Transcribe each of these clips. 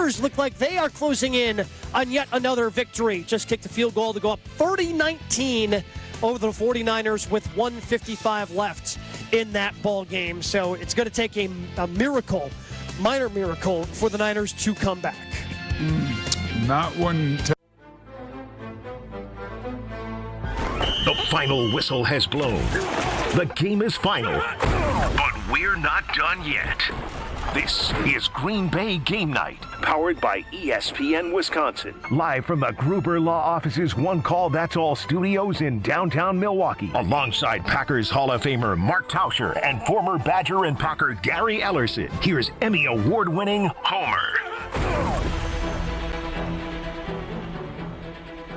Packers look like they are closing in on yet another victory. Just kicked the field goal to go up 30-19 over the 49ers with 1:55 left in that ball game. So it's going to take a miracle, minor miracle, for the Niners to come back. Not one. The final whistle has blown. The game is final. But we're not done yet. This is Green Bay Game Night, powered by ESPN Wisconsin. Live from the Gruber Law Office's One Call That's All studios in downtown Milwaukee. Alongside Packers Hall of Famer Mark Tauscher and former Badger and Packer Gary Ellerson, here's Emmy Award-winning Homer.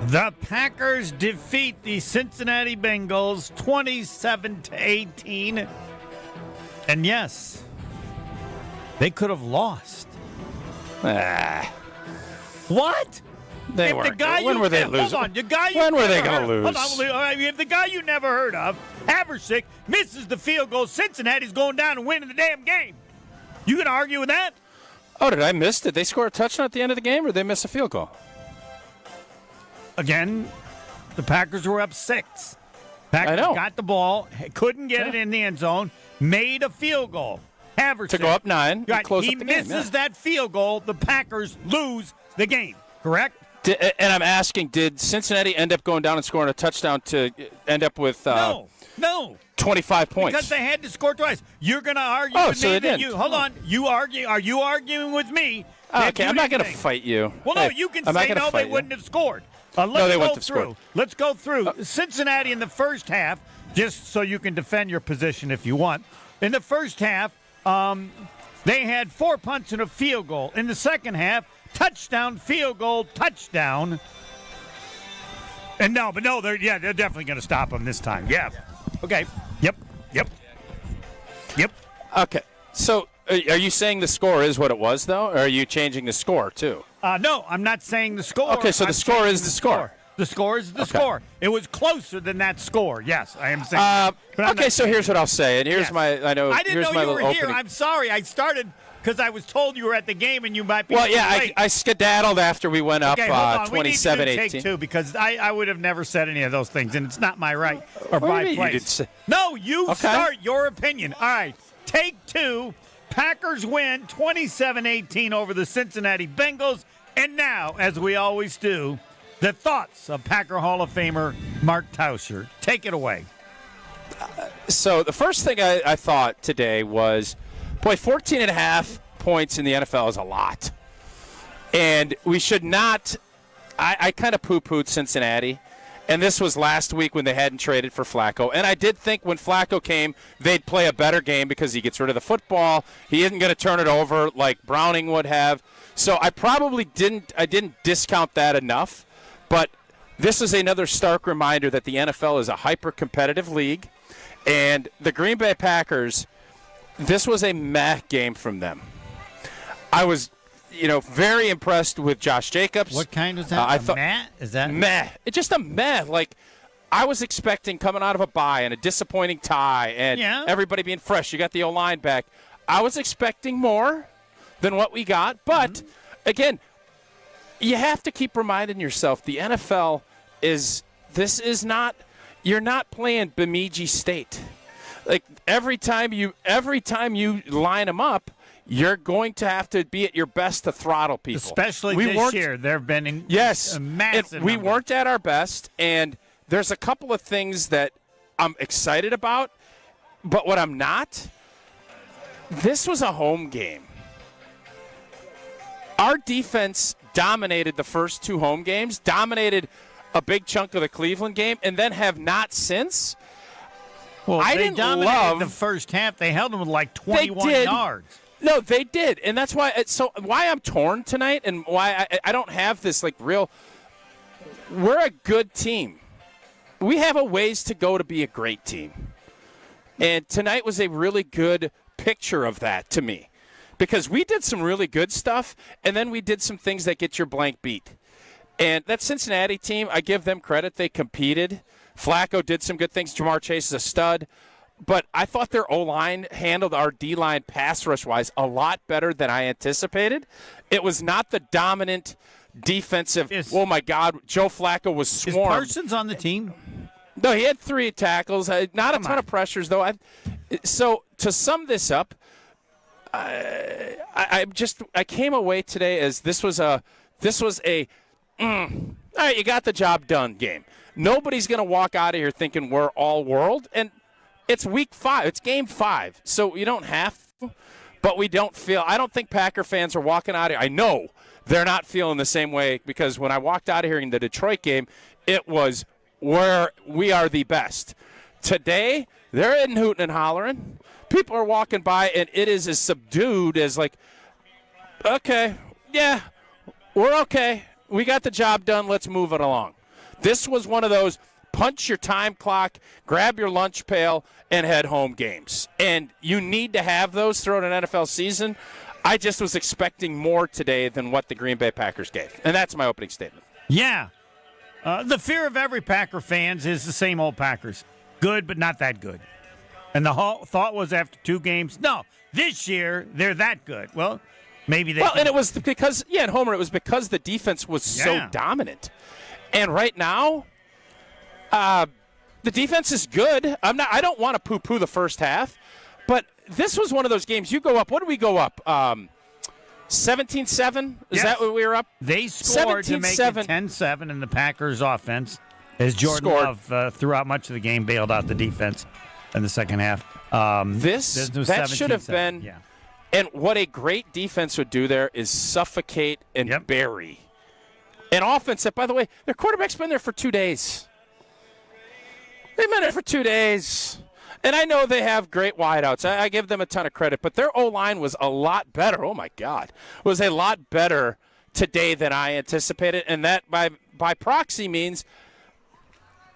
The Packers defeat the Cincinnati Bengals 27-18. And yes, they could have lost. What? They weren't. When were they losing? Hold on. The guy when were they going to lose? Hold on. If the guy you never heard of, Haversick, misses the field goal, Cincinnati's going down and winning the damn game. You going to argue with that? Oh, did I miss? Did they score a touchdown at the end of the game, or did they miss a field goal? Again, the Packers were up 6. Packers got the ball, couldn't get it in the end zone, made a field goal. Haversick, to go up 9, right, close he up the game. misses that field goal, the Packers lose the game, correct? And I'm asking, did Cincinnati end up going down and scoring a touchdown to end up with No. 25 points? Because they had to score twice. You're going to argue with me that you – hold on. Are you arguing with me? Okay, I'm not going to fight you. Well, no, you can say no, they wouldn't have scored. Let's go through. Cincinnati in the first half, just so you can defend your position if you want. In the first half, they had 4 punts and a field goal. In the second half, touchdown, field goal, touchdown. And they're definitely going to stop them this time. Yeah. Okay. Yep. Okay. So are you saying the score is what it was, though, or are you changing the score, too? No, I'm not saying the score. Okay, so the score is the score. The score is the score. It was closer than that score. Yes, I am saying. Okay, so here's what I'll say, and here's my. I didn't know you were here. I'm sorry. I started because I was told you were at the game and you might be. Well, yeah, I skedaddled after we went up 27-18. We need to do take 2 because I would have never said any of those things, and it's not my right or my place. No, you start your opinion. All right, take 2. Packers win 27-18 over the Cincinnati Bengals. And now, as we always do, the thoughts of Packer Hall of Famer Mark Tauscher. Take it away. So the first thing I thought today was, 14.5 points in the NFL is a lot. And we should not – I kind of poo-pooed Cincinnati. And this was last week when they hadn't traded for Flacco. And I did think when Flacco came, they'd play a better game because he gets rid of the football. He isn't going to turn it over like Browning would have. So I probably didn't discount that enough. But this is another stark reminder that the NFL is a hyper-competitive league. And the Green Bay Packers, this was a meh game from them. I was very impressed with Josh Jacobs. What kind was that? I thought meh? Is that meh? It's just a meh. Like I was expecting coming out of a bye and a disappointing tie and everybody being fresh. You got the O-line back. I was expecting more than what we got. But again, you have to keep reminding yourself the NFL is not. You're not playing Bemidji State. Like every time you line them up, you're going to have to be at your best to throttle people. Especially this year. There have been a massive we weren't at our best, and there's a couple of things that I'm excited about, but what I'm not, this was a home game. Our defense dominated the first 2 home games, dominated a big chunk of the Cleveland game, and then have not since. Well, they dominated the first half. They held them with like 21 yards. No, they did, and that's why. So why I'm torn tonight, and why I don't have this like real. We're a good team. We have a ways to go to be a great team, and tonight was a really good picture of that to me, because we did some really good stuff, and then we did some things that get your blank beat. And that Cincinnati team, I give them credit. They competed. Flacco did some good things. Jamar Chase is a stud. but I thought their O-line handled our D-line pass rush-wise a lot better than I anticipated. It was not the dominant defensive, oh, my God, Joe Flacco was swarmed. Is Parsons on the team? No, he had 3 tackles. Not a ton of pressures, though. So to sum this up, I came away today as this was a all right, you got the job done game. Nobody's going to walk out of here thinking we're all world, and it's week 5. It's game 5, so you don't have to, but we don't feel. I don't think Packer fans are walking out of here. I know they're not feeling the same way, because when I walked out of here in the Detroit game, it was where we are the best. Today, they're in hooting and hollering. People are walking by, and it is as subdued as like, okay, yeah, we're okay. We got the job done. Let's move it along. This was one of those punch your time clock, grab your lunch pail, and head home games. And you need to have those throughout an NFL season. I just was expecting more today than what the Green Bay Packers gave. And that's my opening statement. Yeah. The fear of every Packer fans is the same old Packers. Good, but not that good. And the whole thought was after 2 games, no, this year they're that good. Well, maybe they. Well, and it was because, and Homer, it was because the defense was so dominant. And right now, the defense is good. I don't want to poo-poo the first half, but this was one of those games. You go up. What did we go up? 17-7? Is that what we were up? They scored to make it 10-7 in the Packers' offense, as Jordan Love throughout much of the game bailed out the defense in the second half. That should have been. Yeah. And what a great defense would do there is suffocate and bury. An offense that, by the way, their quarterback's been there for 2 days. They've been there for 2 days. And I know they have great wideouts. I give them a ton of credit. But their O-line was a lot better. Oh, my God. Was a lot better today than I anticipated. And that, by proxy, means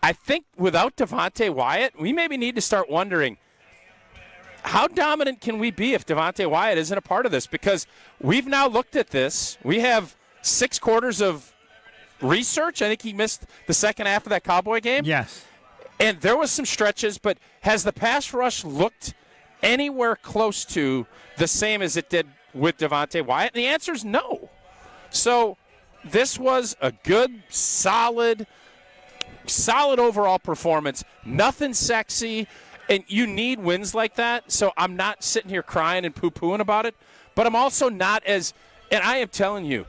I think without Devontae Wyatt, we maybe need to start wondering, how dominant can we be if Devontae Wyatt isn't a part of this? Because we've now looked at this. We have 6 quarters of research. I think he missed the second half of that Cowboy game. Yes. And there was some stretches, but has the pass rush looked anywhere close to the same as it did with Devontae Wyatt? And the answer is no. So this was a good, solid overall performance. Nothing sexy. And you need wins like that. So I'm not sitting here crying and poo-pooing about it. But I'm also not as – and I am telling you,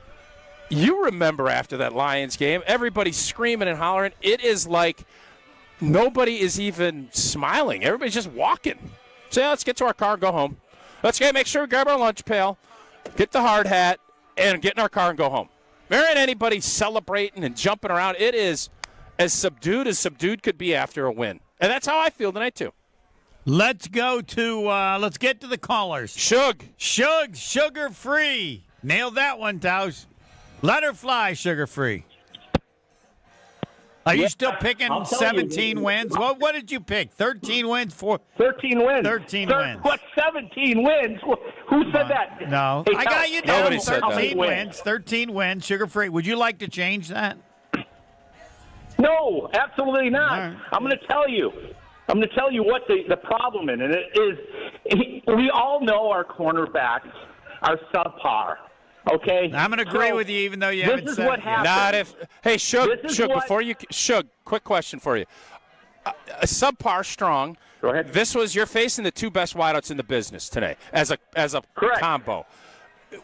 you remember after that Lions game, everybody's screaming and hollering. It is like – nobody is even smiling. Everybody's just walking. So let's get to our car and go home. Let's make sure we grab our lunch pail, get the hard hat, and get in our car and go home. There ain't anybody celebrating and jumping around. It is as subdued could be after a win. And that's how I feel tonight, too. Let's get to the callers. Shug, sugar-free. Nailed that one, Taus. Let her fly, sugar-free. Are you still picking 17 wins? What did you pick? 13 wins? 13 wins. 13 wins. What, 17 wins? Who said that? No. Hey, I got you down. Nobody said 13 wins. 13 wins, sugar-free. Would you like to change that? No, absolutely not. Right. I'm going to tell you. I'm going to tell you what the problem in it is. We all know our cornerbacks are subpar. Okay, I'm going to agree with you, even though you haven't said it. This is what happened. Not if. Hey, Shug, quick question for you. A subpar strong. Go ahead. You're facing the 2 best wideouts in the business today as a Correct. combo.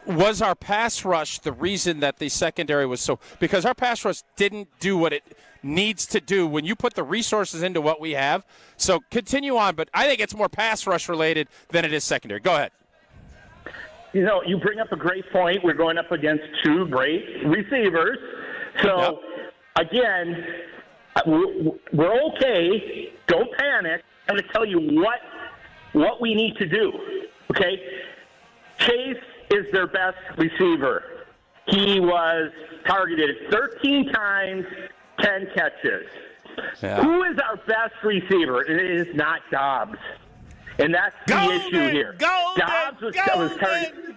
Was our pass rush the reason that the secondary was so? Because our pass rush didn't do what it needs to do when you put the resources into what we have. So continue on, but I think it's more pass rush related than it is secondary. Go ahead. You know, you bring up a great point. We're going up against 2 great receivers. So, Again, we're okay. Don't panic. I'm going to tell you what we need to do, okay? Chase is their best receiver. He was targeted 13 times, 10 catches. Yeah. Who is our best receiver? It is not Dobbs. And that's the issue here. Dobbs was targeted.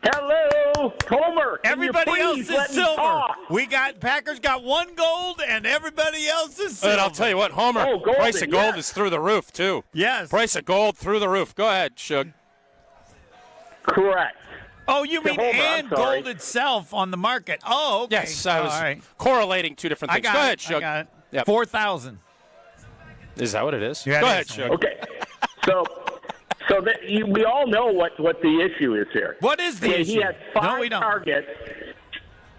Hello, Homer. Everybody else is silver. Talk? Packers got one gold, and everybody else is silver. And I'll tell you what, Homer, golden, price of gold yes. is through the roof, too. Yes. Price of gold through the roof. Go ahead, Shug. Correct. Oh, you mean Homer, and gold itself on the market? Oh, okay. Yes, I was All right. correlating two different things. Go ahead, Shug. I got it. Yep. 4,000. Is that what it is? Yeah, Go it ahead, is. Shug. Okay. We all know what the issue is here. What is the issue? He had five targets.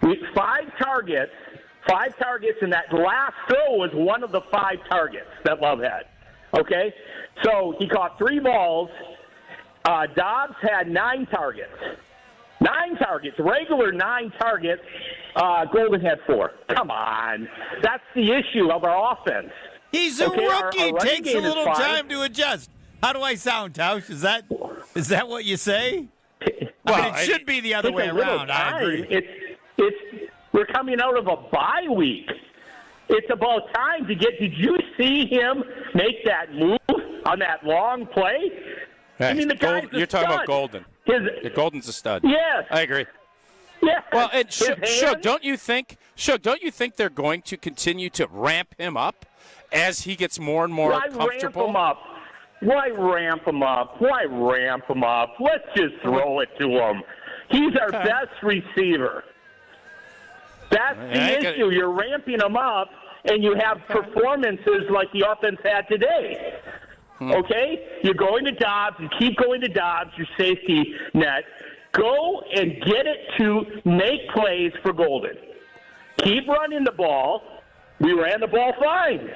5 targets, and that last throw was one of the 5 targets that Love had. Okay? So he caught 3 balls. Dobbs had 9 targets. 9 targets, regular 9 targets. Golden had 4. Come on. That's the issue of our offense. He's a Okay, our rookie. running Takes a game is little fine. time to adjust. How do I sound, Tausch? Is that what you say? Well, it should be the other Take way a little around. I time. agree. We're coming out of a bye week. It's about time to get. Did you see him make that move on that long play? Hey, I mean, the guy's a you're talking about stud. Golden. His, Golden's a stud. yes. I agree. Yes. Well, and His Shug, hands- don't you think they're going to continue to ramp him up as he gets more and more Why comfortable? ramp him up? Why ramp him up? Why ramp him up? Let's just throw it to him. He's our best receiver. That's the issue. You're ramping him up, and you have performances like the offense had today. Okay? You're going to Dobbs. You keep going to Dobbs, your safety net. Go and get it to make plays for Golden. Keep running the ball. We ran the ball fine.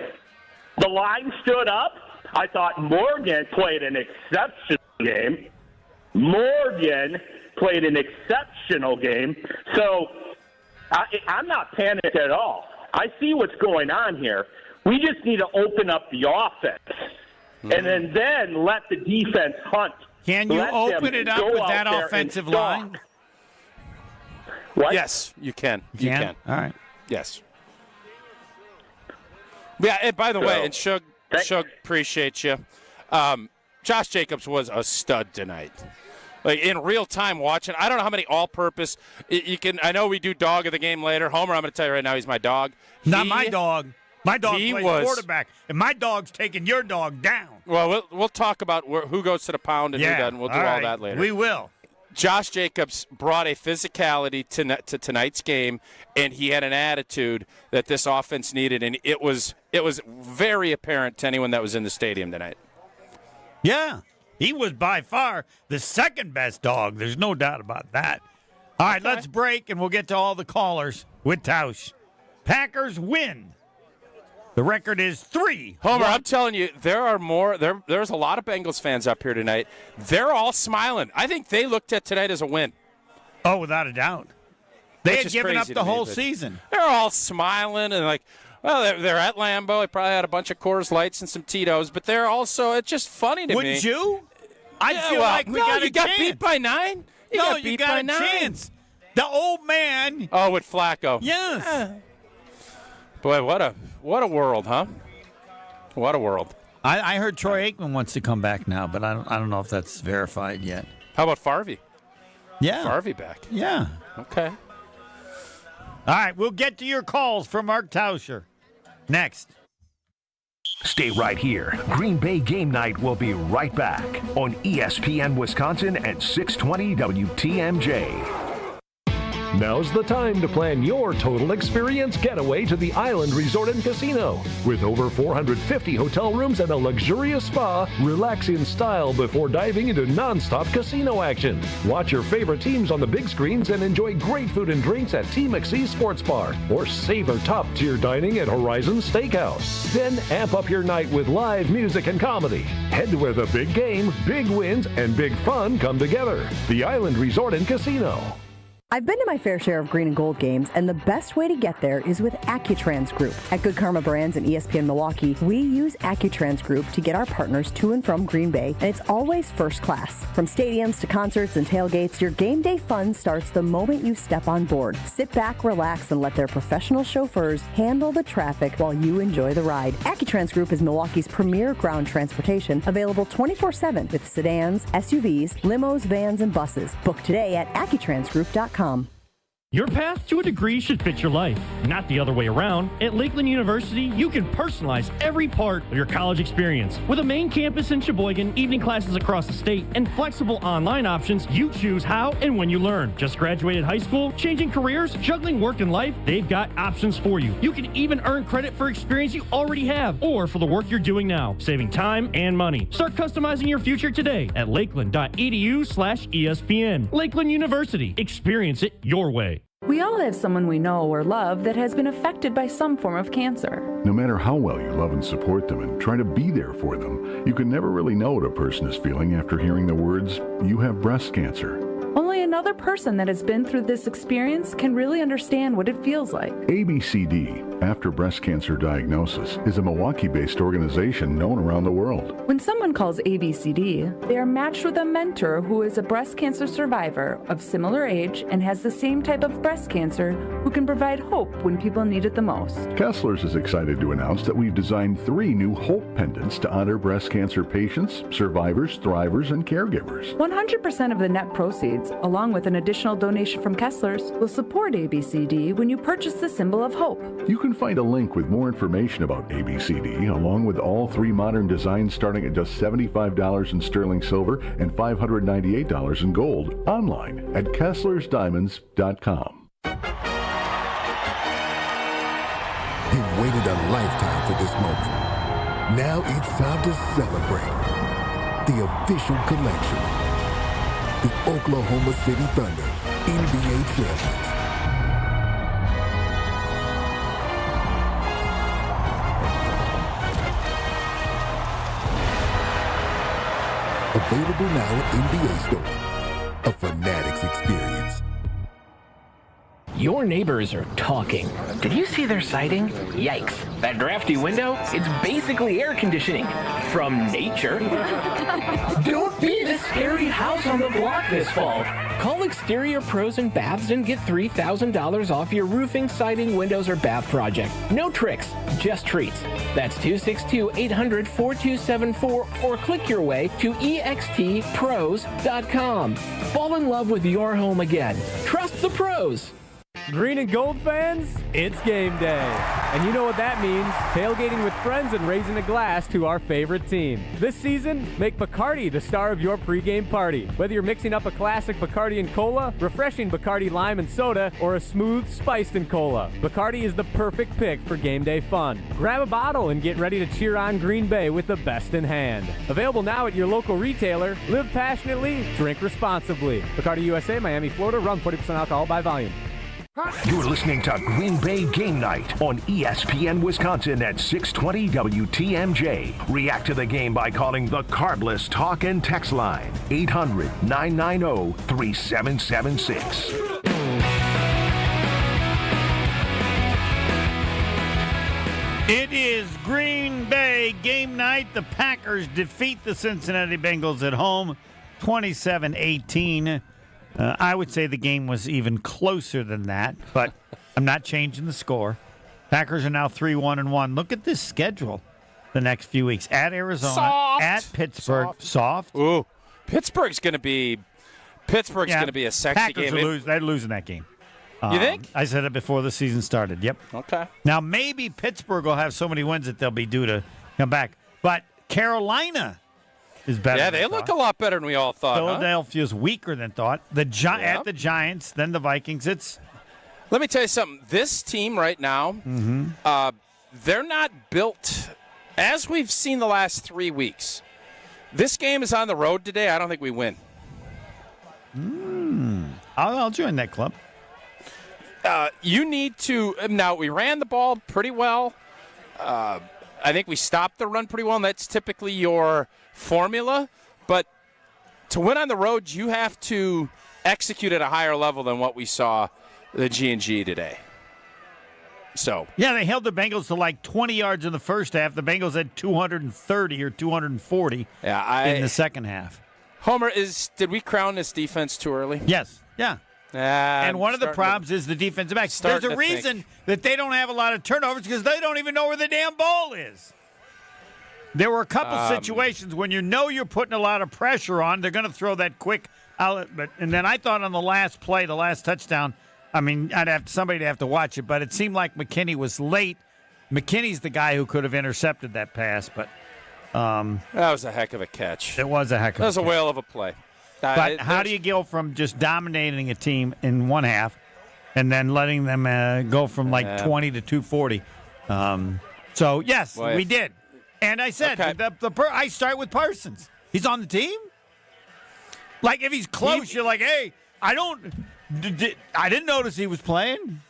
The line stood up. I thought Morgan played an exceptional game. So I'm not panicked at all. I see what's going on here. We just need to open up the offense and then let the defense hunt. Can you Let open them it up go with out that there and offensive stalk. line? What? Yes, you can. You can. All right. Yes. Yeah, and by the way, and Shug, appreciate you. Josh Jacobs was a stud tonight. Like in real time watching, I don't know how many all-purpose you can. I know we do dog of the game later. Homer, I'm going to tell you right now, he's my dog. Not my dog. My dog he plays was- quarterback, and my dog's taking your dog down. Well, we'll talk about who goes to the pound and who doesn't. We'll do all right. that later. We will. Josh Jacobs brought a physicality to tonight's game, and he had an attitude that this offense needed, and it was very apparent to anyone that was in the stadium tonight. Yeah. He was by far the second best dog. There's no doubt about that. All right, let's break, and we'll get to all the callers with Tausch. Packers win. The record is 3. Homer, I'm telling you, there are more. There's a lot of Bengals fans up here tonight. They're all smiling. I think they looked at tonight as a win. Oh, without a doubt. They Which had is given up crazy the to me, whole but season. They're all smiling and like, well, they're at Lambeau. They probably had a bunch of Coors Lights and some Tito's, but they're also, it's just funny to me. Wouldn't you? I feel like we got a you got chance. beat by 9? You got beat by 9. Chance. The old man. Oh, with Flacco. Yes. Boy, what a world, huh? What a world. I heard Troy Aikman wants to come back now, but I don't know if that's verified yet. How about Farvey? Yeah. Farvey back. Yeah. Okay. All right, we'll get to your calls from Mark Tauscher next. Stay right here. Green Bay Game Night will be right back on ESPN Wisconsin at 620 WTMJ. Now's the time to plan your total experience getaway to the Island Resort and Casino. With over 450 hotel rooms and a luxurious spa, relax in style before diving into nonstop casino action. Watch your favorite teams on the big screens and enjoy great food and drinks at T. McSee's Sports Bar or savor top-tier dining at Horizon Steakhouse. Then amp up your night with live music and comedy. Head to where the big game, big wins, and big fun come together. The Island Resort and Casino. I've been to my fair share of green and gold games, and the best way to get there is with Accutrans Group. At Good Karma Brands and ESPN Milwaukee, we use Accutrans Group to get our partners to and from Green Bay, and it's always first class. From stadiums to concerts and tailgates, your game day fun starts the moment you step on board. Sit back, relax, and let their professional chauffeurs handle the traffic while you enjoy the ride. Accutrans Group is Milwaukee's premier ground transportation, available 24/7 with sedans, SUVs, limos, vans, and buses. Book today at AccuTransGroup.com. Your path to a degree should fit your life, not the other way around. At Lakeland University, you can personalize every part of your college experience. With a main campus in Sheboygan, evening classes across the state, and flexible online options, you choose how and when you learn. Just graduated high school, changing careers, juggling work and life, they've got options for you. You can even earn credit for experience you already have or for the work you're doing now, saving time and money. Start customizing your future today at lakeland.edu/ESPN. Lakeland University. Experience it your way. We all have someone we know or love that has been affected by some form of cancer. No matter how well you love and support them and try to be there for them, you can never really know what a person is feeling after hearing the words, "You have breast cancer." Only another person that has been through this experience can really understand what it feels like. ABCD, After Breast Cancer Diagnosis, is a Milwaukee-based organization known around the world. When someone calls ABCD, they are matched with a mentor who is a breast cancer survivor of similar age and has the same type of breast cancer who can provide hope when people need it the most. Kessler's is excited to announce that we've designed 3 new Hope pendants to honor breast cancer patients, survivors, thrivers, and caregivers. 100% of the net proceeds, along with an additional donation from Kessler's, will support ABCD when you purchase the symbol of hope. You can find a link with more information about ABCD, along with all 3 modern designs starting at just $75 in sterling silver and $598 in gold, online at KesslersDiamonds.com. You waited a lifetime for this moment. Now it's time to celebrate. The official collection. The Oklahoma City Thunder NBA champions. Available now at NBA Store. A Fanatics experience. Your neighbors are talking. Did you see their siding? Yikes. That drafty window? It's basically air conditioning. From nature. Don't be the scary house on the block this fall. Call Exterior Pros and Baths and get $3,000 off your roofing, siding, windows, or bath project. No tricks, just treats. That's 262-800-4274 or click your way to extpros.com. Fall in love with your home again. Trust the pros. Green and gold fans, it's game day. And you know what that means, tailgating with friends and raising a glass to our favorite team. This season, make Bacardi the star of your pregame party. Whether you're mixing up a classic Bacardi and cola, refreshing Bacardi lime and soda, or a smooth spiced and cola, Bacardi is the perfect pick for game day fun. Grab a bottle and get ready to cheer on Green Bay with the best in hand. Available now at your local retailer. Live passionately, drink responsibly. Bacardi USA, Miami, Florida. Run 40% alcohol by volume. You're listening to Green Bay Game Night on ESPN Wisconsin at 620 WTMJ. React to the game by calling the Carbless Talk and Text line, 800-990-3776. It is Green Bay Game Night. The Packers defeat the Cincinnati Bengals at home, 27-18. I would say the game was even closer than that, but I'm not changing the score. Packers are now 3-1-1. Look at this schedule the next few weeks. At Arizona, Soft. at Pittsburgh. Soft. Ooh, Pittsburgh's going to be a sexy Packers game. They're losing that game. You think? I said it before the season started. Yep. Okay. Now, maybe Pittsburgh will have so many wins that they'll be due to come back. But Carolina is better. Yeah, they look a lot better than we all thought. Philadelphia's weaker than thought. At the Giants, then the Vikings. Let me tell you something. This team right now, they're not built, as we've seen the last 3 weeks. This game is on the road today. I don't think we win. I'll join that club. You need to. Now, we ran the ball pretty well. I think we stopped the run pretty well, and that's typically your formula. But to win on the road, you have to execute at a higher level than what we saw the G&G today. So yeah, they held the Bengals to like 20 yards in the first half. The Bengals had 230 or 240 in the second half. Homer, did we crown this defense too early? Yes. Yeah. And one of the problems is the defensive back. There's a reason that they don't have a lot of turnovers because they don't even know where the damn ball is. There were a couple situations when you know you're putting a lot of pressure on, they're going to throw that quick outlet. And then I thought on the last play, the last touchdown, I mean, somebody to have to watch it, but it seemed like McKinney was late. McKinney's the guy who could have intercepted that pass, but that was a heck of a catch. It was a heck of a catch. That was a whale of a play. But how do you go from just dominating a team in one half and then letting them go from like 20 to 240? So, yes, we did. And I said, I start with Parsons. He's on the team? Like, if he's close, you're like, hey, I didn't notice he was playing.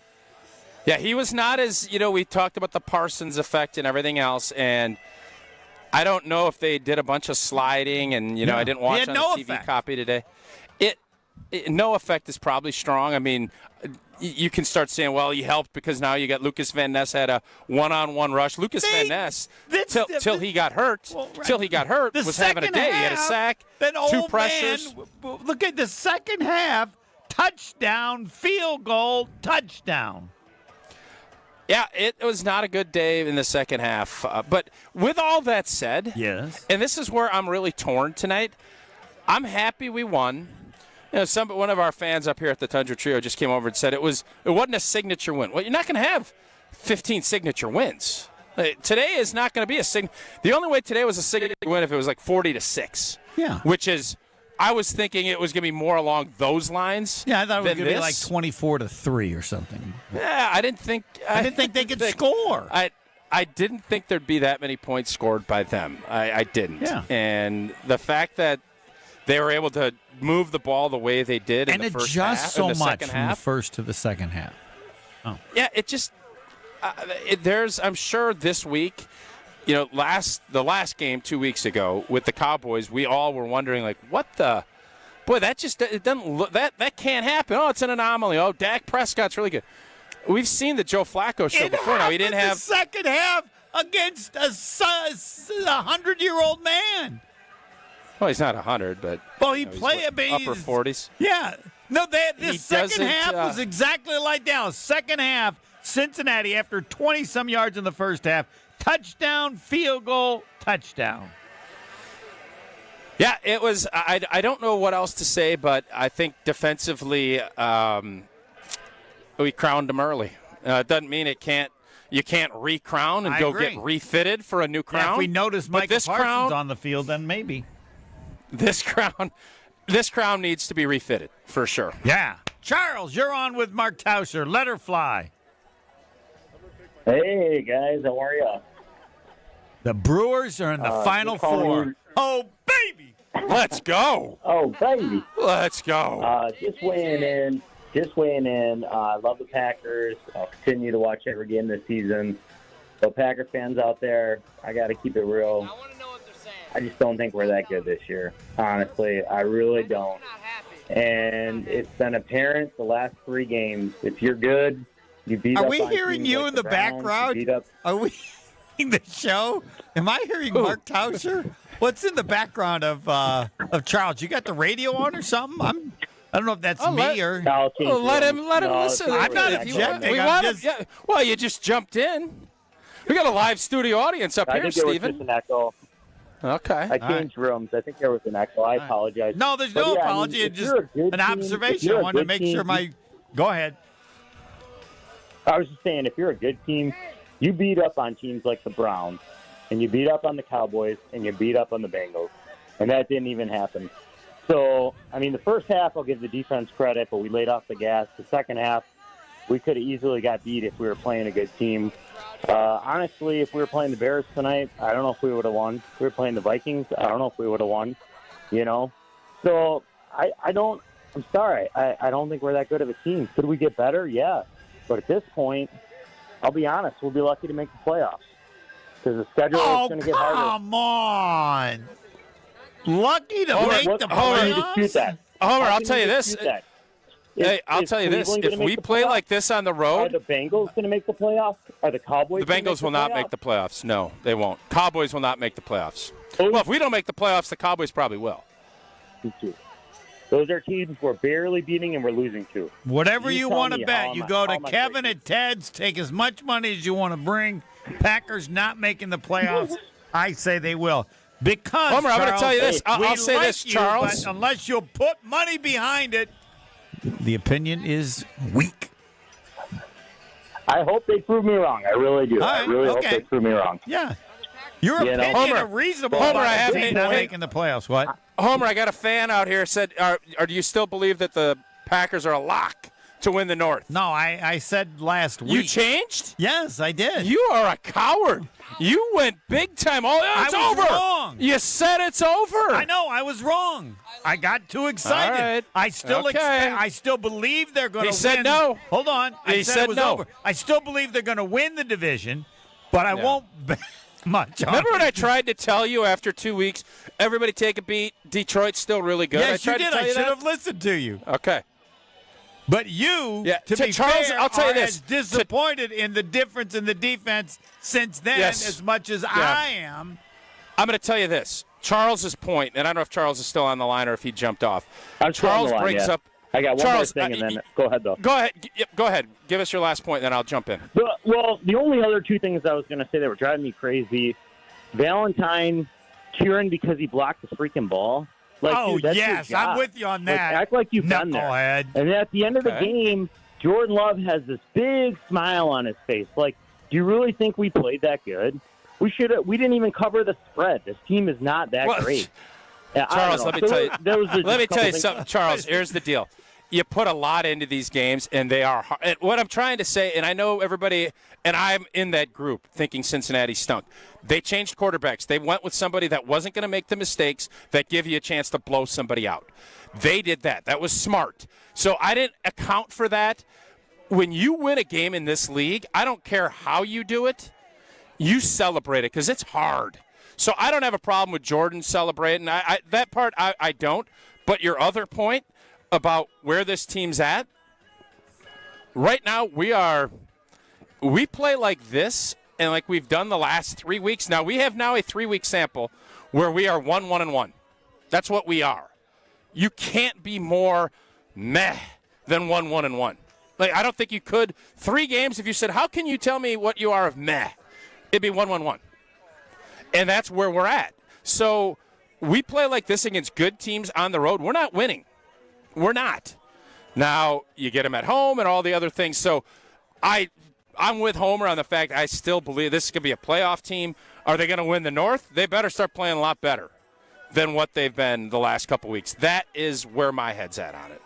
Yeah, he was not as, we talked about the Parsons effect and everything else, and I don't know if they did a bunch of sliding, and, I didn't watch on the TV copy today. No effect is probably strong. I mean, you can start saying, well, he helped because now you got Lucas Van Ness had a one-on-one rush. Lucas Van Ness, till he got hurt, was having a day. He had a sack, 2 pressures. Look at the second half. Touchdown, field goal, touchdown. Yeah, it was not a good day in the second half. But with all that said, yes, and this is where I'm really torn tonight, I'm happy we won. One of our fans up here at the Tundra Trio just came over and said it wasn't a signature win. Well, you're not going to have 15 signature wins. Today is not going to be a signature. The only way today was a signature win if it was like 40-6. Yeah. Which is, I was thinking it was going to be more along those lines. Yeah, I thought it was going to be like 24-3 or something. Yeah, I didn't think they could score. I didn't think there'd be that many points scored by them. I didn't. Yeah. And the fact that they were able to move the ball the way they did in the first half. And adjust so much from the first to the second half. Oh. Yeah, it just I'm sure this week, the last game 2 weeks ago with the Cowboys, we all were wondering like, what the boy, that just it doesn't look that can't happen. Oh, it's an anomaly. Oh, Dak Prescott's really good. We've seen the Joe Flacco show before. Now he didn't have the second half against a 100-year-old man. Well, he's not 100, but he played upper 40s. Yeah. No, the second half was exactly like Dallas. Second half, Cincinnati, after 20-some yards in the first half, touchdown, field goal, touchdown. Yeah, it was. I don't know what else to say, but I think defensively we crowned him early. It doesn't mean you can't re-crown and get refitted for a new crown. Yeah, if we notice Michael Parsons on the field, then maybe. This crown needs to be refitted for sure. Yeah. Charles, you're on with Mark Tauscher. Let her fly. Hey, guys. How are you? The Brewers are in the Final Four. Oh, baby. Let's go. Oh, baby. Let's go. Just weighing in. I love the Packers. I'll continue to watch every game this season. So, Packer fans out there, I got to keep it real. I just don't think we're that good this year. Honestly, I really don't. And it's been apparent the last 3 games. If you're good, you beat up. Are we hearing you in the background? Are we hearing the show? Am I hearing Mark Tauscher? What's in the background of Charles? You got the radio on or something? I don't know if that's me or. Let him listen. I'm not objecting. Well, you just jumped in. We got a live studio audience up here, Steven. I think there was just an echo. Okay. I changed rooms. I think there was an echo. I apologize. No, there's no apology. It's just an observation. I wanted to make sure Go ahead. I was just saying, if you're a good team, you beat up on teams like the Browns, and you beat up on the Cowboys, and you beat up on the Bengals. And that didn't even happen. So, I mean, the first half, I'll give the defense credit, but we laid off the gas. The second half, we could have easily got beat if we were playing a good team. Honestly, if we were playing the Bears tonight, I don't know if we would have won. If we were playing the Vikings, I don't know if we would have won, So, I'm sorry. I don't think we're that good of a team. Could we get better? Yeah. But at this point, I'll be honest, we'll be lucky to make the playoffs. Because the schedule is going to get harder. Come on. Lucky to make the playoffs? How can you dispute that? Homer, How I'll can tell you you this. dispute that? Hey, I'll tell you this. Cleveland If gonna make we the play playoffs? like this on the Are road, the Bengals going to make the playoffs? Are the Cowboys? the Bengals will not make the playoffs. No, they won't. Cowboys will not make the playoffs. Well, if we don't make the playoffs, the Cowboys probably will. Those are teams we're barely beating and we're losing to. Whatever you tell want to me bet, how you am I- go how to am I Kevin at Ted's, take as much money as you want to bring. Packers not making the playoffs. I say they will. Because, Homer, I'm going to Charles, tell you this. we I'll say like this, you, Charles. but unless you'll put money behind it, the opinion is weak. I hope they prove me wrong. I really do. All I right, really hope okay. they prove me wrong. Yeah. Your You know, opinion Homer, is reasonable Homer, about I have the team to- not hey, making the playoffs. What? Homer, I got a fan out here said, or do you still believe that the Packers are a lock to win the North? No, I said last week. You changed? Yes, I did. You are a coward. You went big time. Oh, it's I was over. wrong. You said it's over. I know. I was wrong. I got too excited. All right. I still Okay. I still believe they're going to He win. said no. Hold on. I He said said it was no. over. I still believe they're going to win the division, but I Yeah. won't bet much on Remember when it. I tried to tell you after 2 weeks, everybody take a beat, Detroit's still really good? Yes, I you tried did. to tell I you should that? have listened to you. Okay. But you, Yeah, to be Charles, fair, I'll tell you are this. as disappointed in the difference in the defense since then Yes. as much as I am. I'm going to tell you this. Charles's point, and I don't know if Charles is still on the line or if he jumped off. I'm still on Charles the line, brings yeah. up. I got one Charles, more thing, and then go ahead, though. Go ahead. Go ahead. Give us your last point, then I'll jump in. Well, the only other two things I was going to say that were driving me crazy, Valentine cheering because he blocked the freaking ball. Like, Oh, dude, that's your yes, job. I'm with you on that. Like, act like you've done that. Knucklehead. And then at the end of the Okay. game, Jordan Love has this big smile on his face. Like, do you really think we played that good? We didn't even cover the spread. This team is not that Well, great. Yeah, I Charles, don't let know. me tell you. Those are just Let me a couple tell you things. something, Charles. Here's the deal. You put a lot into these games, and they are hard. And what I'm trying to say, and I know everybody, and I'm in that group thinking Cincinnati stunk. They changed quarterbacks. They went with somebody that wasn't going to make the mistakes that give you a chance to blow somebody out. They did that. That was smart. So I didn't account for that. When you win a game in this league, I don't care how you do it, you celebrate it because it's hard. So I don't have a problem with Jordan celebrating. That part I don't. But your other point about where this team's at, right now we play like this and like we've done the last 3 weeks. Now we have a 3-week sample where we are 1-1-1. That's what we are. You can't be more meh than 1-1-1. Like I don't think you could. 3 games, if you said, how can you tell me what you are of meh? It'd be 1-1-1. And that's where we're at. So we play like this against good teams on the road. We're not winning. We're not. Now, you get them at home and all the other things. So I'm with Homer on the fact I still believe this could be a playoff team. Are they going to win the North? They better start playing a lot better than what they've been the last couple weeks. That is where my head's at on it.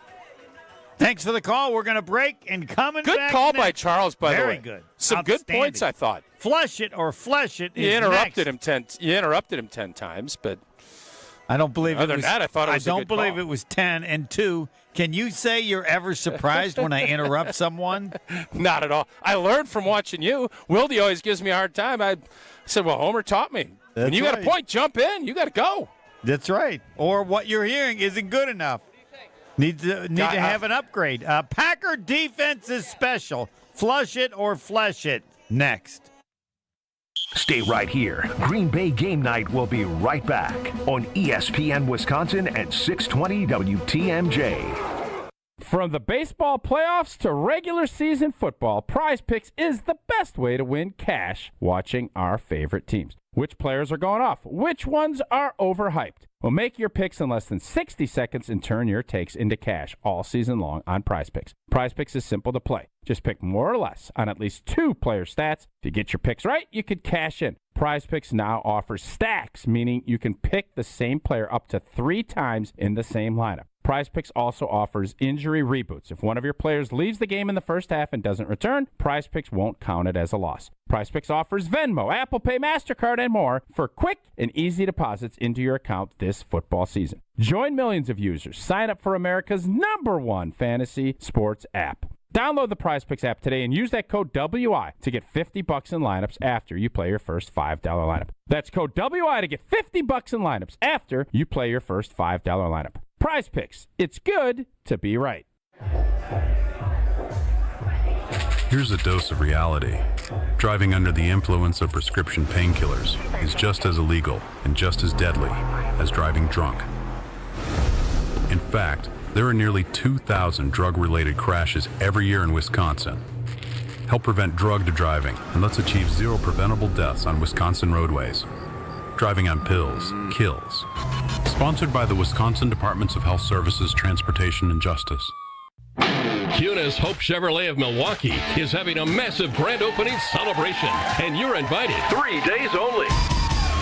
Thanks for the call. We're going to break and coming Good back call next. by Charles, by the way. Very good. Some good Outstanding. points, I thought. Flush it or flesh it is You interrupted next. him 10. You interrupted him 10 times, but I don't believe other it was. than that, I thought it was a don't good believe call. it was 10 and 2. Can you say you're ever surprised when I interrupt someone? Not at all. I learned from watching you. Wildy always gives me a hard time. I said, well, Homer taught me. When That's you got right. a point, jump in. You got to go. That's right. Or what you're hearing isn't good enough. Need to have an upgrade. Packer defense is special. Flush it or flesh it. Next. Stay right here. Green Bay Game Night will be right back on ESPN Wisconsin at 620 WTMJ. From the baseball playoffs to regular season football, Prize Picks is the best way to win cash watching our favorite teams. Which players are going off? Which ones are overhyped? Well, make your picks in less than 60 seconds and turn your takes into cash all season long on Prize Picks. Prize Picks is simple to play. Just pick more or less on at least 2 player stats. If you get your picks right, you could cash in. Prize Picks now offers stacks, meaning you can pick the same player up to 3 times in the same lineup. Prize Picks also offers injury reboots. If one of your players leaves the game in the first half and doesn't return, Prize Picks won't count it as a loss. Prize Picks offers Venmo, Apple Pay, MasterCard, and more for quick and easy deposits into your account this football season. Join millions of users. Sign up for America's #1 fantasy sports app. Download the Prize Picks app today and use that code WI to get $50 in lineups after you play your first $5 lineup. That's code WI to get $50 in lineups after you play your first $5 lineup. Prize Picks. It's good to be right. Here's a dose of reality. Driving under the influence of prescription painkillers is just as illegal and just as deadly as driving drunk. In fact, there are nearly 2,000 drug-related crashes every year in Wisconsin. Help prevent drug driving, and let's achieve 0 preventable deaths on Wisconsin roadways. Driving on pills kills. Sponsored by the Wisconsin Departments of Health Services, Transportation, and Justice. Kunis Hope Chevrolet of Milwaukee is having a massive grand opening celebration, and you're invited. 3 days only.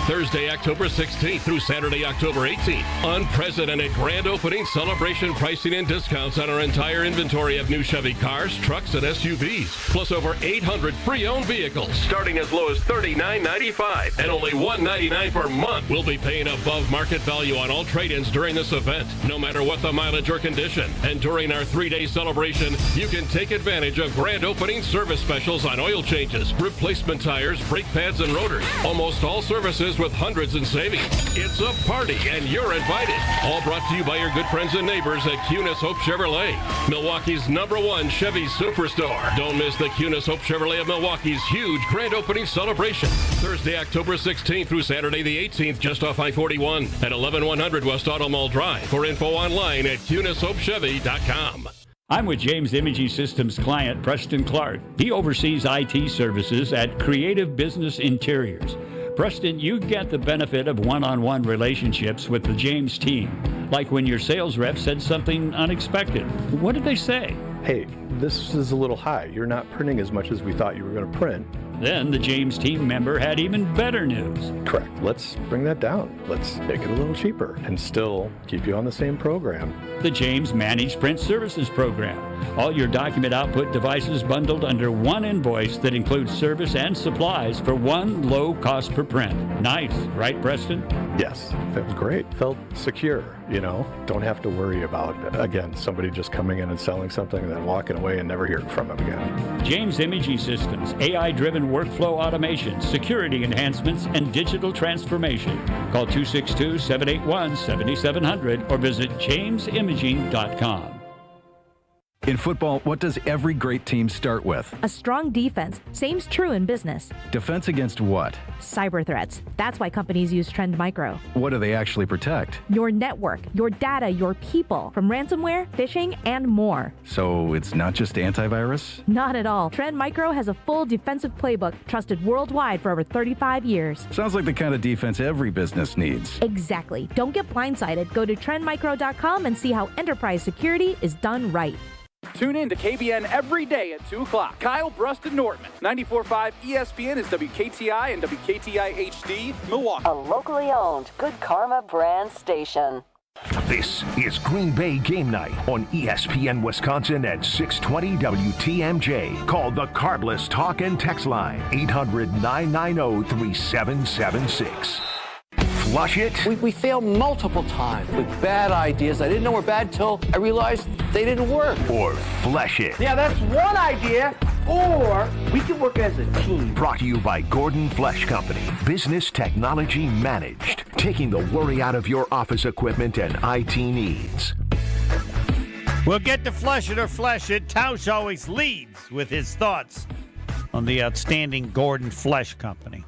Thursday, October 16th through Saturday, October 18th. Unprecedented grand opening celebration pricing and discounts on our entire inventory of new Chevy cars, trucks, and SUVs. Plus over 800 pre-owned vehicles. Starting as low as $39.95 and only $199 per month. We'll be paying above market value on all trade-ins during this event, no matter what the mileage or condition. And during our 3-day celebration, you can take advantage of grand opening service specials on oil changes, replacement tires, brake pads, and rotors. Almost all services with hundreds in savings. It's a party, and you're invited. All brought to you by your good friends and neighbors at Kunis Hope Chevrolet, Milwaukee's #1 Chevy superstore. Don't miss the Kunis Hope Chevrolet of Milwaukee's huge grand opening celebration. Thursday, October 16th through Saturday the 18th, just off I-41 at 11100 West Auto Mall Drive. For info online at KunisHopeChevy.com. I'm with James Imaging Systems client Preston Clark. He oversees IT services at Creative Business Interiors. Preston, you get the benefit of one-on-one relationships with the James team, like when your sales rep said something unexpected. What did they say? Hey, this is a little high. You're not printing as much as we thought you were going to print. Then the James team member had even better news. Correct. Let's bring that down. Let's make it a little cheaper and still keep you on the same program. The James Managed Print Services Program. All your document output devices bundled under one invoice that includes service and supplies for one low cost per print. Nice, right, Preston? Yes, felt great. Felt secure, Don't have to worry about, again, somebody just coming in and selling something and then walking away and never hearing from them again. James Imaging Systems, AI-driven workflow automation, security enhancements, and digital transformation. Call 262-781-7700 or visit jamesimaging.com. In football, what does every great team start with? A strong defense. Same's true in business. Defense against what? Cyber threats. That's why companies use Trend Micro. What do they actually protect? Your network, your data, your people, from ransomware, phishing, and more. So it's not just antivirus? Not at all. Trend Micro has a full defensive playbook trusted worldwide for over 35 years. Sounds like the kind of defense every business needs. Exactly. Don't get blindsided. Go to trendmicro.com and see how enterprise security is done right. Tune in to KBN every day at 2 o'clock. Kyle Brust and Nortman. 94.5 ESPN is WKTI and WKTI HD, Milwaukee. A locally owned Good Karma brand station. This is Green Bay Game Night on ESPN Wisconsin at 620 WTMJ. Call the Carbless Talk and Text Line, 800-990-3776. Flush it. We failed multiple times with bad ideas. I didn't know were bad till I realized they didn't work. Or flesh it. Yeah, that's one idea. Or we can work as a team. Brought to you by Gordon Flesh Company. Business technology managed. Taking the worry out of your office equipment and IT needs. We'll get to flush it or flesh it. Tausch always leads with his thoughts on the outstanding Gordon Flesh Company.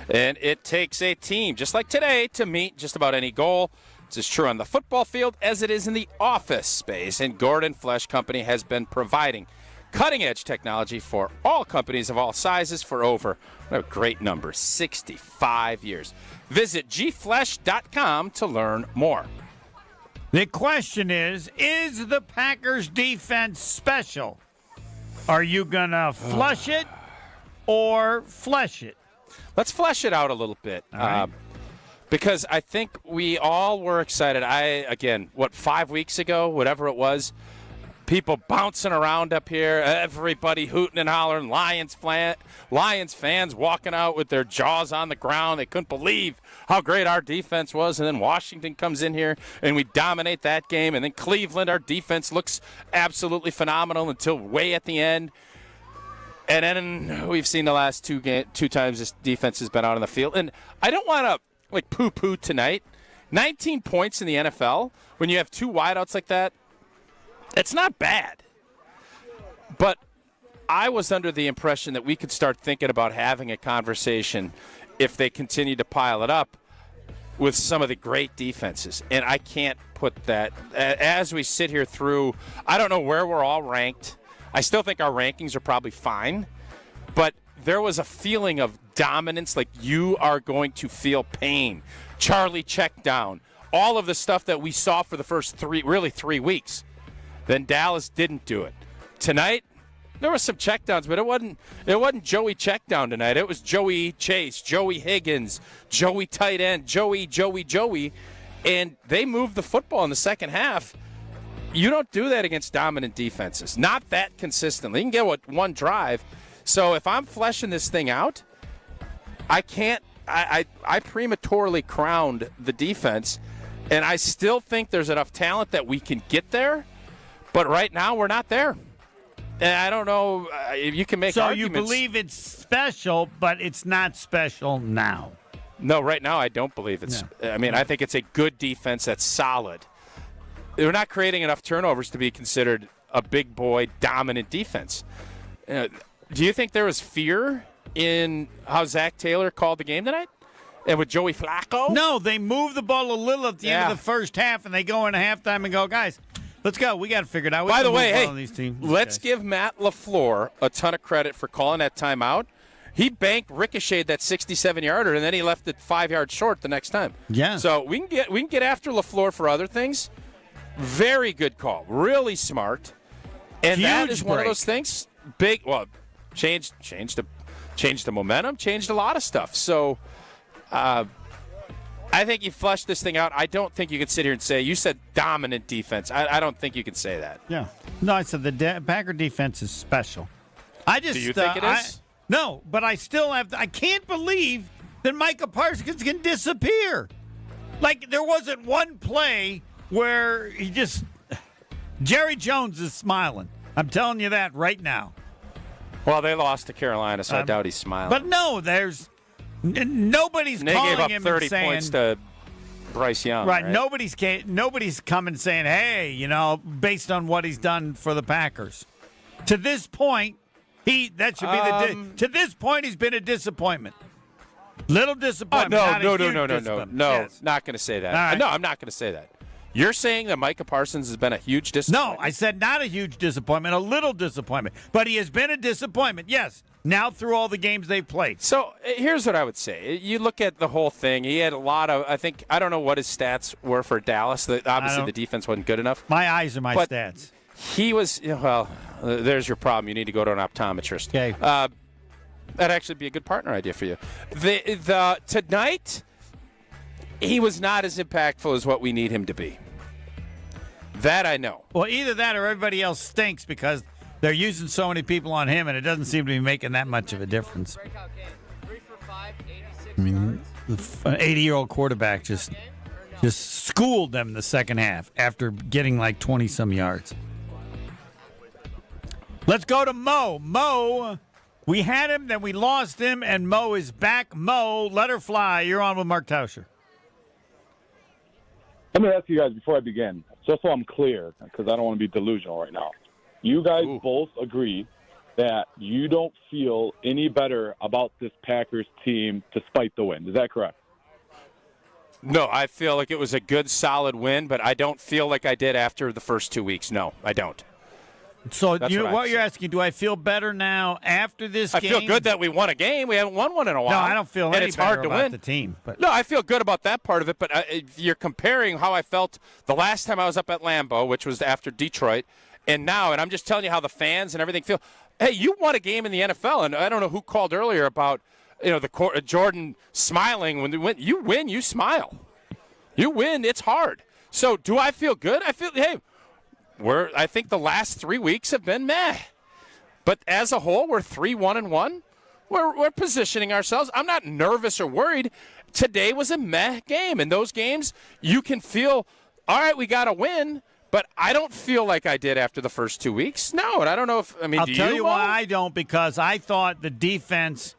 And it takes a team, just like today, to meet just about any goal. It's as true on the football field as it is in the office space. And Gordon Flesh Company has been providing cutting-edge technology for all companies of all sizes for over, what a great number, 65 years. Visit gflesh.com to learn more. The question is the Packers defense special? Are you going to flush it or flesh it? Let's flesh it out a little bit. Right. Because I think we all were excited. 5 weeks ago, whatever it was, people bouncing around up here, everybody hooting and hollering, Lions fans walking out with their jaws on the ground. They couldn't believe how great our defense was. And then Washington comes in here and we dominate that game. And then Cleveland, our defense looks absolutely phenomenal until way at the end. And then we've seen the last two times this defense has been out on the field. And I don't want to poo-poo tonight 19 points in the NFL when you have two wideouts like that, it's not bad. But I was under the impression that we could start thinking about having a conversation if they continue to pile it up with some of the great defenses. And I can't put that, as we sit here through, I don't know where we're all ranked. I still think our rankings are probably fine. But there was a feeling of dominance, like you are going to feel pain. Charlie checked down. All of the stuff that we saw for the first 3 weeks. Then Dallas didn't do it. Tonight, there were some checkdowns, but it wasn't Joey checkdown tonight. It was Joey Chase, Joey Higgins, Joey tight end, Joey. And they moved the football in the second half. You don't do that against dominant defenses. Not that consistently. You can get one drive. So if I'm fleshing this thing out, I can't. I prematurely crowned the defense, and I still think there's enough talent that we can get there. But right now, we're not there. And I don't know if you can make arguments. So you believe it's special, but it's not special now. No, right now I don't believe it's. Yeah. I mean, I think it's a good defense that's solid. They're not creating enough turnovers to be considered a big boy dominant defense. Do you think there was fear in how Zach Taylor called the game tonight? And with Joey Flacco? No, they moved the ball a little at the end of the first half, and they go into halftime and go, guys, let's go. We got to figure it out. By the way, hey, let's give Matt LaFleur a ton of credit for calling that timeout. He ricocheted that 67-yarder, and then he left it 5 yards short the next time. Yeah. So we can get after LaFleur for other things. Very good call. Really smart. And huge that is one of break. those things. Big. Well, changed the momentum. Changed a lot of stuff. So. I think you flushed this thing out. I don't think you could sit here and say, you said dominant defense. I don't think you could say that. Yeah. No, I said the Packer defense is special. Do you think it is? No, but I still I can't believe that Micah Parsons can disappear. Like, there wasn't one play where Jerry Jones is smiling. I'm telling you that right now. Well, they lost to Carolina, so I doubt he's smiling. But no, nobody's and they calling gave up him 30 and saying, points to Bryce Young. Right. Nobody's coming saying, hey, based on what he's done for the Packers. To this point, to this point, he's been a disappointment. Little disappointment. No. Yes. Not going to say that. Right. No, I'm not going to say that. You're saying that Micah Parsons has been a huge disappointment? No, I said not a huge disappointment, a little disappointment. But he has been a disappointment, yes, now through all the games they've played. So here's what I would say. You look at the whole thing. He had a lot of, I don't know what his stats were for Dallas. Obviously, the defense wasn't good enough. My eyes are my stats. He was, there's your problem. You need to go to an optometrist. Okay. That'd actually be a good partner idea for you. Tonight, he was not as impactful as what we need him to be. That I know. Well, either that or everybody else stinks because they're using so many people on him, and it doesn't seem to be making that much of a difference. I mean, an 80-year-old quarterback just schooled them in the second half after getting like 20-some yards. Let's go to Mo. Mo, we had him, then we lost him, and Mo is back. Mo, let her fly. You're on with Mark Tauscher. Let me ask you guys before I begin, just so I'm clear, because I don't want to be delusional right now. You guys both agree that you don't feel any better about this Packers team despite the win. Is that correct? No, I feel like it was a good, solid win, but I don't feel like I did after the first 2 weeks. No, I don't. So what you're asking, do I feel better now after this game? I feel good that we won a game. We haven't won one in a while. No, I don't feel any it's better hard to about win. the team. But. No, I feel good about that part of it, but if you're comparing how I felt the last time I was up at Lambeau, which was after Detroit, and now, and I'm just telling you how the fans and everything feel. Hey, you won a game in the NFL, and I don't know who called earlier about Jordan smiling when they win. You win, you smile. You win, it's hard. So do I feel good? I feel, hey, I think the last 3 weeks have been meh. But as a whole, we're 3-1-1. We're positioning ourselves. I'm not nervous or worried. Today was a meh game. In those games, you can feel, all right, we got to win, but I don't feel like I did after the first 2 weeks. No, and I don't know if, I'll tell you why I don't, because I thought the defense,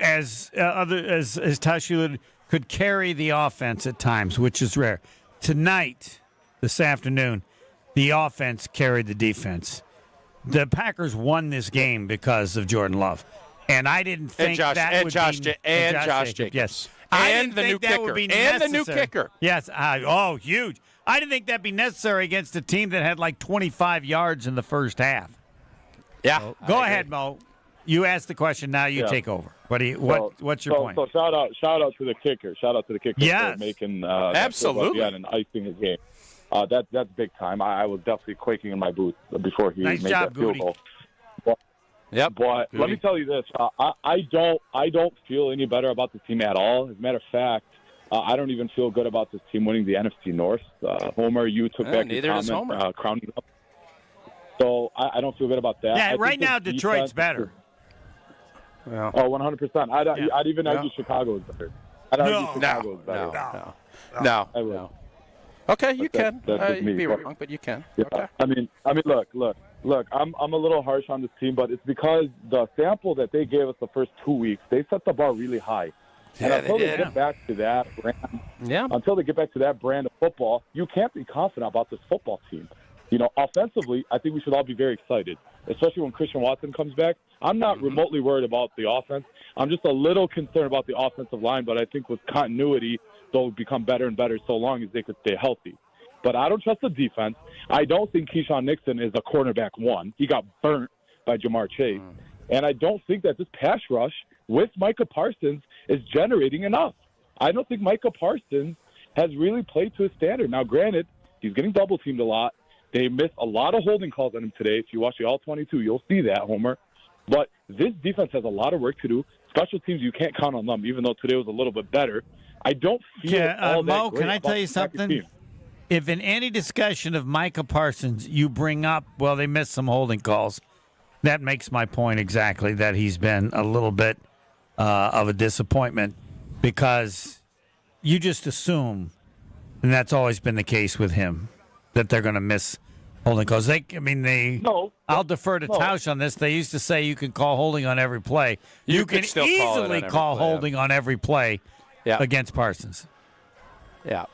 as Tauscher could carry the offense at times, which is rare. Tonight, this afternoon, the offense carried the defense. The Packers won this game because of Jordan Love. And I didn't think Josh Jacobs. Yes. And the new kicker. And the new kicker. Yes. Huge. I didn't think that'd be necessary against a team that had like 25 yards in the first half. Yeah. So, go ahead, Mo. You asked the question. Now you take over. What's your point? So shout out to the kicker. Shout out to the kicker for making absolutely and icing his game. That's big time. I was definitely quaking in my boots before he made that field goal. But let me tell you this: I don't feel any better about the team at all. As a matter of fact, I don't even feel good about this team winning the NFC North. Homer, you took back your comment, crowning up. So I don't feel good about that. Yeah, right now Detroit's better. Yeah. Oh, 100%. I'd even argue Chicago is better. No. Okay, you can. That's you'd be wrong, but you can. Yeah. Okay. I mean, look. I'm a little harsh on this team, but it's because the sample that they gave us the first 2 weeks, they set the bar really high. And until they get back to that brand of football, you can't be confident about this football team. You know, offensively, I think we should all be very excited, especially when Christian Watson comes back. I'm not remotely worried about the offense. I'm just a little concerned about the offensive line, but I think with continuity, they'll become better and better so long as they could stay healthy. But I don't trust the defense. I don't think Keyshawn Nixon is a cornerback one. He got burnt by Jamar Chase. And I don't think that this pass rush with Micah Parsons is generating enough. I don't think Micah Parsons has really played to his standard. Now, granted, he's getting double-teamed a lot. They missed a lot of holding calls on him today. If you watch the All-22, you'll see that, Homer. But this defense has a lot of work to do. Special teams, you can't count on them, even though today was a little bit better. I don't feel all that Mo, great can I tell you something? If in any discussion of Micah Parsons you bring up, well, they missed some holding calls, that makes my point exactly, that he's been a little bit of a disappointment because you just assume, and that's always been the case with him, that they're going to miss holding calls. I'll defer to Tauscher on this. They used to say you can call holding on every play. You can easily call holding on every play against Parsons. Yeah.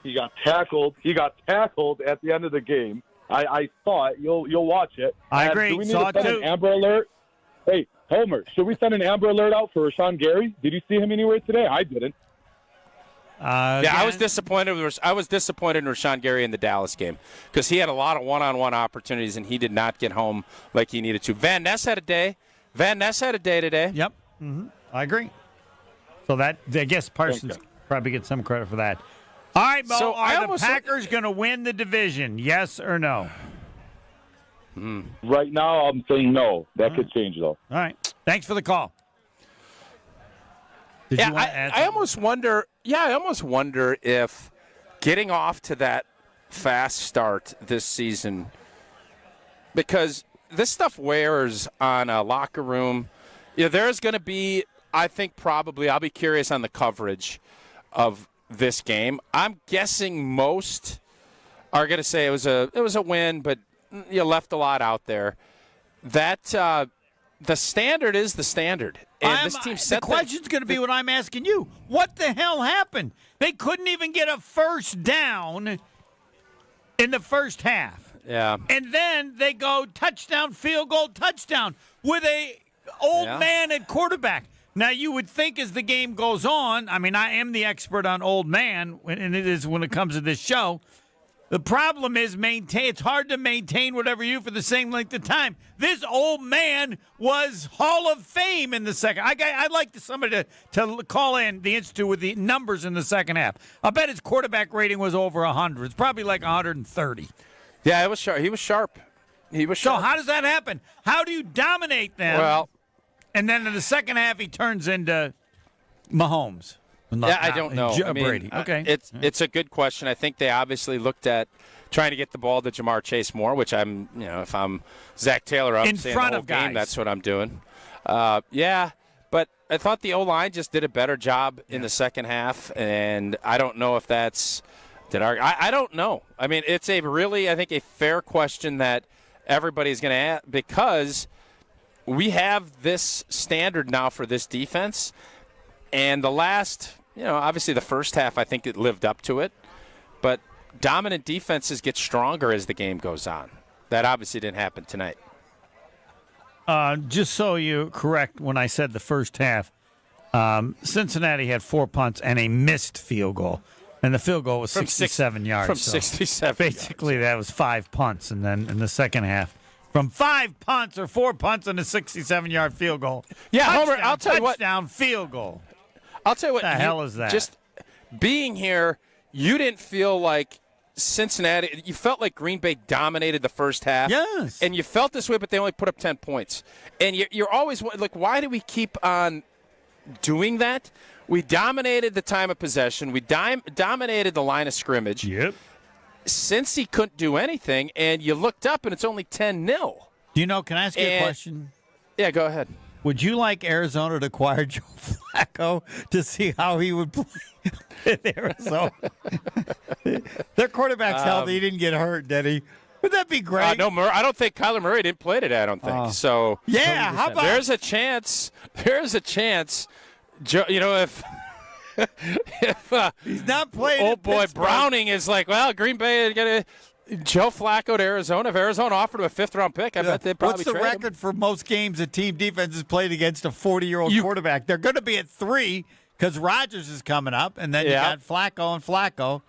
He got tackled. He got tackled at the end of the game. I saw it. You'll watch it. I agree. Do we need saw to send an Amber Alert? Hey, Homer, should we send an Amber Alert out for Rashawn Gary? Did you see him anywhere today? I didn't. I was disappointed. I was disappointed in Rashawn Gary in the Dallas game because he had a lot of one-on-one opportunities and he did not get home like he needed to. Van Ness had a day. Today. Yep. Mm-hmm. I agree. So I guess Parsons probably gets some credit for that. All right, Mo, so are the Packers going to win the division? Yes or no? Right now, I'm saying no. That could change, though. All right. Thanks for the call. I almost wonder if getting off to that fast start this season, because this stuff wears on a locker room. There's going to be, I think probably, I'll be curious on the coverage of this game. I'm guessing most are going to say it was a win, but you left a lot out there. That the standard is the standard. And this team set the question's going to be what I'm asking you. What the hell happened? They couldn't even get a first down in the first half. Yeah. And then they go touchdown, field goal, touchdown with a old man at quarterback. Now, you would think as the game goes on, I mean, I am the expert on old man, and it is when it comes to this show. The problem is it's hard to maintain whatever you for the same length of time. This old man was Hall of Fame in the second. I'd like somebody to call in the Institute with the numbers in the second half. I bet his quarterback rating was over 100. It's probably like 130. Yeah, it was sharp. He was sharp. So how does that happen? How do you dominate them? Well, and then in the second half, he turns into Mahomes. I don't know. Brady. Okay. It's a good question. I think they obviously looked at trying to get the ball to Jamar Chase more, which I'm, if I'm Zach Taylor, I'm saying the whole game, that's what I'm doing. But I thought the O-line just did a better job in the second half, and I don't know if that's I don't know. I mean, it's a really, I think, a fair question that everybody's going to ask because we have this standard now for this defense. And the last, obviously the first half, I think it lived up to it. But dominant defenses get stronger as the game goes on. That obviously didn't happen tonight. Just so you correct when I said the first half, Cincinnati had 4 punts and a missed field goal. And the field goal was 67 yards. From 67 basically, yards. that was 5 punts. And then in the second half, from 5 punts or 4 punts and a 67-yard field goal. Yeah, touchdown, Homer, I'll tell you what. Touchdown field goal. I'll tell you what. The hell is that? Just being here, you didn't feel like Cincinnati. You felt like Green Bay dominated the first half. Yes. And you felt this way, but they only put up 10 points. And you're always like, why do we keep on doing that? We dominated the time of possession. We dominated the line of scrimmage. Yep. Cincy couldn't do anything, and you looked up, and it's only 10-0. Do you know, can I ask you a question? Yeah, go ahead. Would you like Arizona to acquire Joe Flacco to see how he would play in Arizona? Their quarterback's healthy. He didn't get hurt, did he? Would that be great? No, I don't think Kyler Murray didn't play today, I don't think. So yeah, how about there's a chance. Joe, if he's not playing. Old boy Browning is like, well, Green Bay is going to Joe Flacco to Arizona. If Arizona offered him a 5th-round pick, I bet they'd probably trade him. What's the record for most games a team defense has played against a 40-year-old quarterback? They're going to be at 3 because Rodgers is coming up, and then you got Flacco and Flacco.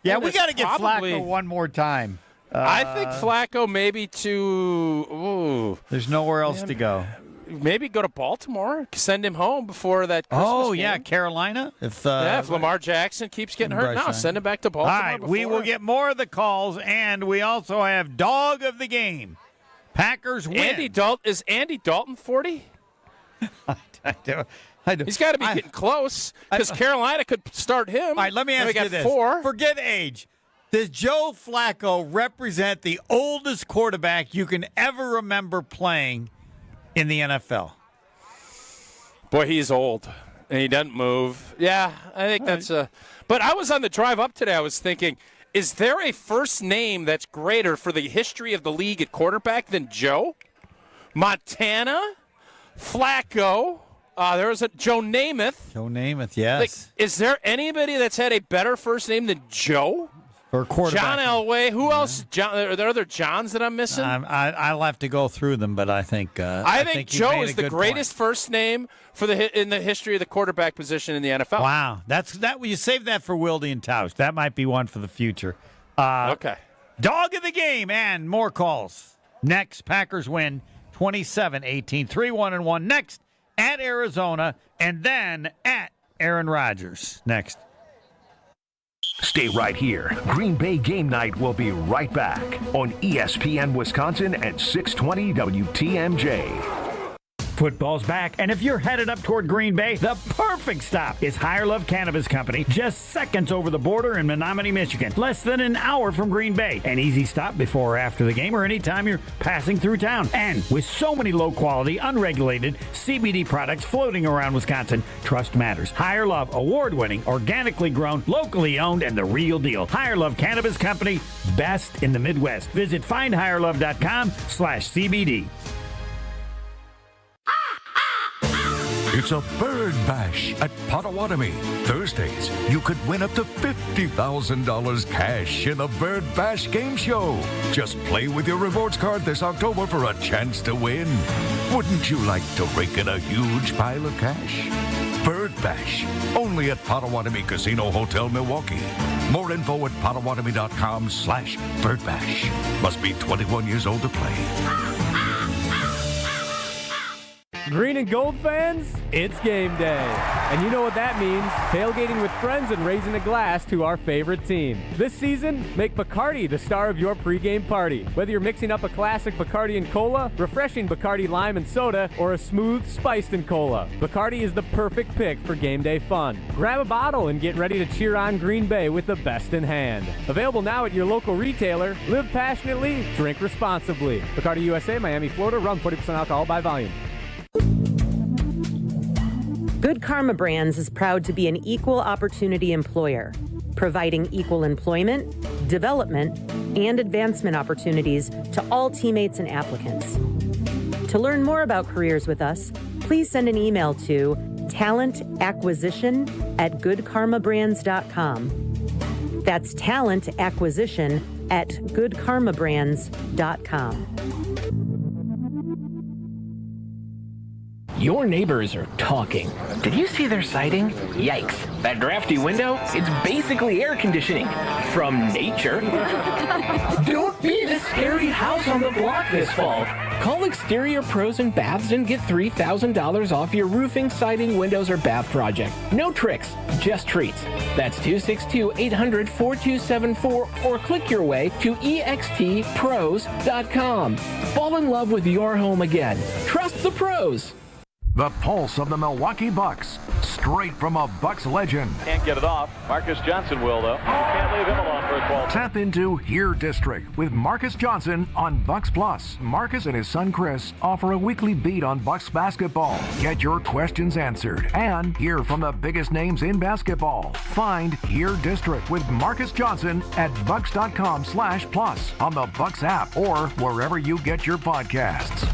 Yeah, we got to get Flacco one more time. I think Flacco maybe to there's nowhere else to go. Maybe go to Baltimore, send him home before that Christmas game. Carolina. If Lamar Jackson keeps getting hurt, send him back to Baltimore. All right, we will get more of the calls, and we also have dog of the game. Packers win. Is Andy Dalton 40? I do. He's got to be getting close because Carolina could start him. All right, let me ask you this. 4. Forget age. Does Joe Flacco represent the oldest quarterback you can ever remember playing in the NFL? Boy, he's old, and he doesn't move. Yeah, I think that's But I was on the drive up today. I was thinking, is there a first name that's greater for the history of the league at quarterback than Joe? Montana? Flacco? There was a Joe Namath. Joe Namath, yes. Is there anybody that's had a better first name than Joe? For quarterback. John Elway. Who else? Are there other Johns that I'm missing? I'll have to go through them, but I think Joe is the greatest first name in the history of the quarterback position in the NFL. Wow, you save that for Wilde and Tausch. That might be one for the future. Okay. Dog of the game and more calls. Next, Packers win 27-18, 3-1-1. Next at Arizona, and then at Aaron Rodgers. Next. Stay right here. Green Bay Game Night will be right back on ESPN Wisconsin at 620 WTMJ. Football's back, and if you're headed up toward Green Bay, the perfect stop is Higher Love Cannabis Company, just seconds over the border in Menominee, Michigan. Less than an hour from Green Bay. An easy stop before or after the game or anytime you're passing through town. And with so many low-quality, unregulated CBD products floating around Wisconsin, trust matters. Higher Love, award-winning, organically grown, locally owned, and the real deal. Higher Love Cannabis Company, best in the Midwest. Visit findhigherlove.com/CBD. It's a bird bash at Potawatomi. Thursdays, you could win up to $50,000 cash in a bird bash game show. Just play with your rewards card this October for a chance to win. Wouldn't you like to rake in a huge pile of cash? Bird Bash, only at Potawatomi Casino Hotel, Milwaukee. More info at potawatomi.com/birdbash. Must be 21 years old to play. Green and gold fans, it's game day. And you know what that means. Tailgating with friends and raising a glass to our favorite team. This season, make Bacardi the star of your pregame party. Whether you're mixing up a classic Bacardi and cola, refreshing Bacardi lime and soda, or a smooth spiced and cola, Bacardi is the perfect pick for game day fun. Grab a bottle and get ready to cheer on Green Bay with the best in hand. Available now at your local retailer. Live passionately, drink responsibly. Bacardi USA, Miami, Florida. Rum 40% alcohol by volume. Good Karma Brands is proud to be an equal opportunity employer, providing equal employment, development, and advancement opportunities to all teammates and applicants. To learn more about careers with us, please send an email to talent acquisition at goodkarmabrands.com. That's talent acquisition at goodkarmabrands.com. Your neighbors are talking. Did you see their siding? Yikes. That drafty window? It's basically air conditioning. From nature. Don't be the scary house on the block this fall. Call Exterior Pros and Baths and get $3,000 off your roofing, siding, windows, or bath project. No tricks, just treats. That's 262-800-4274 or click your way to extpros.com. Fall in love with your home again. Trust the pros. The pulse of the Milwaukee Bucks, straight from a Bucks legend. Can't get it off. Marcus Johnson will, though. Can't leave him alone for a 12. Tap into Here District with Marcus Johnson on Bucks Plus. Marcus and his son Chris offer a weekly beat on Bucks basketball. Get your questions answered and hear from the biggest names in basketball. Find Here District with Marcus Johnson at bucks.com/plus on the Bucks app or wherever you get your podcasts.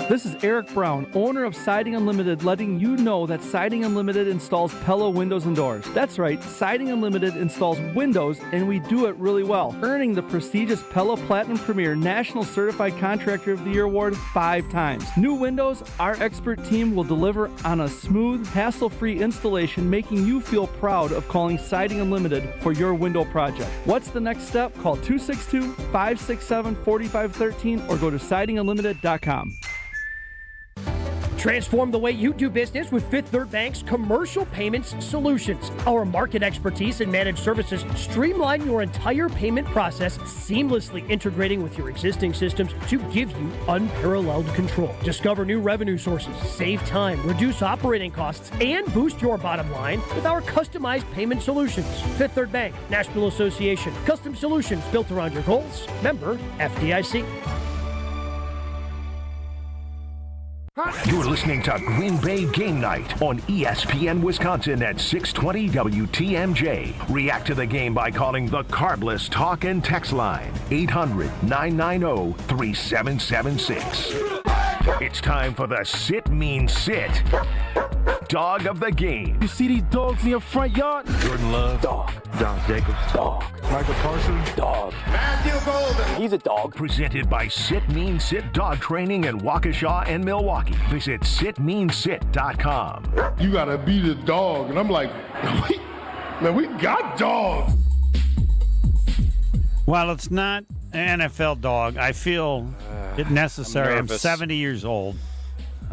This is Eric Brown, owner of Siding Unlimited, letting you know that Siding Unlimited installs Pella windows and doors. That's right, Siding Unlimited installs windows, and we do it really well, earning the prestigious Pella Platinum Premier National Certified Contractor of the Year award 5 times. New windows, our expert team will deliver on a smooth, hassle-free installation, making you feel proud of calling Siding Unlimited for your window project. What's the next step? Call 262-567-4513 or go to sidingunlimited.com. Transform the way you do business with Fifth Third Bank's Commercial Payments Solutions. Our market expertise and managed services streamline your entire payment process, seamlessly integrating with your existing systems to give you unparalleled control. Discover new revenue sources, save time, reduce operating costs, and boost your bottom line with our customized payment solutions. Fifth Third Bank, National Association, custom solutions built around your goals. Member FDIC. You're listening to Green Bay Game Night on ESPN Wisconsin at 620 WTMJ. React to the game by calling the Carbless Talk and Text line, 800-990-3776. It's time for the Sit Mean Sit Dog of the Game. You see these dogs in your front yard? Jordan Love. Dog. John Jacobs. Dog. Michael Parsons. Dog. Matthew Golden. He's a dog. Presented by Sit Mean Sit Dog Training in Waukesha and Milwaukee. Visit sitmeansit.com. You gotta beat a dog. And I'm like, man, we got dogs. While it's not an NFL dog, I feel it necessary. I'm 70 years old.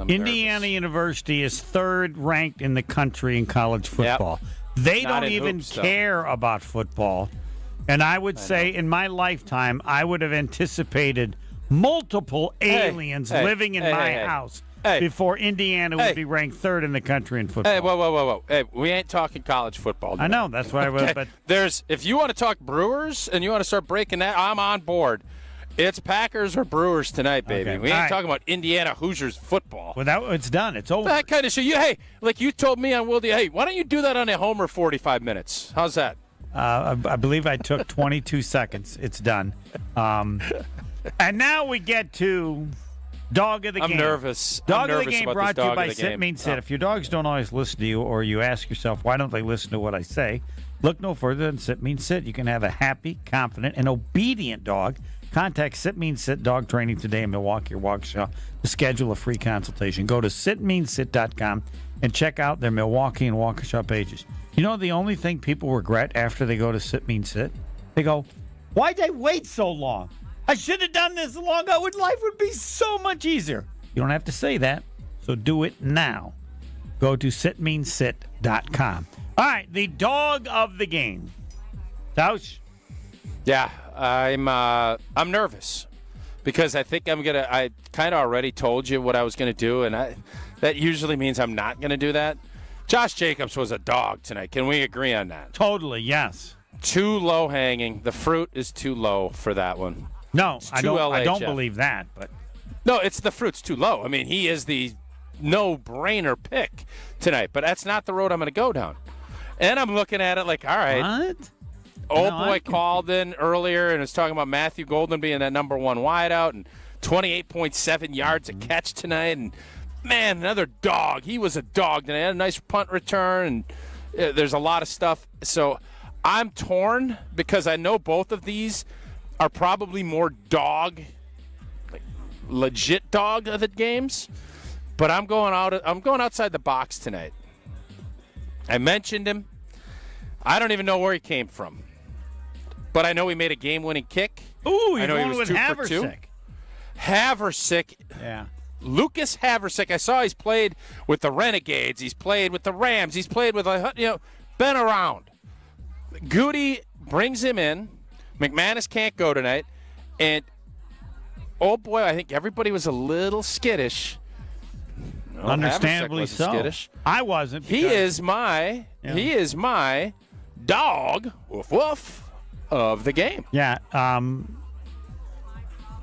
Indiana University is 3rd ranked in the country in college football. Yep. They Not don't even care about football. And I would say in my lifetime, I would have anticipated multiple aliens living in my house before Indiana would be ranked 3rd in the country in football. Hey, whoa. Hey, we ain't talking college football today. I know. That's why I was. But if you want to talk Brewers and you want to start breaking that, I'm on board. It's Packers or Brewers tonight, baby. Okay. We ain't talking about Indiana Hoosiers football. Well, it's done. It's over. That kind of shit. Like you told me on Wildy, hey, why don't you do that on a homer 45 minutes? How's that? I believe I took 22 seconds. It's done. And now we get to Dog of the Game. I'm nervous. Dog of the Game brought to you by Sit Mean Sit. If your dogs don't always listen to you or you ask yourself, why don't they listen to what I say? Look no further than Sit Mean Sit. You can have a happy, confident, and obedient dog. Contact Sit Mean Sit Dog Training today in Milwaukee or Waukesha to schedule a free consultation. Go to sitmeansit.com and check out their Milwaukee and Waukesha pages. You know the only thing people regret after they go to Sit Mean Sit? They go, why'd I wait so long? I should have done this long ago. Life would be so much easier. You don't have to say that, so do it now. Go to sitmeansit.com. All right, the Dog of the Game. Tauscher. Yeah, I'm nervous because I think I kind of already told you what I was going to do, and that usually means I'm not going to do that. Josh Jacobs was a dog tonight. Can we agree on that? Totally, yes. Too low hanging. The fruit is too low for that one. No, I don't believe that. But no, the fruit's too low. I mean, he is the no-brainer pick tonight, but that's not the road I'm going to go down. And I'm looking at it like, all right. What? Boy called in earlier and was talking about Matthew Golden being that number 1 wideout and 28.7 yards a catch tonight. And man, another dog. He was a dog. And he had a nice punt return, and there's a lot of stuff. So I'm torn because I know both of these are probably more dog, like legit dog of the games. But I'm going outside the box tonight. I mentioned him. I don't even know where he came from. But I know he made a game-winning kick. Ooh, I know he going was with 2 for 2. Haversick. Yeah. Lucas Haversick. I saw he's played with the Renegades. He's played with the Rams. He's played with, been around. Goody brings him in. McManus can't go tonight. And, oh, boy, I think everybody was a little skittish. No, Understandably so. Skittish. I wasn't. He is my dog, woof woof, of the game. Yeah.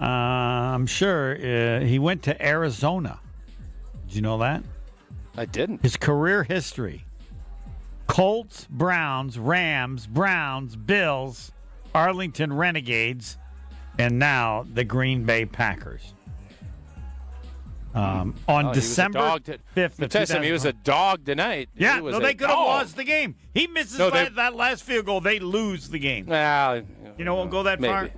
I'm sure he went to Arizona. Did you know that? I didn't. His career history: Colts, Browns, Rams, Browns, Bills, Arlington Renegades, and now the Green Bay Packers. On December 5th, he was a dog tonight. Yeah, they could have lost the game. He misses that last field goal, they lose the game. Well, won't go that far?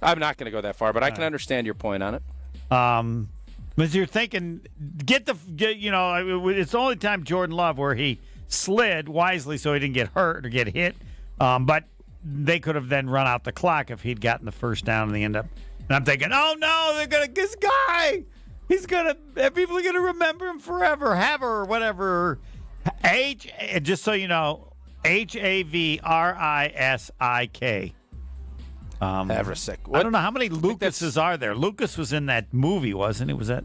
I'm not going to go that far, but I can understand your point on it. But you're thinking, it's the only time Jordan Love where he slid wisely so he didn't get hurt or get hit. But they could have then run out the clock if he'd gotten the first down and they end up. And I'm thinking, oh no, they're going to this guy. People are gonna remember him forever. Haver or whatever. Just so you know, Havrisik. Havrisik. I don't know how many Lucases are there. Lucas was in that movie, wasn't he? Was that?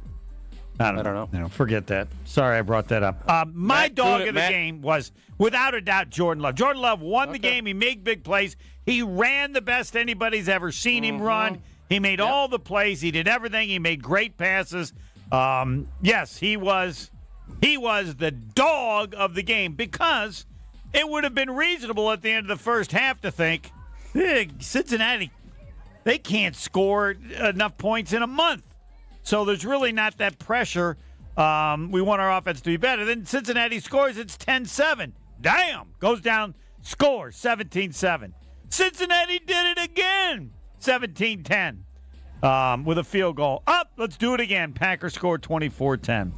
I don't know. Forget that. Sorry, I brought that up. My dog of the game was, without a doubt, Jordan Love. Jordan Love won the game. He made big plays. He ran the best anybody's ever seen him run. He made all the plays. He did everything. He made great passes. Yes, he was the dog of the game because it would have been reasonable at the end of the first half to think, Cincinnati, they can't score enough points in a month. So there's really not that pressure. We want our offense to be better. Then Cincinnati scores. It's 10-7. Damn. Goes down, scores 17-7. Cincinnati did it again. 17-10 with a field goal. Let's do it again. Packers scored 24-10.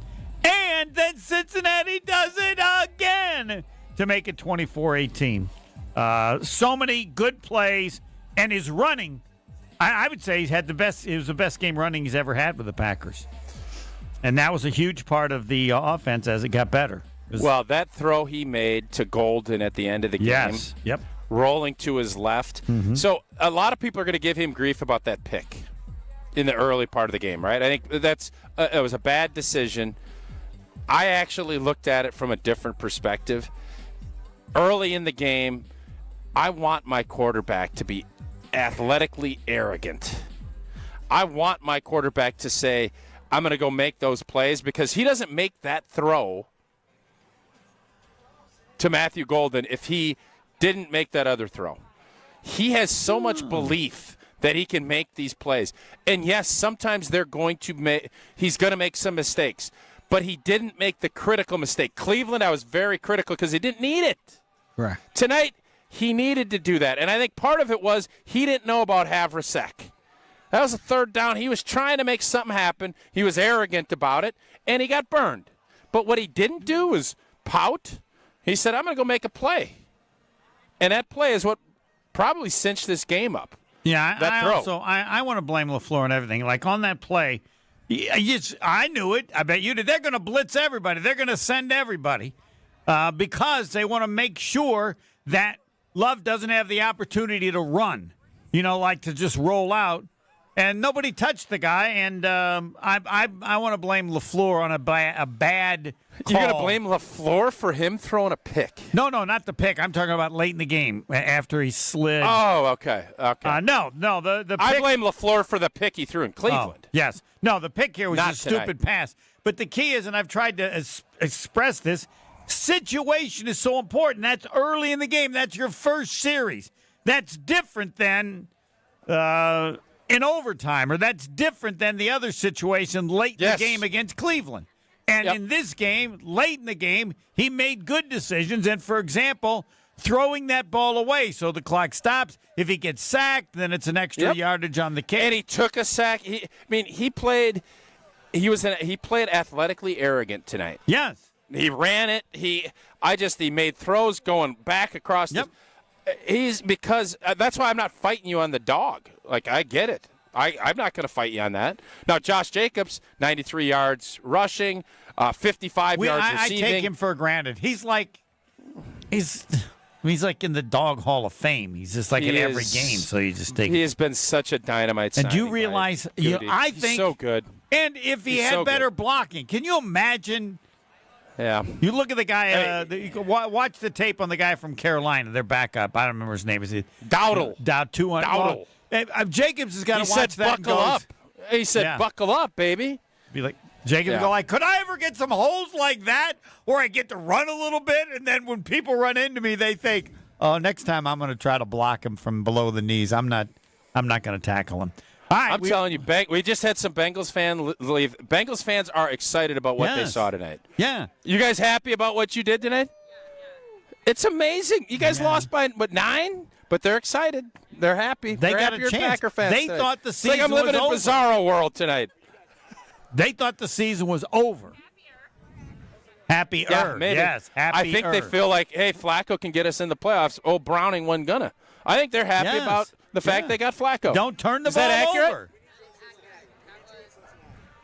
And then Cincinnati does it again to make it 24-18. So many good plays, and his running, I would say it was the best game running he's ever had with the Packers. And that was a huge part of the offense as it got better. Well, that throw he made to Golden at the end of the game. Yes. Yep. Rolling to his left. Mm-hmm. So a lot of people are going to give him grief about that pick in the early part of the game, right? I think it was a bad decision. I actually looked at it from a different perspective. Early in the game, I want my quarterback to be athletically arrogant. I want my quarterback to say, I'm going to go make those plays, because he doesn't make that throw to Matthew Golden if he didn't make that other throw. He has so much belief that he can make these plays. And yes, sometimes he's going to make some mistakes, but he didn't make the critical mistake. Cleveland, I was very critical because he didn't need it. Right. Tonight, he needed to do that. And I think part of it was he didn't know about Havrisik. That was a third down. He was trying to make something happen. He was arrogant about it, and he got burned. But what he didn't do was pout. He said, I'm going to go make a play. And that play is what probably cinched this game up. Yeah, throw. I want to blame LaFleur and everything. Like on that play, I knew it. I bet you did. They're going to blitz everybody. They're going to send everybody because they want to make sure that Love doesn't have the opportunity to run, like to just roll out. And nobody touched the guy, and I want to blame LaFleur on a bad call. You're going to blame LaFleur for him throwing a pick? No, not the pick. I'm talking about late in the game after he slid. Oh, okay. No, the pick. I blame LaFleur for the pick he threw in Cleveland. Oh, yes. No, the pick here was Not a stupid pass. But the key is, and I've tried to express this, situation is so important. That's early in the game. That's your first series. That's different than in overtime, or that's different than the other situation late in the game against Cleveland. And in this game, late in the game, he made good decisions. And, for example, throwing that ball away so the clock stops. If he gets sacked, then it's an extra yardage on the kick. And he took a sack. He played athletically arrogant tonight. Yes. He ran it. He made throws going back across the – that's why I'm not fighting you on the dog. Like, I get it. I'm not going to fight you on that. Now, Josh Jacobs, 93 yards rushing, 55 yards receiving. I take him for granted. He's like in the Dog Hall of Fame. He's just like in every game, so you just take him. He has been such a dynamite signing. And do you realize, I think – he's so good. And if he had better blocking, can you imagine – yeah. You look at the guy, you can watch the tape on the guy from Carolina, their backup. I don't remember his name. Is it Dowdle? Dowdle. Jacobs has got to watch that and buckle up. He said, buckle up, baby. Be like, Jacobs go like, could I ever get some holes like that where I get to run a little bit? And then when people run into me, they think, oh, next time I'm going to try to block him from below the knees. I'm not going to tackle him. All right, I'm telling you, we just had some Bengals fan leave. Bengals fans are excited about what they saw tonight. Yeah. You guys happy about what you did tonight? It's amazing. You guys lost by 9, but they're excited. They're happy. They got happier a chance. Packer fans They today. thought the season was over. It's like I'm living in Bizarro world tonight. They thought the season was over. Happier. Yeah, maybe. Yes, happier. I think they feel like, hey, Flacco can get us in the playoffs. Oh, Browning wasn't gonna. I think they're happy about the fact they got Flacco. Don't turn the Is ball that accurate? over.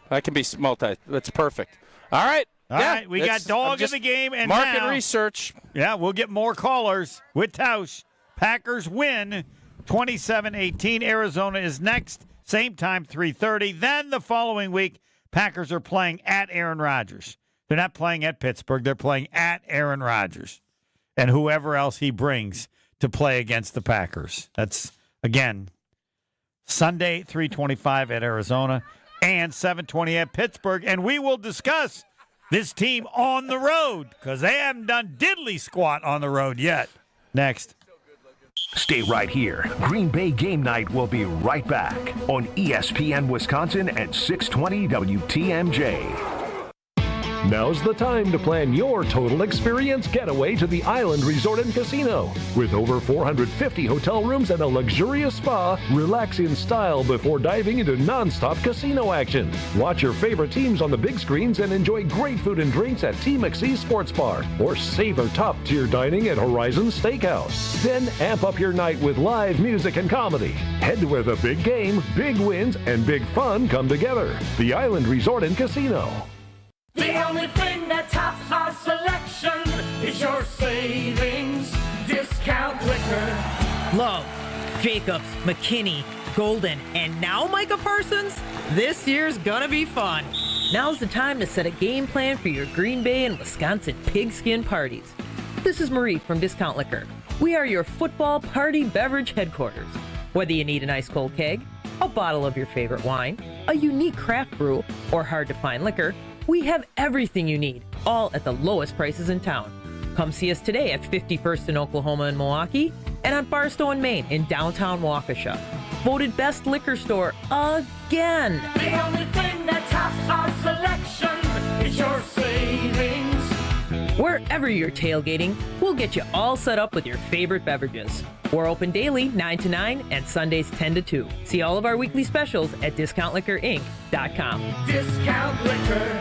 That can be That's perfect. All right. All right, we got dog in the game. And market now, research. Yeah, we'll get more callers with Tausch. Packers win 27-18. Arizona is next. Same time, 3:30. Then the following week, Packers are playing at Aaron Rodgers. They're not playing at Pittsburgh. They're playing at Aaron Rodgers and whoever else he brings to play against the Packers. That's, again, Sunday, 3:25 at Arizona and 7:20 at Pittsburgh. And we will discuss this team on the road because they haven't done diddly squat on the road yet. Next. Stay right here. Green Bay Game Night will be right back on ESPN Wisconsin at 620 WTMJ. Now's the time to plan your total experience getaway to the Island Resort and Casino. With over 450 hotel rooms and a luxurious spa, relax in style before diving into nonstop casino action. Watch your favorite teams on the big screens and enjoy great food and drinks at T. McSee's Sports Bar or savor top-tier dining at Horizon Steakhouse. Then amp up your night with live music and comedy. Head to where the big game, big wins, and big fun come together. The Island Resort and Casino. The only thing that tops our selection is your savings discount liquor. Love, Jacobs, McKinney, Golden, and now Micah Parsons? This year's gonna be fun. Now's the time to set a game plan for your Green Bay and Wisconsin pigskin parties. This is Marie from Discount Liquor. We are your football party beverage headquarters. Whether you need an ice cold keg, a bottle of your favorite wine, a unique craft brew, or hard-to-find liquor, we have everything you need, all at the lowest prices in town. Come see us today at 51st in Oklahoma and Milwaukee, and on Barstow and Maine in downtown Waukesha. Voted best liquor store again. The only thing that tops our selection is your savings. Wherever you're tailgating, we'll get you all set up with your favorite beverages. We're open daily 9 to 9 and Sundays 10 to 2. See all of our weekly specials at DiscountLiquorInc.com. Discount Liquor.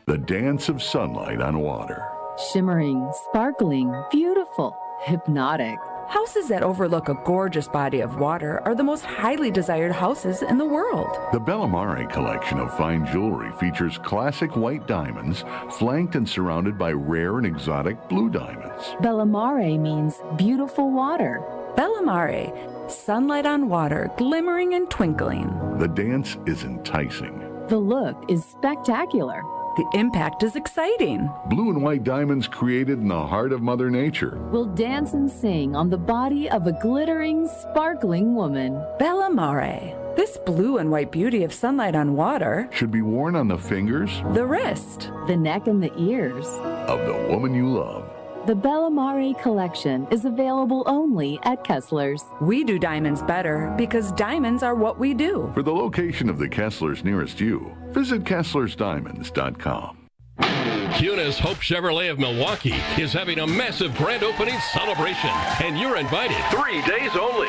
The dance of sunlight on water. Shimmering, sparkling, beautiful, hypnotic. Houses that overlook a gorgeous body of water are the most highly desired houses in the world. The Bellamare collection of fine jewelry features classic white diamonds, flanked and surrounded by rare and exotic blue diamonds. Bellamare means beautiful water. Bellamare, sunlight on water, glimmering and twinkling. The dance is enticing. The look is spectacular. The impact is exciting. Blue and white diamonds created in the heart of Mother Nature will dance and sing on the body of a glittering, sparkling woman. Bellamare. This blue and white beauty of sunlight on water should be worn on the fingers, the wrist, the neck, and the ears of the woman you love. The Bellamare collection is available only at Kessler's. We do diamonds better because diamonds are what we do. For the location of the Kesslers nearest you, visit KesslersDiamonds.com. Kunis Hope Chevrolet of Milwaukee is having a massive grand opening celebration, and you're invited. 3 days only.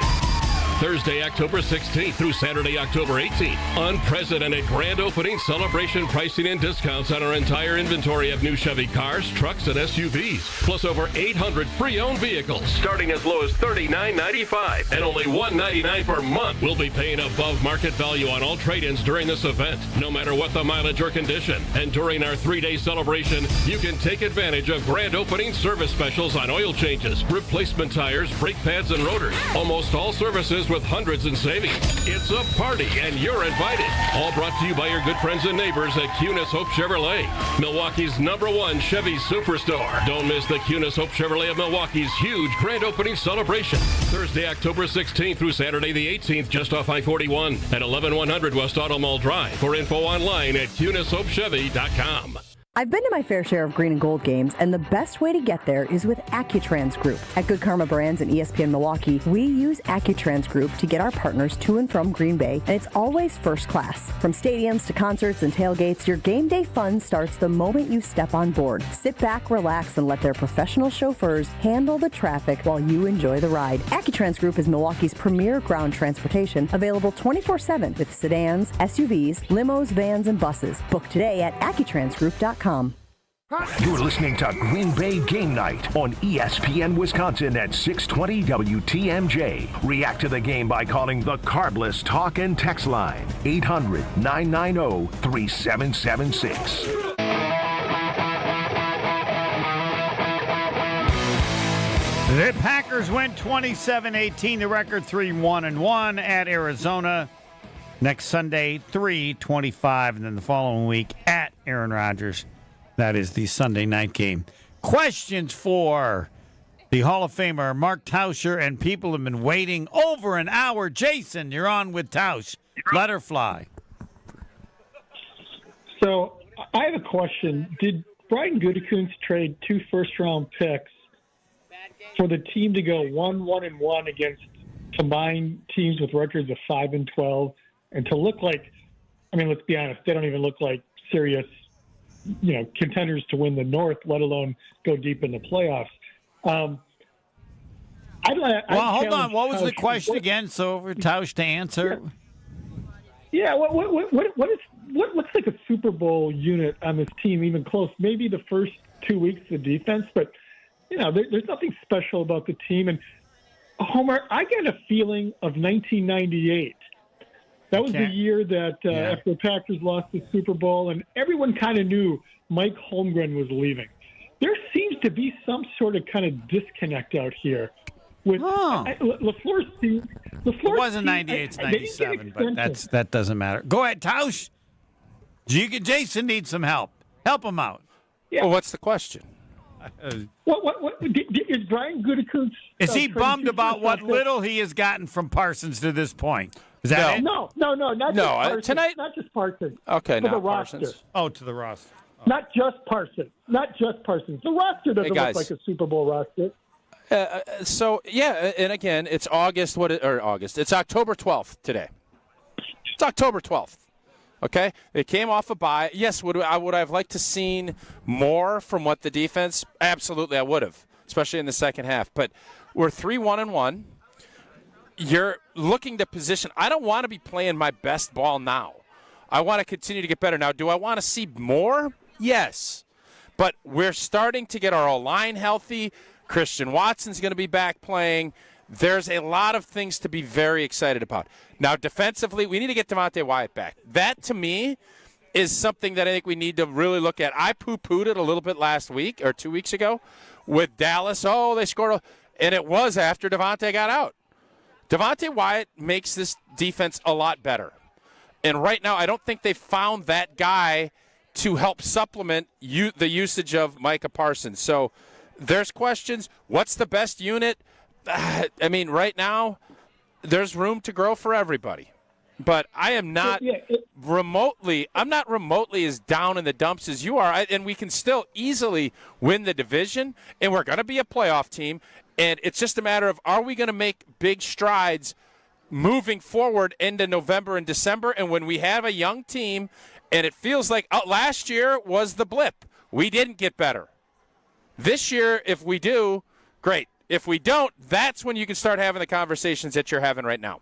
Thursday, October 16th through Saturday, October 18th. Unprecedented grand opening celebration pricing and discounts on our entire inventory of new Chevy cars, trucks, and SUVs. Plus over 800 pre-owned vehicles. Starting as low as $39.95 and only $199 per month. We'll be paying above market value on all trade-ins during this event, no matter what the mileage or condition. And during our 3-day celebration, you can take advantage of grand opening service specials on oil changes, replacement tires, brake pads, and rotors. Almost all services with hundreds in savings. It's a party, and you're invited. All brought to you by your good friends and neighbors at Kunis Hope Chevrolet, Milwaukee's #1 Chevy superstore. Don't miss the Kunis Hope Chevrolet of Milwaukee's huge grand opening celebration. Thursday, October 16th through Saturday the 18th, just off I-41 at 11100 West Auto Mall Drive. For info online at KunisHopeChevy.com. I've been to my fair share of green and gold games, and the best way to get there is with AccuTrans Group. At Good Karma Brands and ESPN Milwaukee, we use AccuTrans Group to get our partners to and from Green Bay, and it's always first class. From stadiums to concerts and tailgates, your game day fun starts the moment you step on board. Sit back, relax, and let their professional chauffeurs handle the traffic while you enjoy the ride. AccuTrans Group is Milwaukee's premier ground transportation, available 24/7 with sedans, SUVs, limos, vans, and buses. Book today at AccuTransGroup.com. You're listening to Green Bay Game Night on ESPN Wisconsin at 620 WTMJ. React to the game by calling the Carbless Talk and Text line, 800-990-3776. The Packers win 27-18. The record 3-1-1 at Arizona. Next Sunday, 3-25, and then the following week at Aaron Rodgers. That is the Sunday night game. Questions for the Hall of Famer, Mark Tauscher, and people have been waiting over an hour. Jason, you're on with Tausch. Let her fly. So I have a question. Did Brian Gutekunst trade 2 first-round picks for the team to go 1-1-1 against combined teams with records of 5-12, and to look like, I mean, let's be honest, they don't even look like serious, contenders to win the North, let alone go deep in the playoffs. Hold on. What was the question again? So for Tausch to answer. Yeah. What's like a Super Bowl unit on this team? Even close? Maybe the first 2 weeks of defense, but there's nothing special about the team. And Homer, I get a feeling of 1998. That was the year that after the Packers lost the Super Bowl, and everyone kind of knew Mike Holmgren was leaving. There seems to be some sort of kind of disconnect out here. With LaFleur's team. It wasn't 98, it's 97, but that doesn't matter. Go ahead, Tausch. Jason needs some help. Help him out. Yeah. Well, what's the question? What is Brian Gutekunst? Is he bummed about what little he has gotten from Parsons to this point? Is that it? No, not just Parsons. Tonight? Not just Parsons. Okay, to not the Parsons. roster. Oh, to the roster. Oh. Not just Parsons. The roster doesn't look like a Super Bowl roster. And again, it's August. It's October 12th today. It's October 12th. Okay, they came off a bye. Yes, would I have liked to seen more from what the defense? Absolutely, I would have, especially in the second half. But we're 3-1-1. You're looking to position. I don't want to be playing my best ball now. I want to continue to get better. Now, do I want to see more? Yes. But we're starting to get our O-line healthy. Christian Watson's going to be back playing. There's a lot of things to be very excited about. Now, defensively, we need to get Devontae Wyatt back. That, to me, is something that I think we need to really look at. I poo-pooed it a little bit last week or 2 weeks ago with Dallas. Oh, they scored. And it was after Devontae got out. Devontae Wyatt makes this defense a lot better. And right now, I don't think they've found that guy to help supplement the usage of Micah Parsons. So there's questions. What's the best unit? I mean, right now, there's room to grow for everybody. but I am not remotely as down in the dumps as you are. And we can still easily win the division, and we're going to be a playoff team. And it's just a matter of, are we going to make big strides moving forward into November and December? And when we have a young team, and it feels like last year was the blip. We didn't get better. This year, if we do, great. If we don't, that's when you can start having the conversations that you're having right now.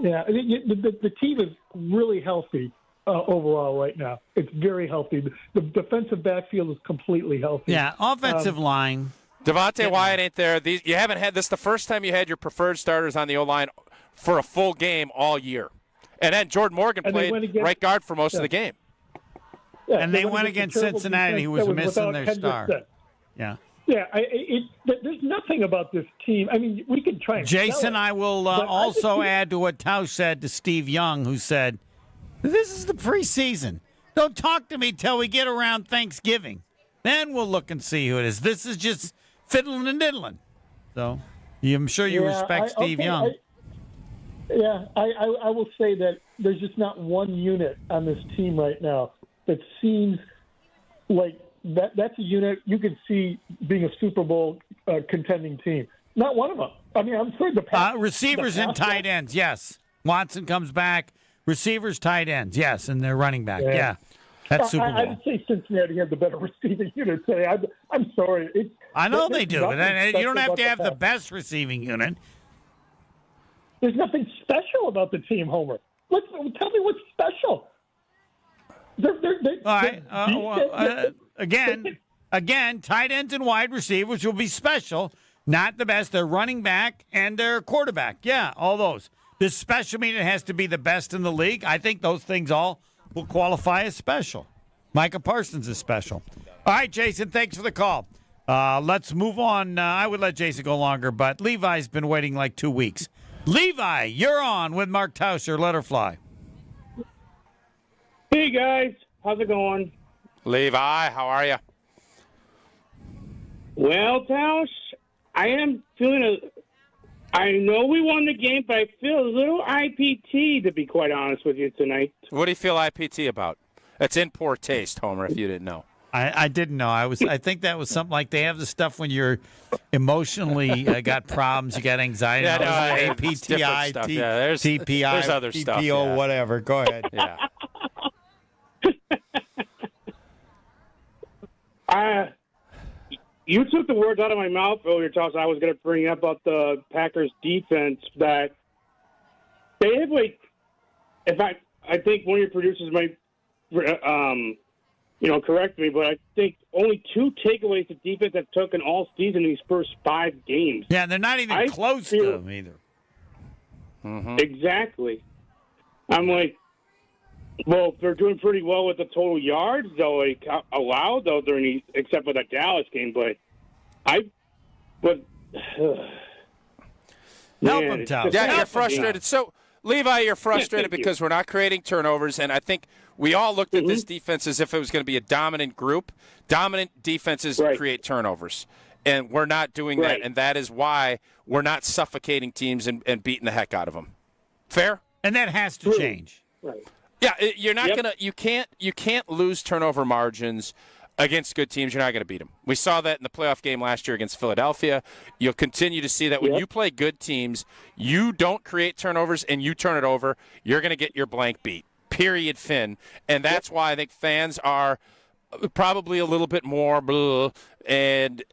Yeah, the team is really healthy overall right now. It's very healthy. The defensive backfield is completely healthy. Yeah, offensive line. Devontae Wyatt ain't there. You haven't had this the first time you had your preferred starters on the O-line for a full game all year. And then Jordan Morgan played right guard for most of the game. Yeah, and they went against Cincinnati, who was missing their star. Yeah. Yeah, there's nothing about this team. I mean, we can try and Jason, I will also add to what Tausch said to Steve Young, who said, this is the preseason. Don't talk to me till we get around Thanksgiving. Then we'll look and see who it is. This is just fiddling and diddling. So I'm sure you respect Steve Young. I will say that there's just not one unit on this team right now that seems like that's a unit you could see being a Super Bowl contending team. Not one of them. I mean, I'm sorry. Receivers and tight ends, yes. Watson comes back. Receivers, tight ends, yes, and they're running back. Yeah. That's Super Bowl. I would say Cincinnati has the better receiving unit today. I'm sorry. I know they do. You don't have to have the best receiving unit. There's nothing special about the team, Homer. Tell me what's special. All right. Again, tight ends and wide receivers will be special. Not the best. They're running back and they're quarterback. Yeah, all those. Does special mean it has to be the best in the league? I think those things all will qualify as special. Micah Parsons is special. All right, Jason, thanks for the call. Let's move on. I would let Jason go longer, but Levi's been waiting like 2 weeks. Levi, you're on with Mark Tauscher. Let her fly. Hey, guys. How's it going? Levi, how are you? Well, Tausch, I am feeling I know we won the game, but I feel a little IPT, to be quite honest with you, tonight. What do you feel IPT about? That's in poor taste, Homer, if you didn't know. I didn't know. I think that was something like they have the stuff when you're emotionally got problems, you got anxiety, APTI, TPI, there's other TPO, stuff, whatever. Go ahead. Yeah. You took the words out of my mouth earlier, Toss. I was going to bring up about the Packers defense that they have, like, in fact, I think one of your producers might, correct me, but I think only 2 takeaways the defense have taken all season in these first 5 games. Yeah, they're not even close to them either. Mm-hmm. Exactly. I'm like, well, they're doing pretty well with the total yards, though, allowed, though, except for the Dallas game. But help him, Tom. Yeah, you're frustrated. So, Levi, you're frustrated because we're not creating turnovers, and I think we all looked at this defense as if it was going to be a dominant group. Dominant defenses create turnovers, and we're not doing that, and that is why we're not suffocating teams and beating the heck out of them. Fair? And that has to change. Right. Yeah, you're not gonna. You can't lose turnover margins against good teams. You're not gonna beat them. We saw that in the playoff game last year against Philadelphia. You'll continue to see that when you play good teams, you don't create turnovers and you turn it over. You're gonna get your blank beat. Period. Fin. And that's why I think fans are probably a little bit more blah, and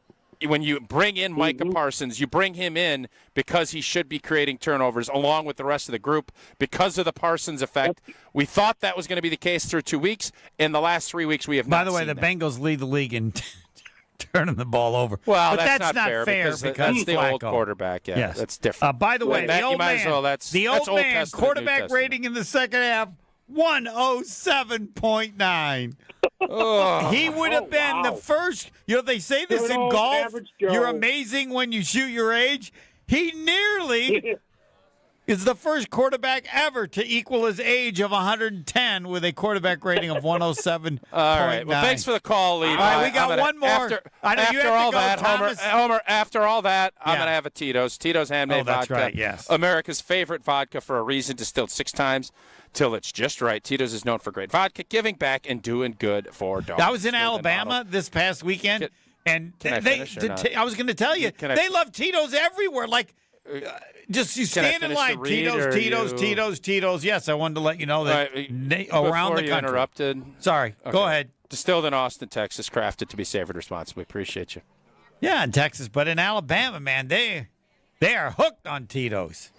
when you bring in Micah Parsons, you bring him in because he should be creating turnovers along with the rest of the group because of the Parsons effect. We thought that was going to be the case through 2 weeks. In the last 3 weeks, we have not By the way, the Bengals lead the league in turning the ball over. Well, but that's not fair because that's the old quarterback. Yeah, yes. That's different. By the way, the old man quarterback rating in the second half, 107.9. He would have been the first. They say this in golf. You're amazing when you shoot your age. He nearly is the first quarterback ever to equal his age of 110 with a quarterback rating of 107. All right. Well, thanks for the call, Lee. All right, we got one more. After all that, Homer, after all that, I'm going to have a Tito's. Tito's handmade vodka. Right, yes. America's favorite vodka for a reason, distilled 6 times till it's just right. Tito's is known for great vodka, giving back, and doing good for dogs. I was in Alabama this past weekend, and I was going to tell you, they love Tito's everywhere. Like, just you stand in line, Tito's. Yes, I wanted to let you know that around the country. Interrupted. Sorry, okay. Go ahead. Distilled in Austin, Texas, crafted to be savored responsibly. Appreciate you. Yeah, in Texas, but in Alabama, man, they are hooked on Tito's.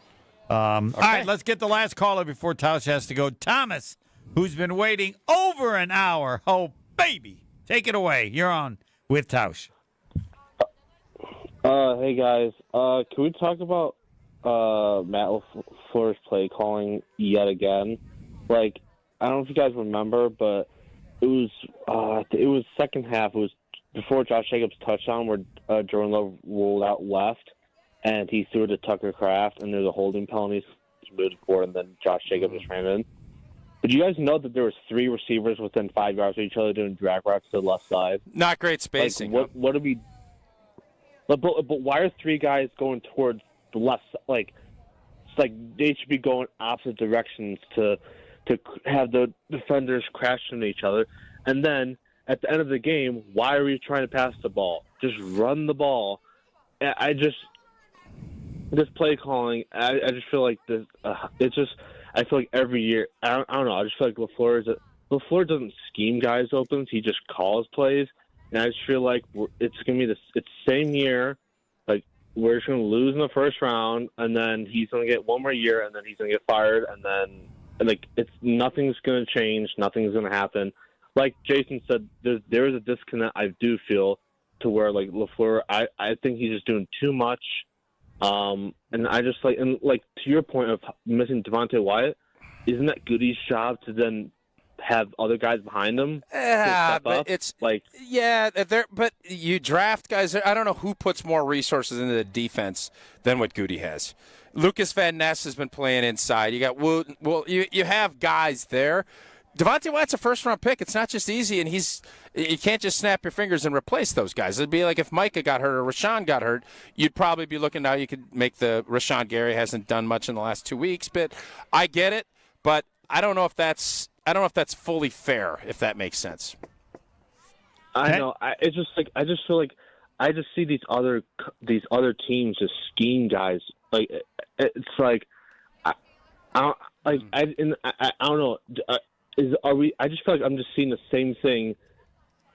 All right, let's get the last caller before Tauscher has to go. Thomas, who's been waiting over an hour. Oh, baby. Take it away. You're on with Tauscher. Hey, guys. Can we talk about Matt LaFleur's play calling yet again? Like, I don't know if you guys remember, but it was second half. It was before Josh Jacobs' touchdown where Jordan Love rolled out left, and he threw it to Tucker Kraft, and there's a holding penalty moved forward, and then Josh Jacobs just ran in. Did you guys know that there was 3 receivers within 5 yards of each other doing drag routes to the left side? Not great spacing. Like, what are we? But why are 3 guys going towards the left? Like, it's like they should be going opposite directions to have the defenders crash into each other. And then at the end of the game, why are we trying to pass the ball? Just run the ball. This play calling, I just feel like this. It's just, I feel like every year, I don't know. I just feel like LaFleur doesn't scheme guys open. He just calls plays. And I just feel like it's going to be it's same year. Like, we're just going to lose in the first round, and then he's going to get one more year, and then he's going to get fired, and then nothing's going to change. Nothing's going to happen. Like Jason said, there is a disconnect, I do feel, to where, like, LaFleur, I think he's just doing too much. And I just, to your point of missing Devontae Wyatt, isn't that Goody's job to then have other guys behind him? Yeah, but it's like but you draft guys. I don't know who puts more resources into the defense than what Goody has. Lucas Van Ness has been playing inside. You got you have guys there. Devontae Wyatt's a first-round pick. It's not just easy, and you can't just snap your fingers and replace those guys. It'd be like if Micah got hurt or Rashawn got hurt, you'd probably be looking now. You could make the Rashawn Gary hasn't done much in the last 2 weeks, but I get it. But I don't know if that's fully fair, if that makes sense. I know. It's just like I just feel like I just see these other teams just scheme guys. Like, it's like I don't know. I just feel like I'm just seeing the same thing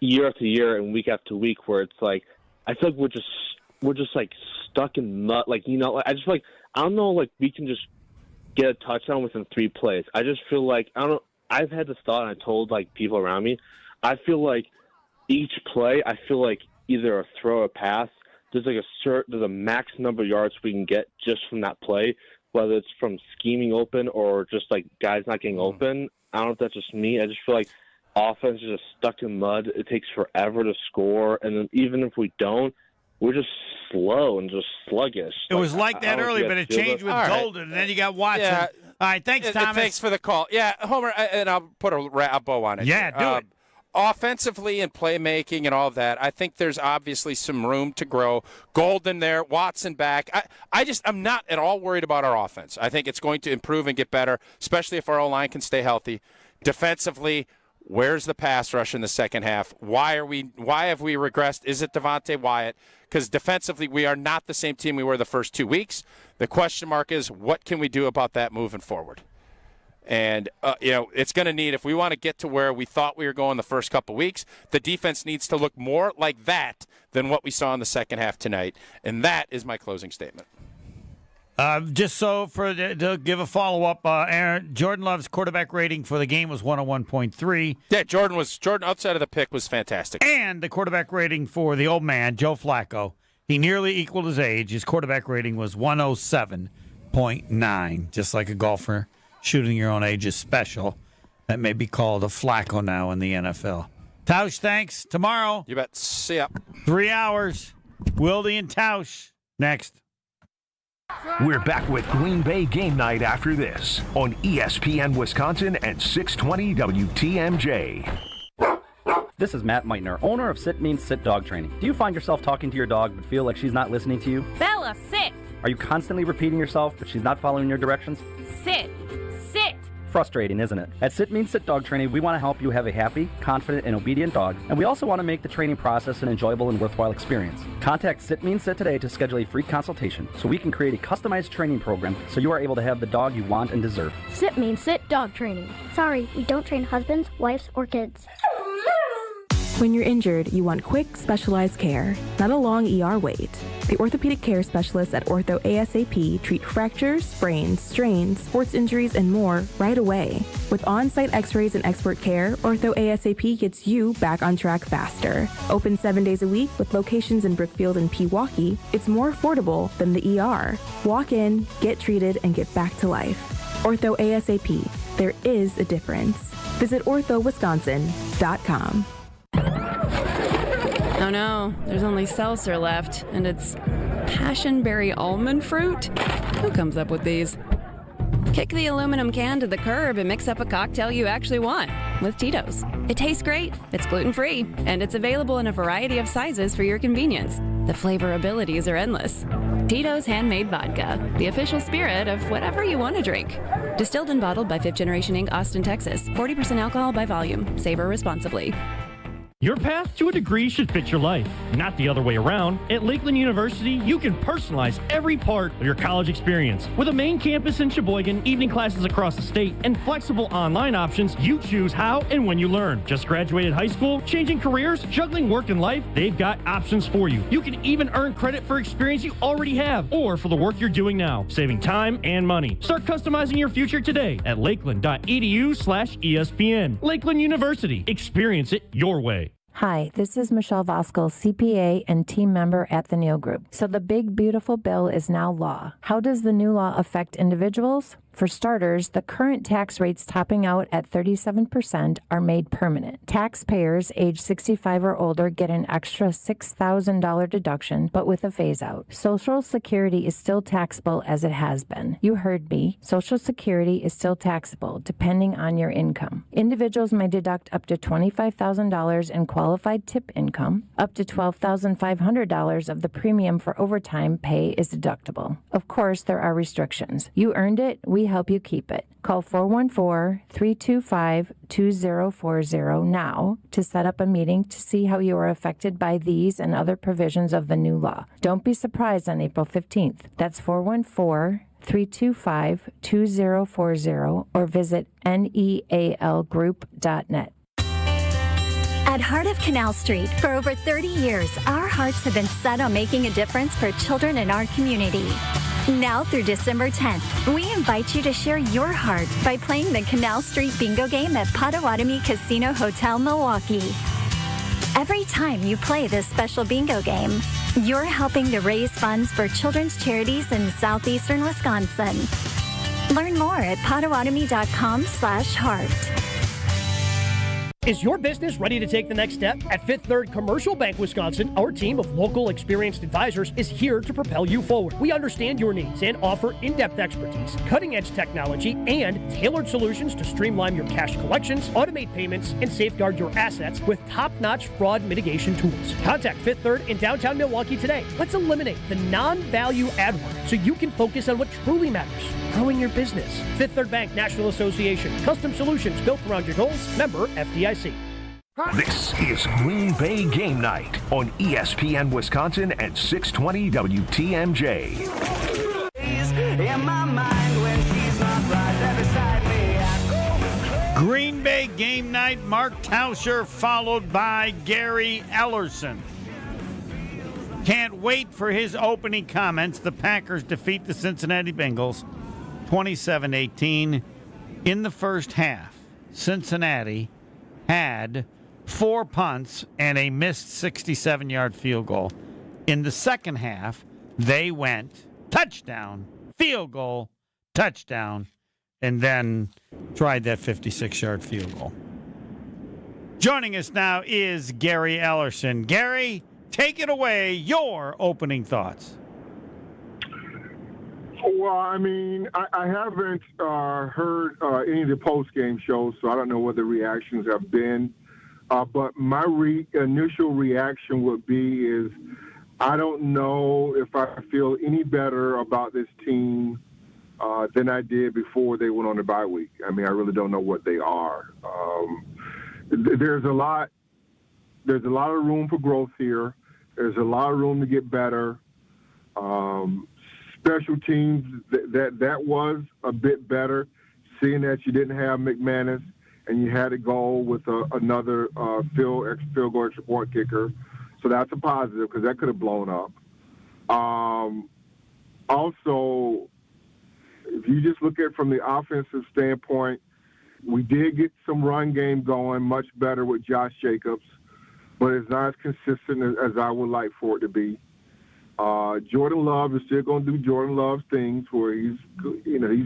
year after year and week after week, where it's like I feel like we're just like stuck in mud. Like, I just feel like I don't know. Like, we can just get a touchdown within 3 plays. I just feel like I don't know. I've had this thought, and I told like people around me. I feel like each play, I feel like either a throw or a pass. There's a max number of yards we can get just from that play, whether it's from scheming open or just like guys not getting open. I don't know if that's just me. I just feel like offense is just stuck in mud. It takes forever to score, and then even if we don't, we're just slow and just sluggish. It was like that earlier, but it changed with Golden, and then you got Watson. Yeah. All right, thanks, Thomas. Thanks for the call. Yeah, Homer, and I'll put a bow on it. Yeah, do it. Offensively and playmaking and all of that, I think there's obviously some room to grow. Golden there, Watson back. I'm not at all worried about our offense. I think it's going to improve and get better, especially if our O-line can stay healthy. Defensively, where's the pass rush in the second half? Why have we regressed? Is it Devontae Wyatt? Because defensively, we are not the same team we were the first 2 weeks. The question mark is, what can we do about that moving forward? And, it's going to need, if we want to get to where we thought we were going the first couple weeks, the defense needs to look more like that than what we saw in the second half tonight. And that is my closing statement. Just to give a follow-up, Aaron, Jordan Love's quarterback rating for the game was 101.3. Yeah, Jordan outside of the pick was fantastic. And the quarterback rating for the old man, Joe Flacco, he nearly equaled his age. His quarterback rating was 107.9, just like a golfer. Shooting your own age is special. That may be called a Flacco now in the NFL. Tausch, thanks. Tomorrow. You bet. See ya. 3 hours. Wilde and Tausch next. We're back with Green Bay Game Night after this on ESPN Wisconsin and 620 WTMJ. This is Matt Meitner, owner of Sit Means Sit Dog Training. Do you find yourself talking to your dog but feel like she's not listening to you? Bella, sit! Are you constantly repeating yourself but she's not following your directions? Sit! Sit! Frustrating, isn't it? At Sit Means Sit Dog Training, we want to help you have a happy, confident, and obedient dog, and we also want to make the training process an enjoyable and worthwhile experience. Contact Sit Means Sit today to schedule a free consultation so we can create a customized training program so you are able to have the dog you want and deserve. Sit Means Sit Dog Training. Sorry, we don't train husbands, wives, or kids. When you're injured, you want quick, specialized care, not a long ER wait. The orthopedic care specialists at Ortho ASAP treat fractures, sprains, strains, sports injuries, and more right away. With on-site x-rays and expert care, Ortho ASAP gets you back on track faster. Open 7 days a week with locations in Brookfield and Pewaukee, it's more affordable than the ER. Walk in, get treated, and get back to life. Ortho ASAP. There is a difference. Visit orthowisconsin.com. Oh no, there's only seltzer left, and it's passionberry almond fruit? Who comes up with these? Kick the aluminum can to the curb and mix up a cocktail you actually want with Tito's. It tastes great, it's gluten-free, and it's available in a variety of sizes for your convenience. The flavor abilities are endless. Tito's Handmade Vodka, the official spirit of whatever you want to drink. Distilled and bottled by 5th Generation Inc., Austin, Texas. 40% alcohol by volume. Savor responsibly. Your path to a degree should fit your life, not the other way around. At Lakeland University, you can personalize every part of your college experience. With a main campus in Sheboygan, evening classes across the state, and flexible online options, you choose how and when you learn. Just graduated high school, changing careers, juggling work and life, they've got options for you. You can even earn credit for experience you already have, or for the work you're doing now, saving time and money. Start customizing your future today at lakeland.edu/ESPN. Lakeland University. Experience it your way. Hi, this is Michelle Voskel, CPA and team member at the Neal Group. So the big, beautiful bill is now law. How does the new law affect individuals? For starters, the current tax rates topping out at 37% are made permanent. Taxpayers age 65 or older get an extra $6,000 deduction, but with a phase-out. Social Security is still taxable as it has been. You heard me. Social Security is still taxable, depending on your income. Individuals may deduct up to $25,000 in qualified tip income. Up to $12,500 of the premium for overtime pay is deductible. Of course, there are restrictions. You earned it. We help you keep it. Call 414-325-2040 now to set up a meeting to see how you are affected by these and other provisions of the new law. Don't be surprised on April 15th. That's 414-325-2040 or visit nealgroup.net. At Heart of Canal Street, for over 30 years, our hearts have been set on making a difference for children in our community. Now through December 10th, we invite you to share your heart by playing the Canal Street Bingo game at Potawatomi Casino Hotel, Milwaukee. Every time you play this special bingo game, you're helping to raise funds for children's charities in southeastern Wisconsin. Learn more at potawatomi.com/heart. Is your business ready to take the next step? At Fifth Third Commercial Bank Wisconsin, our team of local experienced advisors is here to propel you forward. We understand your needs and offer in-depth expertise, cutting-edge technology, and tailored solutions to streamline your cash collections, automate payments, and safeguard your assets with top-notch fraud mitigation tools. Contact Fifth Third in downtown Milwaukee today. Let's eliminate the non-value add work so you can focus on what truly matters, growing your business. Fifth Third Bank National Association. Custom solutions built around your goals. Member FDIC. This is Green Bay Game Night on ESPN Wisconsin and 620 WTMJ. Green Bay Game Night, Mark Tauscher, followed by Gary Ellerson. Can't wait for his opening comments. The Packers defeat the Cincinnati Bengals 27-18 in the first half. Cincinnati had 4 punts and a missed 67-yard field goal. In the second half, they went touchdown, field goal, touchdown, and then tried that 56-yard field goal. Joining us now is Gary Ellerson. Gary, take it away, your opening thoughts. Well, I mean, I haven't heard any of the post-game shows, so I don't know what the reactions have been. But my initial reaction would be is I don't know if I feel any better about this team than I did before they went on the bye week. I mean, I really don't know what they are. There's a lot of room for growth here. There's a lot of room to get better. Special teams, that was a bit better, seeing that you didn't have McManus and you had to go with another field goal extra point kicker. So that's a positive because that could have blown up. Also, if you just look at it from the offensive standpoint, we did get some run game going, much better with Josh Jacobs, but it's not as consistent as I would like for it to be. Jordan Love is still going to do Jordan Love's things where he's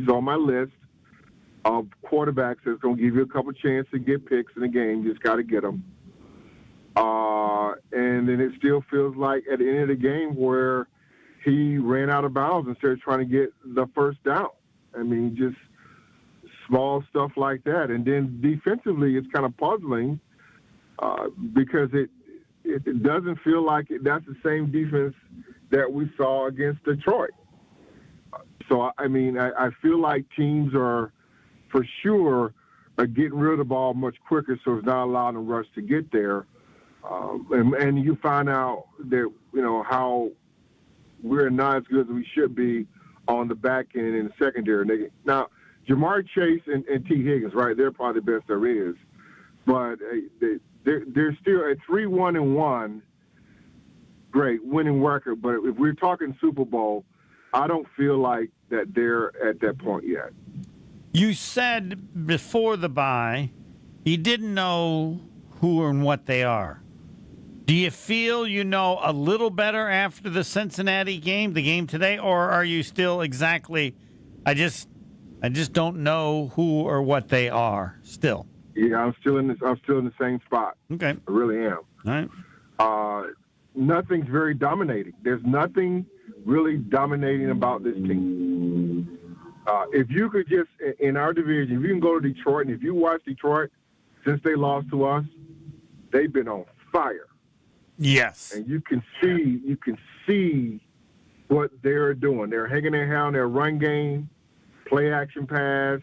on my list of quarterbacks that's going to give you a couple chances to get picks in the game. You just got to get them. And then it still feels like at the end of the game where he ran out of bounds instead of trying to get the first down. I mean, just small stuff like that. And then defensively, it's kind of puzzling because it doesn't feel like that's the same defense that we saw against Detroit. So, I mean, I feel like teams are, for sure, getting rid of the ball much quicker, so it's not allowing them rush to get there. And you find out that, how we're not as good as we should be on the back end in the secondary. Now, Jamar Chase and T. Higgins, right, they're probably the best there is. But they're still at 3-1-1. Great, winning record. But if we're talking Super Bowl, I don't feel like that they're at that point yet. You said before the bye you didn't know who and what they are. Do you feel you know a little better after the Cincinnati game, the game today, or are you still exactly, I just don't know who or what they are still? Yeah, I'm still in the same spot. Okay. I really am. All right. Nothing's very dominating. There's nothing really dominating about this team. If you could just, in our division, if you can go to Detroit, and if you watch Detroit since they lost to us, they've been on fire. Yes. And you can see what they're doing. They're hanging their hat on their run game, play action pass,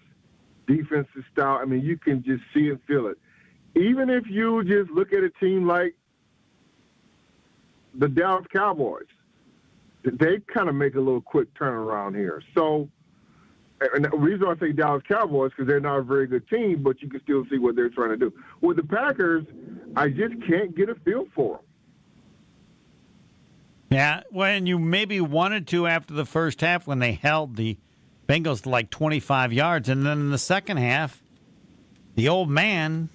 defensive style. I mean, you can just see and feel it. Even if you just look at a team like the Dallas Cowboys, they kind of make a little quick turnaround here. So, and the reason I say Dallas Cowboys because they're not a very good team, but you can still see what they're trying to do. With the Packers, I just can't get a feel for them. Yeah, when you maybe wanted to after the first half when they held the Bengals to like 25 yards, and then in the second half, the old man,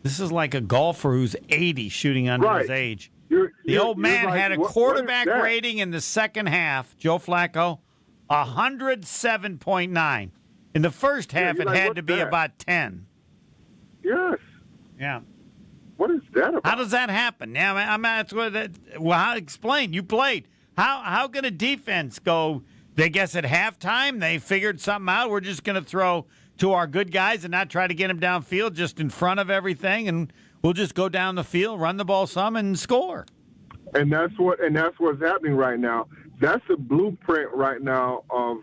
this is like a golfer who's 80 shooting under his age. The old man like, had a quarterback rating in the second half, Joe Flacco, 107.9. In the first half, it had to be about 10. Yes. Yeah. What is that about? How does that happen? Now, explain. You played. How can a defense go? They guess at halftime they figured something out. We're just going to throw to our good guys and not try to get them downfield, just in front of everything, and we'll just go down the field, run the ball some, and score. And that's what's happening right now. That's the blueprint right now of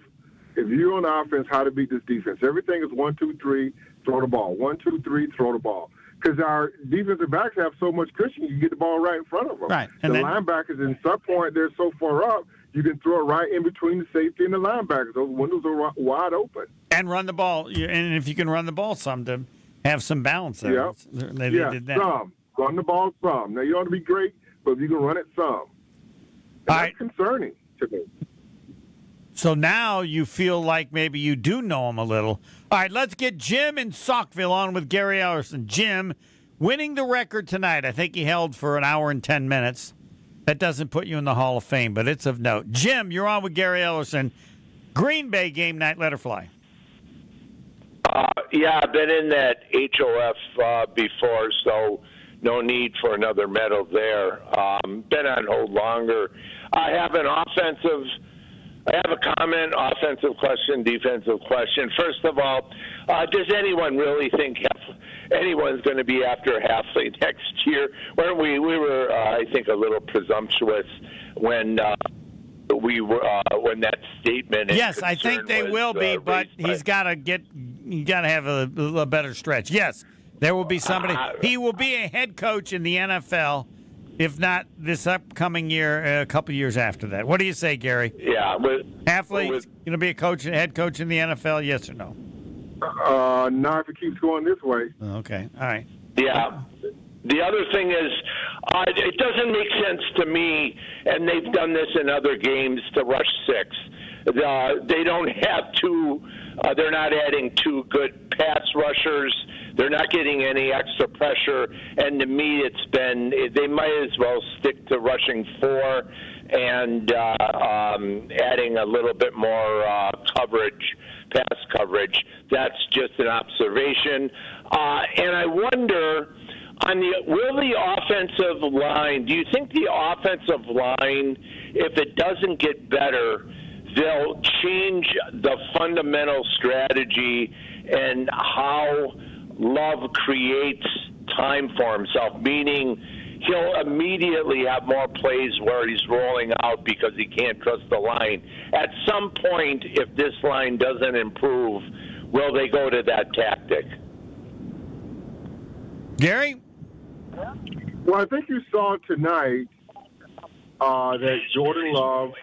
if you're on offense, how to beat this defense. Everything is 1, 2, 3, throw the ball. 1, 2, 3, throw the ball. Because our defensive backs have so much cushion, you get the ball right in front of them. Right. And the linebackers, in some point, they're so far up, you can throw it right in between the safety and the linebackers. Those windows are wide open. And run the ball. And if you can run the ball some to have some balance there. Yeah. They did that. Some. Run the ball some. Now, you don't have to be great, but if you can run it some. That's concerning to me. So now you feel like maybe you do know him a little. All right, let's get Jim in Saukville on with Gary Ellerson. Jim, winning the record tonight. I think he held for an hour and 10 minutes. That doesn't put you in the Hall of Fame, but it's of note. Jim, you're on with Gary Ellerson. Green Bay game night, let her fly. Yeah, I've been in that HOF before, so no need for another medal there. Been on hold longer. I have an offensive I have a comment, offensive question, defensive question. First of all, does anyone really think anyone's going to be after Halfley next year? Weren't we? We were, I think, a little presumptuous when when that statement. Yes, I think they will be, but he's got to have a better stretch. Yes, there will be somebody. He will be a head coach in the NFL. If not this upcoming year, a couple years after that. What do you say, Gary? Yeah. Halfley's going to be a head coach in the NFL, yes or no? Not if it keeps going this way. Okay. All right. Yeah. The other thing is, it doesn't make sense to me, and they've done this in other games, to rush 6. They don't have two. They're not adding 2 good pass rushers. They're not getting any extra pressure, and to me, they might as well stick to rushing 4 and adding a little bit more coverage, pass coverage. That's just an observation, and I wonder. Will the offensive line, do you think the offensive line, if it doesn't get better, they'll change the fundamental strategy and how Love creates time for himself, meaning he'll immediately have more plays where he's rolling out because he can't trust the line. At some point, if this line doesn't improve, will they go to that tactic? Gary? Well, I think you saw tonight that Jordan Love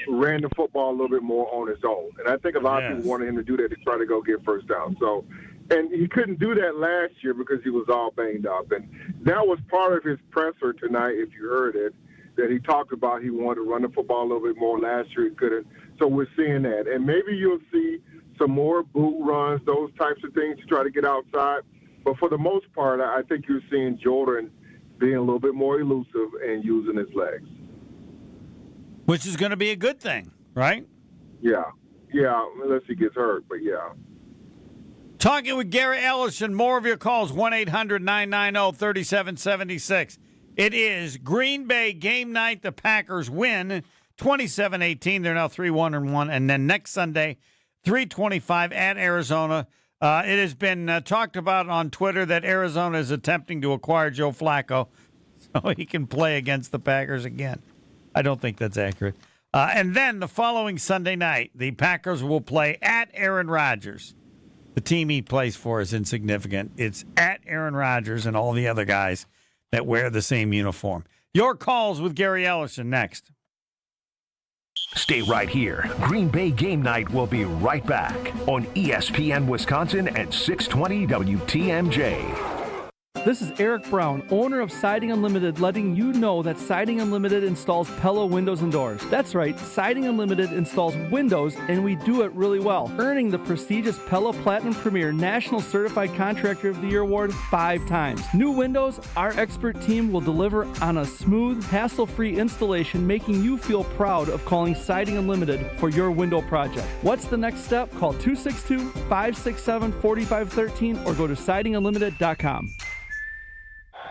ran the football a little bit more on his own. And I think a lot of people wanted him to do that to try to go get first down. So, and he couldn't do that last year because he was all banged up. And that was part of his presser tonight, if you heard it, that he talked about he wanted to run the football a little bit more. Last year he couldn't. So we're seeing that. And maybe you'll see some more boot runs, those types of things to try to get outside. But for the most part, I think you're seeing Jordan being a little bit more elusive and using his legs. Which is going to be a good thing, right? Yeah, unless he gets hurt, but yeah. Talking with Gary Ellerson, more of your calls, 1-800-990-3776. It is Green Bay game night. The Packers win 27-18. They're now 3-1-1. And then next Sunday, 3:25 at Arizona. It has been talked about on Twitter that Arizona is attempting to acquire Joe Flacco so he can play against the Packers again. I don't think that's accurate. And then the following Sunday night, the Packers will play at Aaron Rodgers. The team he plays for is insignificant. It's at Aaron Rodgers and all the other guys that wear the same uniform. Your calls with Gary Ellerson next. Stay right here. Green Bay Game Night will be right back on ESPN Wisconsin at 620 WTMJ. This is Eric Brown, owner of Siding Unlimited, letting you know that Siding Unlimited installs Pella windows and doors. That's right, Siding Unlimited installs windows, and we do it really well, earning the prestigious Pella Platinum Premier National Certified Contractor of the Year award 5 times. New windows, our expert team will deliver on a smooth, hassle-free installation, making you feel proud of calling Siding Unlimited for your window project. What's the next step? Call 262-567-4513 or go to sidingunlimited.com.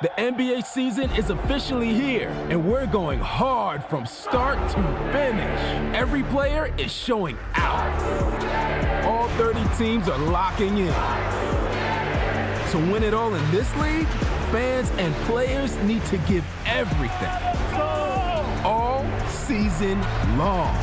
The NBA season is officially here, and we're going hard from start to finish. Every player is showing out. All 30 teams are locking in. To win it all in this league, fans and players need to give everything. All season long.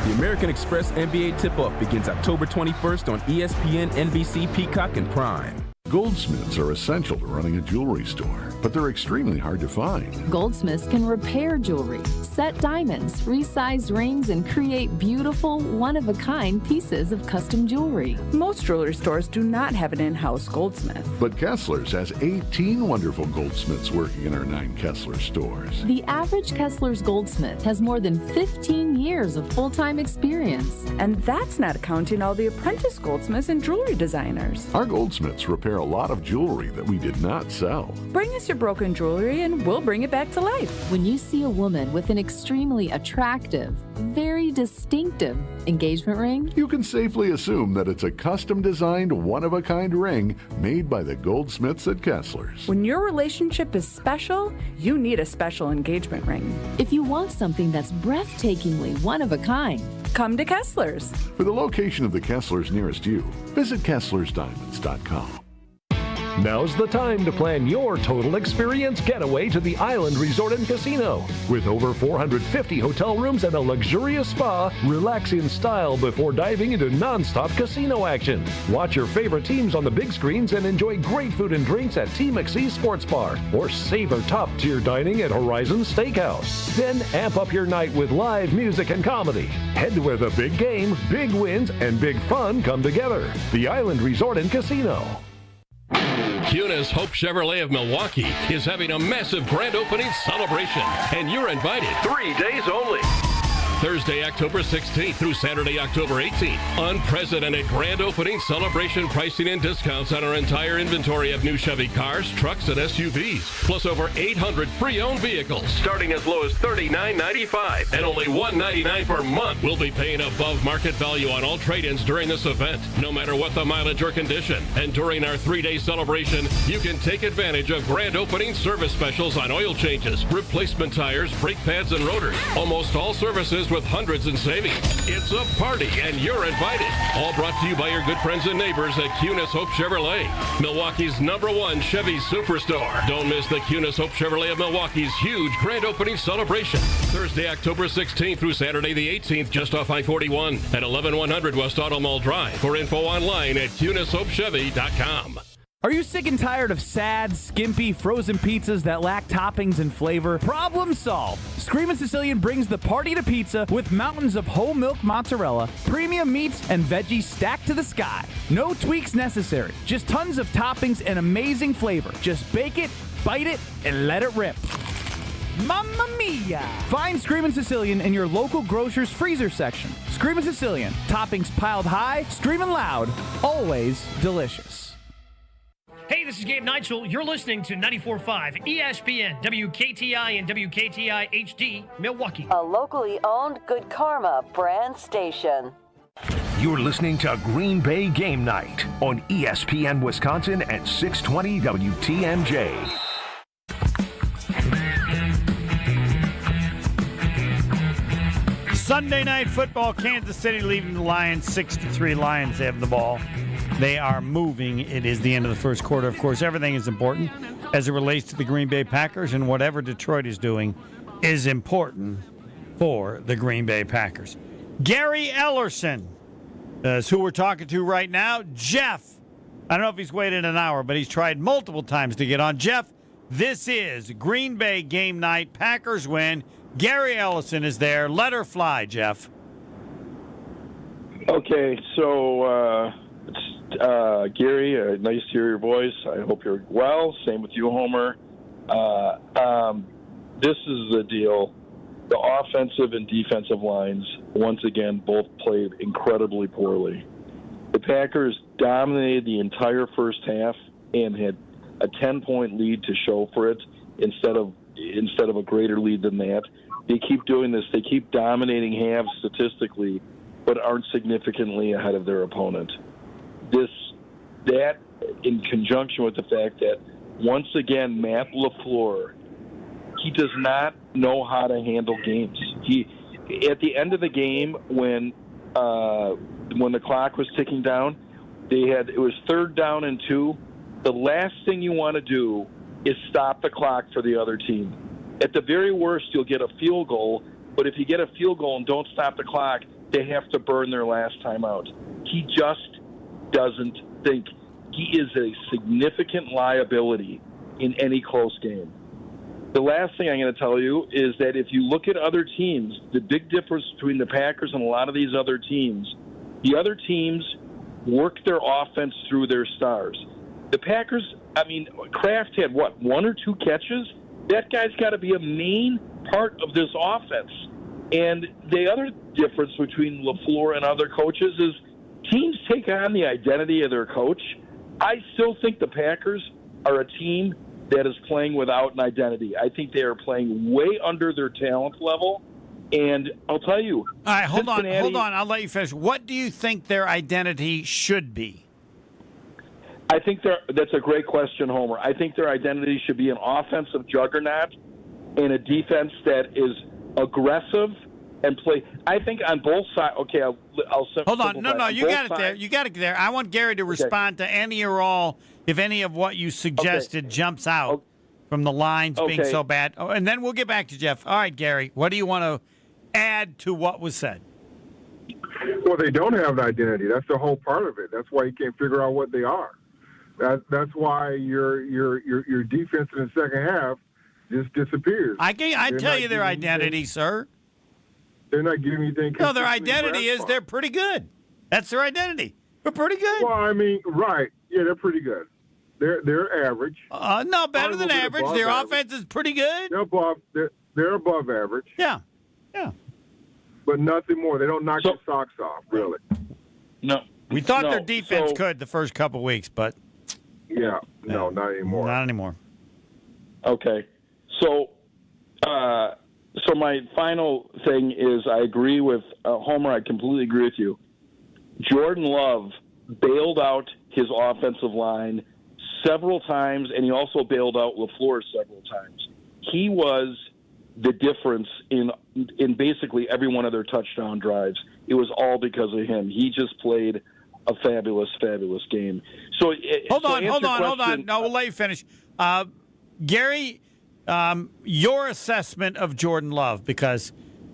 The American Express NBA Tip-Off begins October 21st on ESPN, NBC, Peacock, and Prime. Goldsmiths are essential to running a jewelry store, but they're extremely hard to find. Goldsmiths can repair jewelry, set diamonds, resize rings, and create beautiful, one-of-a-kind pieces of custom jewelry. Most jewelry stores do not have an in-house goldsmith. But Kessler's has 18 wonderful goldsmiths working in our 9 Kessler stores. The average Kessler's goldsmith has more than 15 years of full-time experience. And that's not counting all the apprentice goldsmiths and jewelry designers. Our goldsmiths repair a lot of jewelry that we did not sell. Bring us your broken jewelry and we'll bring it back to life. When you see a woman with an extremely attractive, very distinctive engagement ring, you can safely assume that it's a custom-designed, one-of-a-kind ring made by the goldsmiths at Kessler's. When your relationship is special, you need a special engagement ring. if you want something that's breathtakingly one of a kind, come to Kessler's. For the location of the Kessler's nearest you, visit KesslersDiamonds.com. Now's the time to plan your total experience getaway to the Island Resort and Casino. With over 450 hotel rooms and a luxurious spa, relax in style before diving into non-stop casino action. Watch your favorite teams on the big screens and enjoy great food and drinks at T. McSee's Sports Bar, or savor top-tier dining at Horizon Steakhouse. Then amp up your night with live music and comedy. Head to where the big game, big wins, and big fun come together. The Island Resort and Casino. Kunis Hope Chevrolet of Milwaukee is having a massive grand opening celebration, and you're invited 3 days only. Thursday, October 16th through Saturday, October 18th. Unprecedented grand opening celebration pricing and discounts on our entire inventory of new Chevy cars, trucks, and SUVs, plus over 800 pre-owned vehicles, starting as low as $39.95 and only $199 per month. We'll be paying above market value on all trade-ins during this event, no matter what the mileage or condition. And during our 3-day celebration, you can take advantage of grand opening service specials on oil changes, replacement tires, brake pads, and rotors. Almost all services with hundreds in savings. It's a party, and you're invited. All brought to you by your good friends and neighbors at Kunis Hope Chevrolet, Milwaukee's #1 Chevy superstore. Don't miss the Kunis Hope Chevrolet of Milwaukee's huge grand opening celebration. Thursday, October 16th through Saturday the 18th, just off I-41 at 11100 West Auto Mall Drive. For info online at KunisHopeChevy.com. Are you sick and tired of sad, skimpy, frozen pizzas that lack toppings and flavor? Problem solved. Screamin' Sicilian brings the party to pizza with mountains of whole milk mozzarella, premium meats, and veggies stacked to the sky. No tweaks necessary. Just tons of toppings and amazing flavor. Just bake it, bite it, and let it rip. Mamma mia! Find Screamin' Sicilian in your local grocer's freezer section. Screamin' Sicilian. Toppings piled high, screaming loud, always delicious. Hey, this is Gabe Neitzel. You're listening to 94.5 ESPN, WKTI and WKTI HD, Milwaukee. A locally owned Good Karma brand station. You're listening to Green Bay Game Night on ESPN Wisconsin at 620 WTMJ. Sunday Night Football, Kansas City leading the Lions 6-3. Lions have the ball. They are moving. It is the end of the first quarter. Of course, everything is important as it relates to the Green Bay Packers, and whatever Detroit is doing is important for the Green Bay Packers. Gary Ellerson is who we're talking to right now. Jeff, I don't know if he's waited an hour, but he's tried multiple times to get on. Jeff, this is Green Bay Game Night. Packers win. Gary Ellerson is there. Let her fly, Jeff. Okay, so Gary, nice to hear your voice. I hope you're well. Same with you, Homer. This is the deal. The offensive and defensive lines, once again, both played incredibly poorly. The Packers dominated the entire first half and had a 10-point lead to show for it instead of a greater lead than that. They keep doing this. They keep dominating halves statistically, but aren't significantly ahead of their opponent. That in conjunction with the fact that, once again, Matt LaFleur, he does not know how to handle games. At the end of the game, when the clock was ticking down, it was 3rd down and 2. The last thing you want to do is stop the clock for the other team. At the very worst, you'll get a field goal, but if you get a field goal and don't stop the clock, they have to burn their last time out. He just doesn't think. He is a significant liability in any close game. The last thing I'm going to tell you is that if you look at other teams, the big difference between the Packers and a lot of these other teams, the other teams work their offense through their stars. The Packers, Kraft had, 1 or 2 catches? That guy's got to be a main part of this offense. And the other difference between LaFleur and other coaches is teams take on the identity of their coach. I still think the Packers are a team that is playing without an identity. I think they are playing way under their talent level. And I'll tell you. All right, hold on. I'll let you finish. What do you think their identity should be? I think that's a great question, Homer. I think their identity should be an offensive juggernaut and a defense that is aggressive and play. I think on both sides. Okay, I'll hold on. No, you got it there. sides. You got it there. I want Gary to respond to any or all, if any of what you suggested jumps out from the lines being so bad. Oh, and then we'll get back to Jeff. All right, Gary, what do you want to add to what was said? Well, they don't have an identity. That's the whole part of it. That's why you can't figure out what they are. That's why your defense in the second half just disappears. I tell you their identity, sir. They're not giving anything. No, their identity is they're pretty good. That's their identity. They're pretty good. Well, I mean, right? Yeah, they're pretty good. They're average. No, better than average. Their offense is pretty good. They're above average. Yeah. But nothing more. They don't knock your socks off, really. No. We thought their defense could the first couple weeks, but not anymore. Not anymore. Okay. So my final thing is I agree with Homer. I completely agree with you. Jordan Love bailed out his offensive line several times, and he also bailed out LaFleur several times. He was the difference in basically every one of their touchdown drives. It was all because of him. He just played a fabulous, fabulous game. So hold on. No, we'll let you finish. Gary, your assessment of Jordan Love, because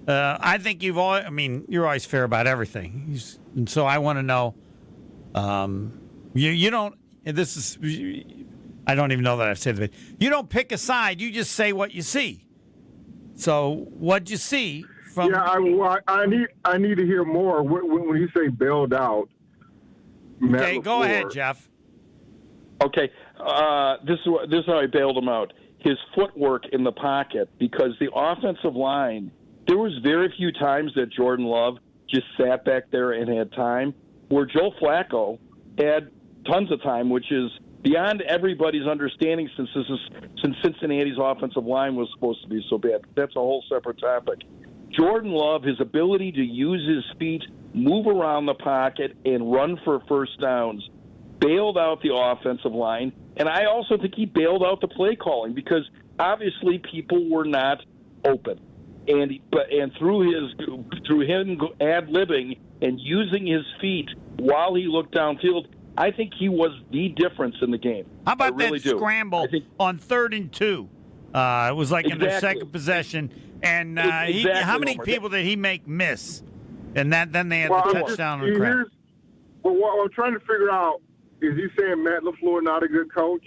I think you're always fair about everything. And so I want to know, you don't, and this is, I don't even know that I've said it, you don't pick a side, you just say what you see. So what'd you see from? Yeah, I need to hear more. When you say bailed out, okay, go ahead, Jeff. Okay, this is how I bailed him out. His footwork in the pocket, because the offensive line, there was very few times that Jordan Love just sat back there and had time, where Joe Flacco had tons of time, which is beyond everybody's understanding since Cincinnati's offensive line was supposed to be so bad. That's a whole separate topic. Jordan Love, his ability to use his feet, move around the pocket, and run for first downs, bailed out the offensive line. And I also think he bailed out the play calling because obviously people were not open. And through him ad-libbing and using his feet while he looked downfield, I think he was the difference in the game. How about that scramble on 3rd and 2? It was like in the second possession. And how many people did he make miss? And then they had the touchdown on the crowd. Well, what I'm trying to figure out, is he saying Matt LaFleur not a good coach?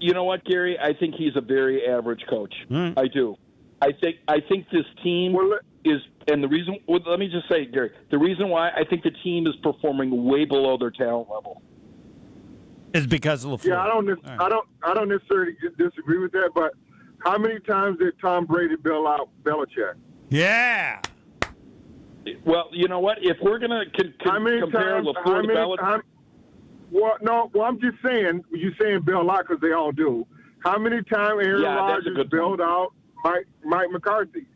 You know what, Gary? I think he's a very average coach. I do. I think this team is, and the reason. Well, let me just say, Gary, the reason why I think the team is performing way below their talent level is because of LaFleur. Yeah, I don't necessarily disagree with that, but how many times did Tom Brady bail out Belichick? Yeah. Well, you know what? If we're going to compare LaFleur to Belichick. I'm just saying, you're saying bail out because they all do. How many times Aaron Rodgers bailed out Mike McCarthy?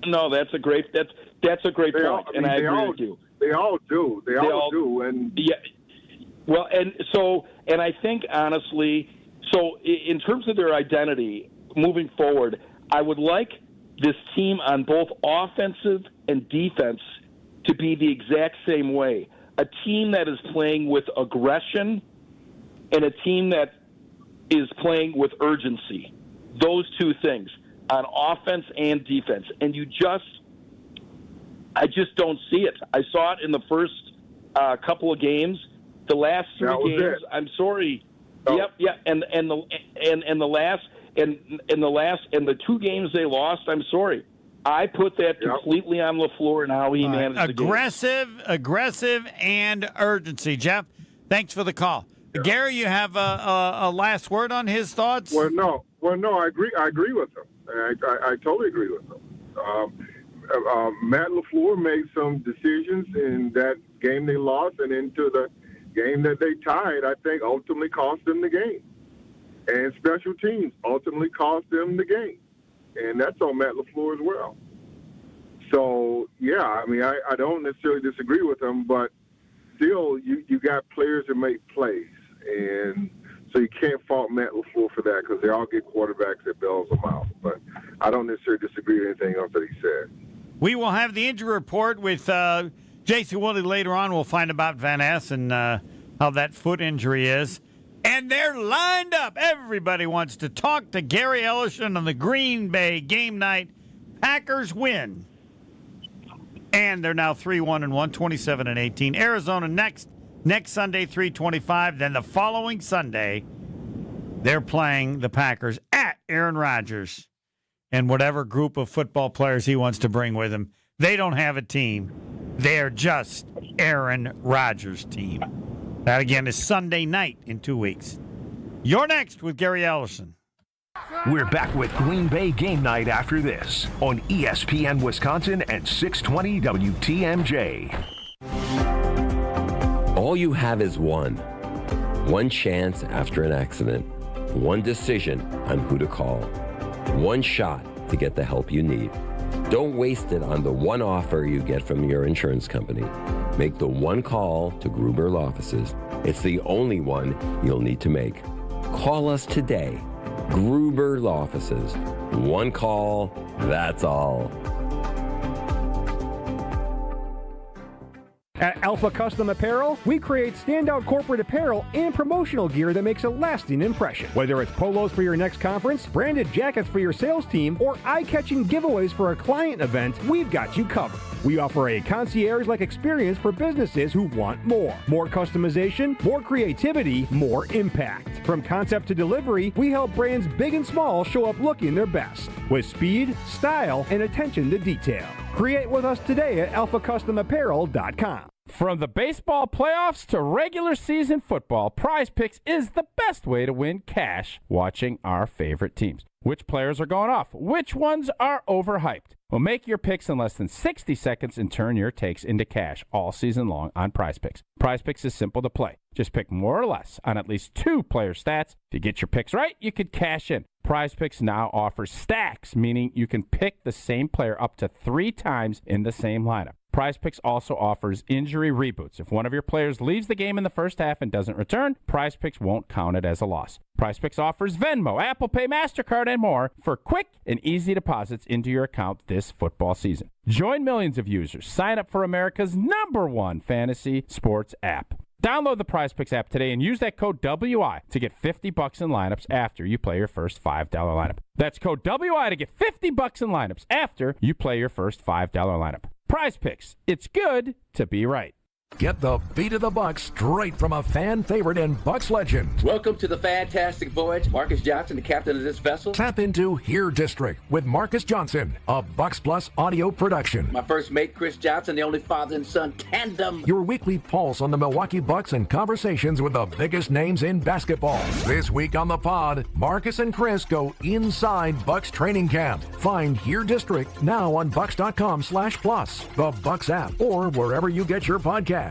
No, that's a great point, and I agree with you. They all do. They all do. And yeah. Well, and I think honestly, so in terms of their identity moving forward, I would like this team on both offensive and defense to be the exact same way. A team that is playing with aggression and a team that is playing with urgency. Those two things on offense and defense. And I just don't see it. I saw it in the first couple of games. The last 3 games, I'm sorry. Oh. Yep. And the 2 games they lost, I'm sorry. I put that completely on LaFleur and how he managed the game. Aggressive, and urgency. Jeff, thanks for the call. Yeah. Gary, you have a last word on his thoughts? Well, no, I agree with him. I totally agree with him. Matt LaFleur made some decisions in that game they lost and into the game that they tied, I think ultimately cost them the game. And special teams ultimately cost them the game. And that's on Matt LaFleur as well. So, yeah, I mean, I don't necessarily disagree with him, but still, you got players that make plays. And so you can't fault Matt LaFleur for that because they all get quarterbacks that bails them out. But I don't necessarily disagree with anything else that he said. We will have the injury report with J.C. Woolley later on. We'll find about Van Ness and how that foot injury is. And they're lined up. Everybody wants to talk to Gary Ellerson on the Green Bay game night. Packers win. And they're now 3-1-1, 27-18. Arizona next Sunday, 3:25. Then the following Sunday, they're playing the Packers at Aaron Rodgers and whatever group of football players he wants to bring with him. They don't have a team. They're just Aaron Rodgers' team. That, again, is Sunday night in 2 weeks. You're next with Gary Ellerson. We're back with Green Bay game night after this on ESPN Wisconsin and 620 WTMJ. All you have is one chance after an accident, one decision on who to call, one shot to get the help you need. Don't waste it on the one offer you get from your insurance company. Make the one call to Gruber Law Offices. It's the only one you'll need to make. Call us today. Gruber Law Offices. One call, that's all. At Alpha Custom Apparel, we create standout corporate apparel and promotional gear that makes a lasting impression. Whether it's polos for your next conference, branded jackets for your sales team, or eye-catching giveaways for a client event, we've got you covered. We offer a concierge-like experience for businesses who want more. More customization, more creativity, more impact. From concept to delivery, we help brands big and small show up looking their best with speed, style, and attention to detail. Create with us today at alphacustomapparel.com. From the baseball playoffs to regular season football, Prize Picks is the best way to win cash watching our favorite teams. Which players are going off? Which ones are overhyped? Well, make your picks in less than 60 seconds and turn your takes into cash all season long on Prize Picks. Prize Picks is simple to play. Just pick more or less on at least 2 player stats. If you get your picks right, you could cash in. Prize Picks now offers stacks, meaning you can pick the same player up to 3 times in the same lineup. Prize Picks also offers injury reboots. If one of your players leaves the game in the first half and doesn't return, Prize Picks won't count it as a loss. Prize Picks offers Venmo, Apple Pay, MasterCard, and more for quick and easy deposits into your account this football season. Join millions of users. Sign up for America's #1 fantasy sports app. Download the Prize Picks app today and use that code WI to get $50 in lineups after you play your first $5 lineup. That's code WI to get $50 in lineups after you play your first $5 lineup. Prize Picks. It's good to be right. Get the beat of the Bucks straight from a fan favorite and Bucks legend. Welcome to the fantastic voyage. Marcus Johnson, the captain of this vessel. Tap into Here District with Marcus Johnson, a Bucks Plus audio production. My first mate, Chris Johnson, the only father and son tandem. Your weekly pulse on the Milwaukee Bucks and conversations with the biggest names in basketball. This week on the pod, Marcus and Chris go inside Bucks training camp. Find Here District now on bucks.com/plus, the Bucks app, or wherever you get your podcast.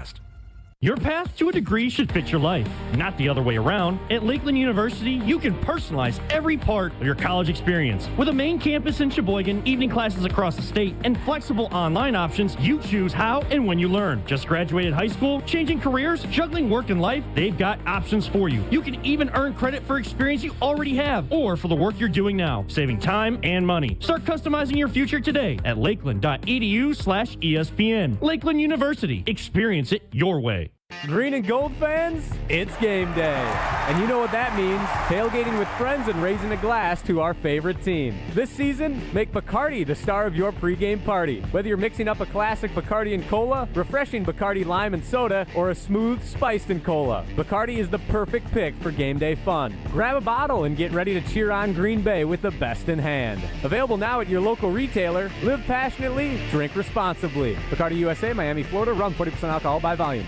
Your path to a degree should fit your life, not the other way around. At Lakeland University, you can personalize every part of your college experience. With a main campus in Sheboygan, evening classes across the state, and flexible online options, you choose how and when you learn. Just graduated high school, changing careers, juggling work and life, they've got options for you. You can even earn credit for experience you already have, or for the work you're doing now, saving time and money. Start customizing your future today at lakeland.edu/ESPN. Lakeland University. Experience it your way. Green and gold fans, it's game day. And you know what that means. Tailgating with friends and raising a glass to our favorite team. This season, make Bacardi the star of your pregame party. Whether you're mixing up a classic Bacardi and cola, refreshing Bacardi lime and soda, or a smooth spiced and cola, Bacardi is the perfect pick for game day fun. Grab a bottle and get ready to cheer on Green Bay with the best in hand. Available now at your local retailer. Live passionately, drink responsibly. Bacardi USA, Miami, Florida. Rum 40% alcohol by volume.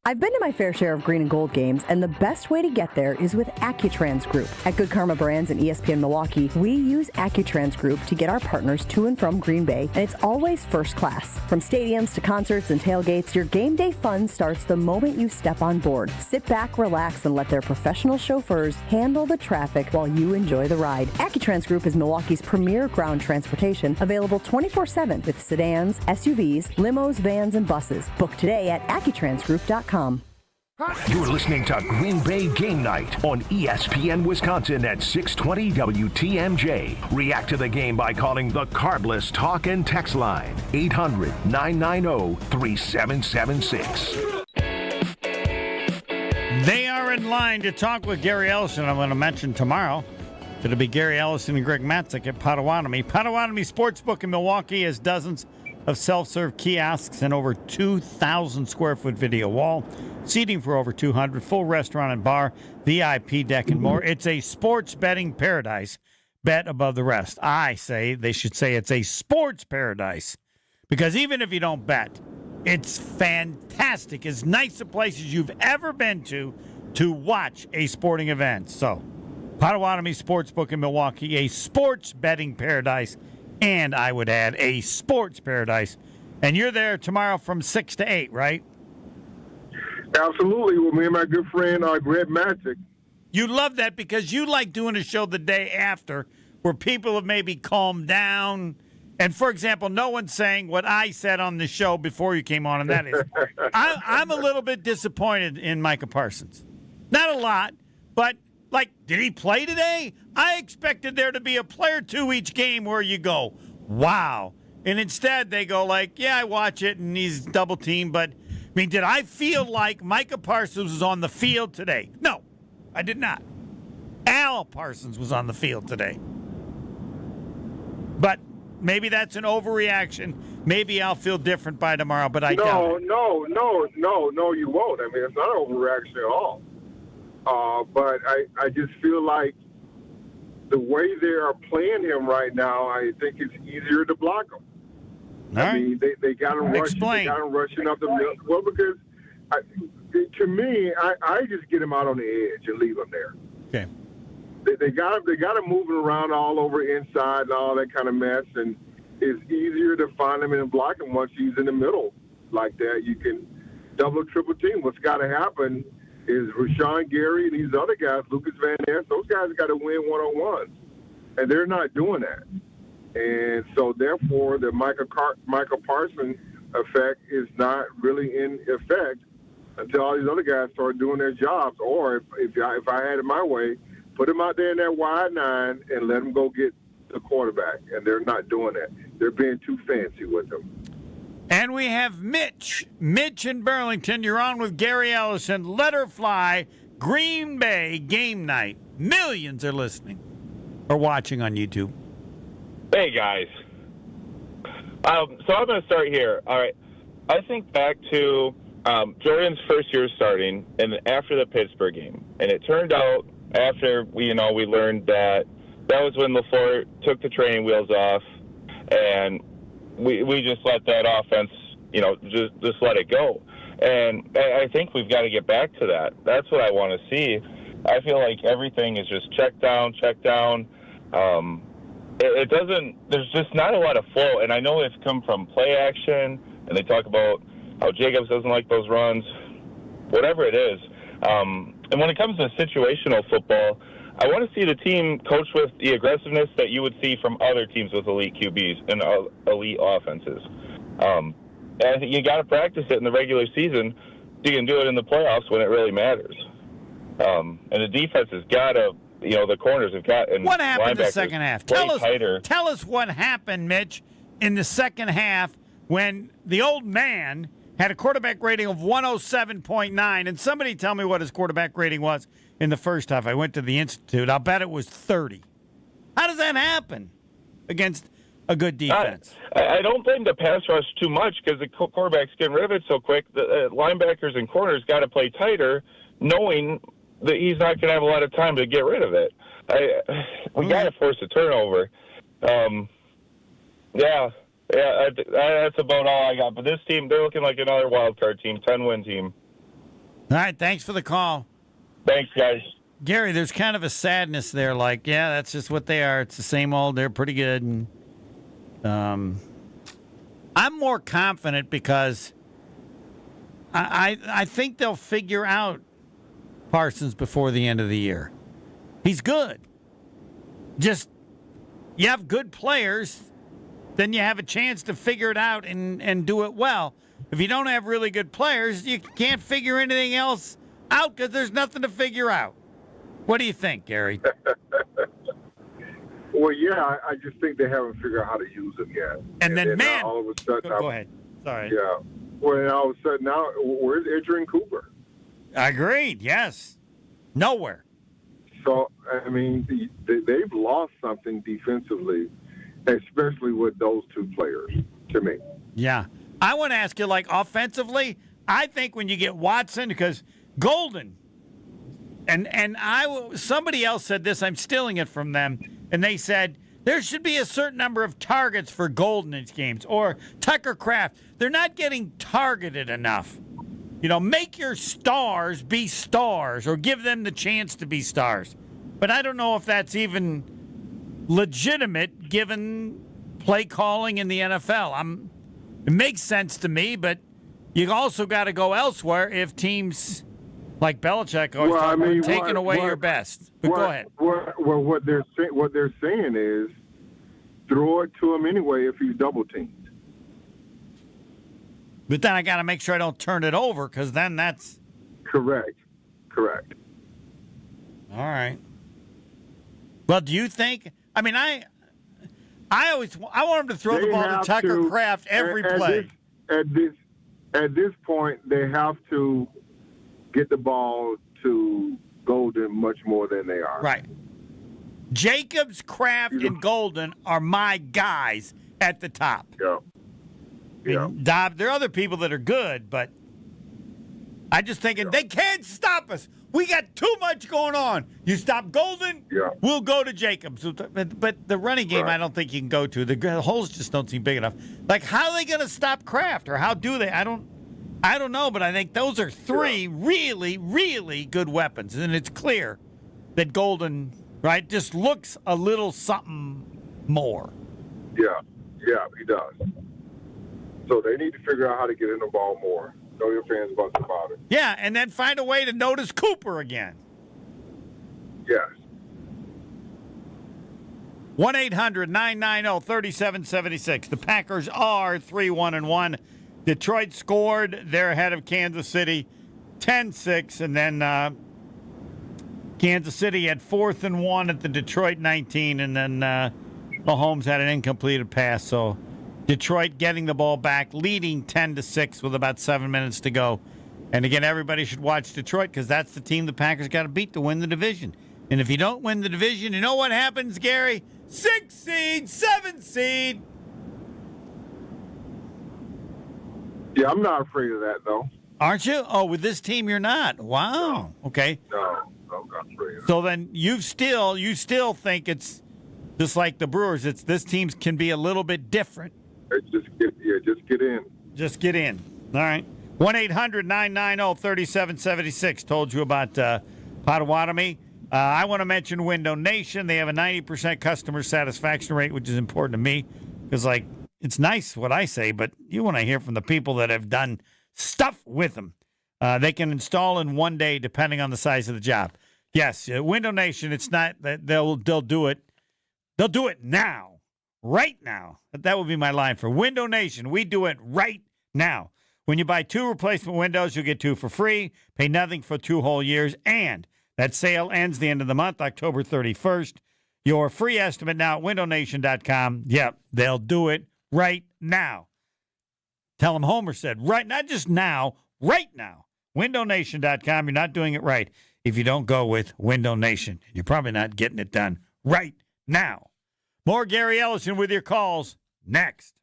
I've been to my fair share of green and gold games, and the best way to get there is with AccuTrans Group. At Good Karma Brands and ESPN Milwaukee, we use AccuTrans Group to get our partners to and from Green Bay, and it's always first class. From stadiums to concerts and tailgates, your game day fun starts the moment you step on board. Sit back, relax, and let their professional chauffeurs handle the traffic while you enjoy the ride. AccuTrans Group is Milwaukee's premier ground transportation, available 24/7 with sedans, SUVs, limos, vans, and buses. Book today at AccuTransGroup.com. You're listening to Green Bay Game Night on ESPN Wisconsin at 620 WTMJ. React to the game by calling the Carbless Talk and Text line, 800-990-3776. They are in line to talk with Gary Ellerson. I'm going to mention tomorrow. It'll be Gary Ellerson and Greg Matzik at Potawatomi. Potawatomi Sportsbook in Milwaukee has dozens of self-serve kiosks and over 2,000 square foot video wall, seating for over 200, full restaurant and bar, VIP deck, and more. It's a sports betting paradise. Bet above the rest. I say they should say it's a sports paradise, because even if you don't bet, it's fantastic. As nice a place as you've ever been to watch a sporting event. So, Potawatomi Sportsbook in Milwaukee, a sports betting paradise, and I would add a sports paradise. And you're there tomorrow from 6 to 8, right? Absolutely. With me and my good friend, Greg Matzik. You love that because you like doing a show the day after where people have maybe calmed down. And, for example, no one's saying what I said on the show before you came on, and that is I'm a little bit disappointed in Micah Parsons. Not a lot, but, like, did he play today? I expected there to be a player or two each game where you go, wow. And instead they go like, yeah, I watch it, and he's double-teamed. But, I mean, did I feel like Micah Parsons was on the field today? No, I did not. Al Parsons was on the field today. But maybe that's an overreaction. Maybe I'll feel different by tomorrow, but I doubt it. No, you won't. I mean, it's not an overreaction at all. But I just feel like the way they are playing him right now, I think it's easier to block him. I mean, they got him rushing. They got him rushing up the middle. Well, because to me, I just get him out on the edge and leave him there. Okay. They got him moving around all over inside and all that kind of mess, and it's easier to find him and block him once he's in the middle like that. You can double, triple team. What's got to happen is Rashawn Gary and these other guys, Lucas Van Ness, those guys got to win one-on-ones, and they're not doing that. And so, therefore, the Micah Parsons effect is not really in effect until all these other guys start doing their jobs. Or if I had it my way, put him out there in that wide nine and let him go get the quarterback. And they're not doing that. They're being too fancy with him. And we have Mitch. Mitch in Burlington. You're on with Gary Ellerson. Let her fly. Green Bay Game Night. Millions are listening or watching on YouTube. Hey, guys. So I'm going to start here. All right. I think back to Jordan's first year starting and after the Pittsburgh game. And it turned out after we learned that was when LaFleur took the training wheels off, and we just let that offense, just let it go. And I think we've got to get back to that. That's what I want to see. I feel like everything is just check down. It doesn't, there's just not a lot of flow. And I know it's come from play action, and they talk about how Jacobs doesn't like those runs, whatever it is. And when it comes to situational football, I want to see the team coach with the aggressiveness that you would see from other teams with elite QBs and elite offenses. And I think you got to practice it in the regular season so you can do it in the playoffs when it really matters. And the defense has got to, the corners have got, and what happened in the second half? Tell us what happened, Mitch, in the second half when the old man had a quarterback rating of 107.9, and somebody tell me what his quarterback rating was in the first half. I went to the Institute. I'll bet it was 30. How does that happen against a good defense? I don't blame the pass rush too much because the quarterback's getting rid of it so quick. The linebackers and corners got to play tighter, knowing that he's not going to have a lot of time to get rid of it. We got to force a turnover. That's about all I got. But this team, they're looking like another wild card team, 10-win team. All right, thanks for the call. Thanks, guys. Gary, there's kind of a sadness there. Like, yeah, that's just what they are. It's the same old. They're pretty good. And I'm more confident because I think they'll figure out Parsons before the end of the year. He's good. Just, you have good players, then you have a chance to figure it out and do it well. If you don't have really good players, you can't figure anything else out because there's nothing to figure out. What do you think, Gary? Well, yeah, I just think they haven't figured out how to use them yet. And then, man, all of a sudden, go ahead. Sorry. Yeah. Well, all of a sudden now, where's Adrian Cooper? Agreed. Yes. Nowhere. So, I mean, they've lost something defensively, especially with those two players, to me. Yeah. I want to ask you, like, offensively, I think when you get Watson, because Golden, and somebody else said this, I'm stealing it from them, and they said there should be a certain number of targets for Golden in games, or Tucker Kraft. They're not getting targeted enough. You know, make your stars be stars, or give them the chance to be stars. But I don't know if that's even legitimate given play calling in the NFL. It makes sense to me, but you also got to go elsewhere if teams like Belichick are taking away your best. But go ahead. Well, what they're saying is throw it to him anyway if he's double teamed. But then I got to make sure I don't turn it over, because then that's correct. All right. Well, do you think? I mean, I want him to throw the ball to Tucker Kraft every play. At this point, they have to get the ball to Golden much more than they are. Right. Jacobs, Kraft, and Golden are my guys at the top. Yeah. I mean, there are other people that are good, but I just thinking they can't stop us. We got too much going on. You stop Golden, we'll go to Jacobs. But the running game, I don't think you can go to. The holes just don't seem big enough. Like, how are they going to stop Kraft, or how do they? I don't know, but I think those are three really, really good weapons. And it's clear that Golden, right, just looks a little something more. Yeah, he does. So they need to figure out how to get in the ball more. Know your fans about it. Yeah, and then find a way to notice Cooper again. Yes. 1-800-990-3776. The Packers are 3-1-1. Detroit scored. They're ahead of Kansas City 10-6. And then Kansas City had 4th and 1 at the Detroit 19. And then Mahomes had an incompleted pass. So Detroit getting the ball back, leading 10-6 with about 7 minutes to go. And again, everybody should watch Detroit, because that's the team the Packers got to beat to win the division. And if you don't win the division, you know what happens, Gary? 6 seed, 7 seed. Yeah, I'm not afraid of that, though. Aren't you? Oh, with this team, you're not. Wow. No. Okay. No, I'm not afraid of that. So then you still think it's just like the Brewers. This team can be a little bit different. Just get in. Just get in. All right. 1-800-990-3776. Told you about Potawatomi. I want to mention Window Nation. They have a 90% customer satisfaction rate, which is important to me, because, like, it's nice what I say, but you want to hear from the people that have done stuff with them. They can install in 1 day, depending on the size of the job. Yes, Window Nation. It's not that they'll do it. They'll do it now. Right now. That would be my line for Window Nation. We do it right now. When you buy 2 replacement windows, you'll get 2 for free. Pay nothing for 2 whole years. And that sale ends the end of the month, October 31st. Your free estimate now at windownation.com. Yep, they'll do it right now. Tell them Homer said right, not just now, right now. windownation.com. You're not doing it right if you don't go with Window Nation. You're probably not getting it done right now. More Gary Ellerson with your calls next.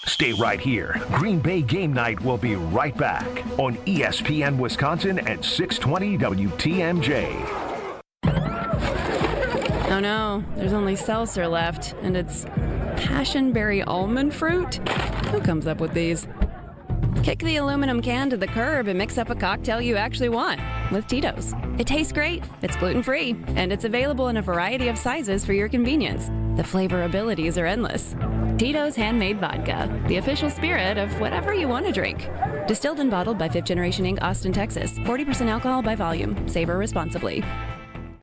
Stay right here. Green Bay Game Night will be right back on ESPN Wisconsin at 620 WTMJ. Oh no, there's only seltzer left, and it's passionberry almond fruit? Who comes up with these? Kick the aluminum can to the curb and mix up a cocktail you actually want with Tito's. It tastes great, it's gluten-free, and it's available in a variety of sizes for your convenience. The flavor abilities are endless. Tito's Handmade Vodka, the official spirit of whatever you want to drink. Distilled and bottled by 5th Generation Inc., Austin, Texas. 40% alcohol by volume. Savor responsibly.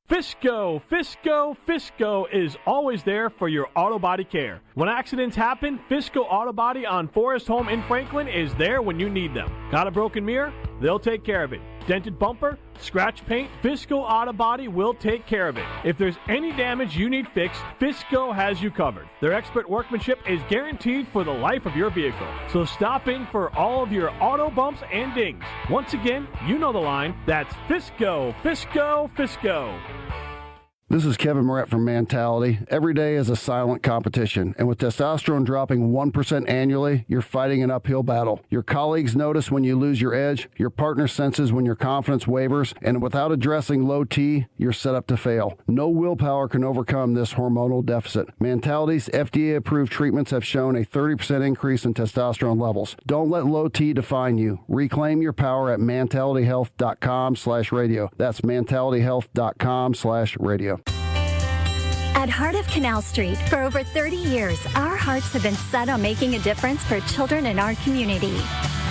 Fisco is always there for your auto body care. When accidents happen, Fisco Auto Body on Forest Home in Franklin is there when you need them. Got a broken mirror? They'll take care of it. Dented bumper? Scratch paint? Fisco Auto Body will take care of it. If there's any damage you need fixed, Fisco has you covered. Their expert workmanship is guaranteed for the life of your vehicle. So stop in for all of your auto bumps and dings. Once again, you know the line. That's Fisco. This is Kevin Moret from Mentality. Every day is a silent competition, and with testosterone dropping 1% annually, you're fighting an uphill battle. Your colleagues notice when you lose your edge, your partner senses when your confidence wavers, and without addressing low T, you're set up to fail. No willpower can overcome this hormonal deficit. Mentality's FDA-approved treatments have shown a 30% increase in testosterone levels. Don't let low T define you. Reclaim your power at mentalityhealth.com/radio. That's mentalityhealth.com/radio. At Heart of Canal Street, for over 30 years, our hearts have been set on making a difference for children in our community.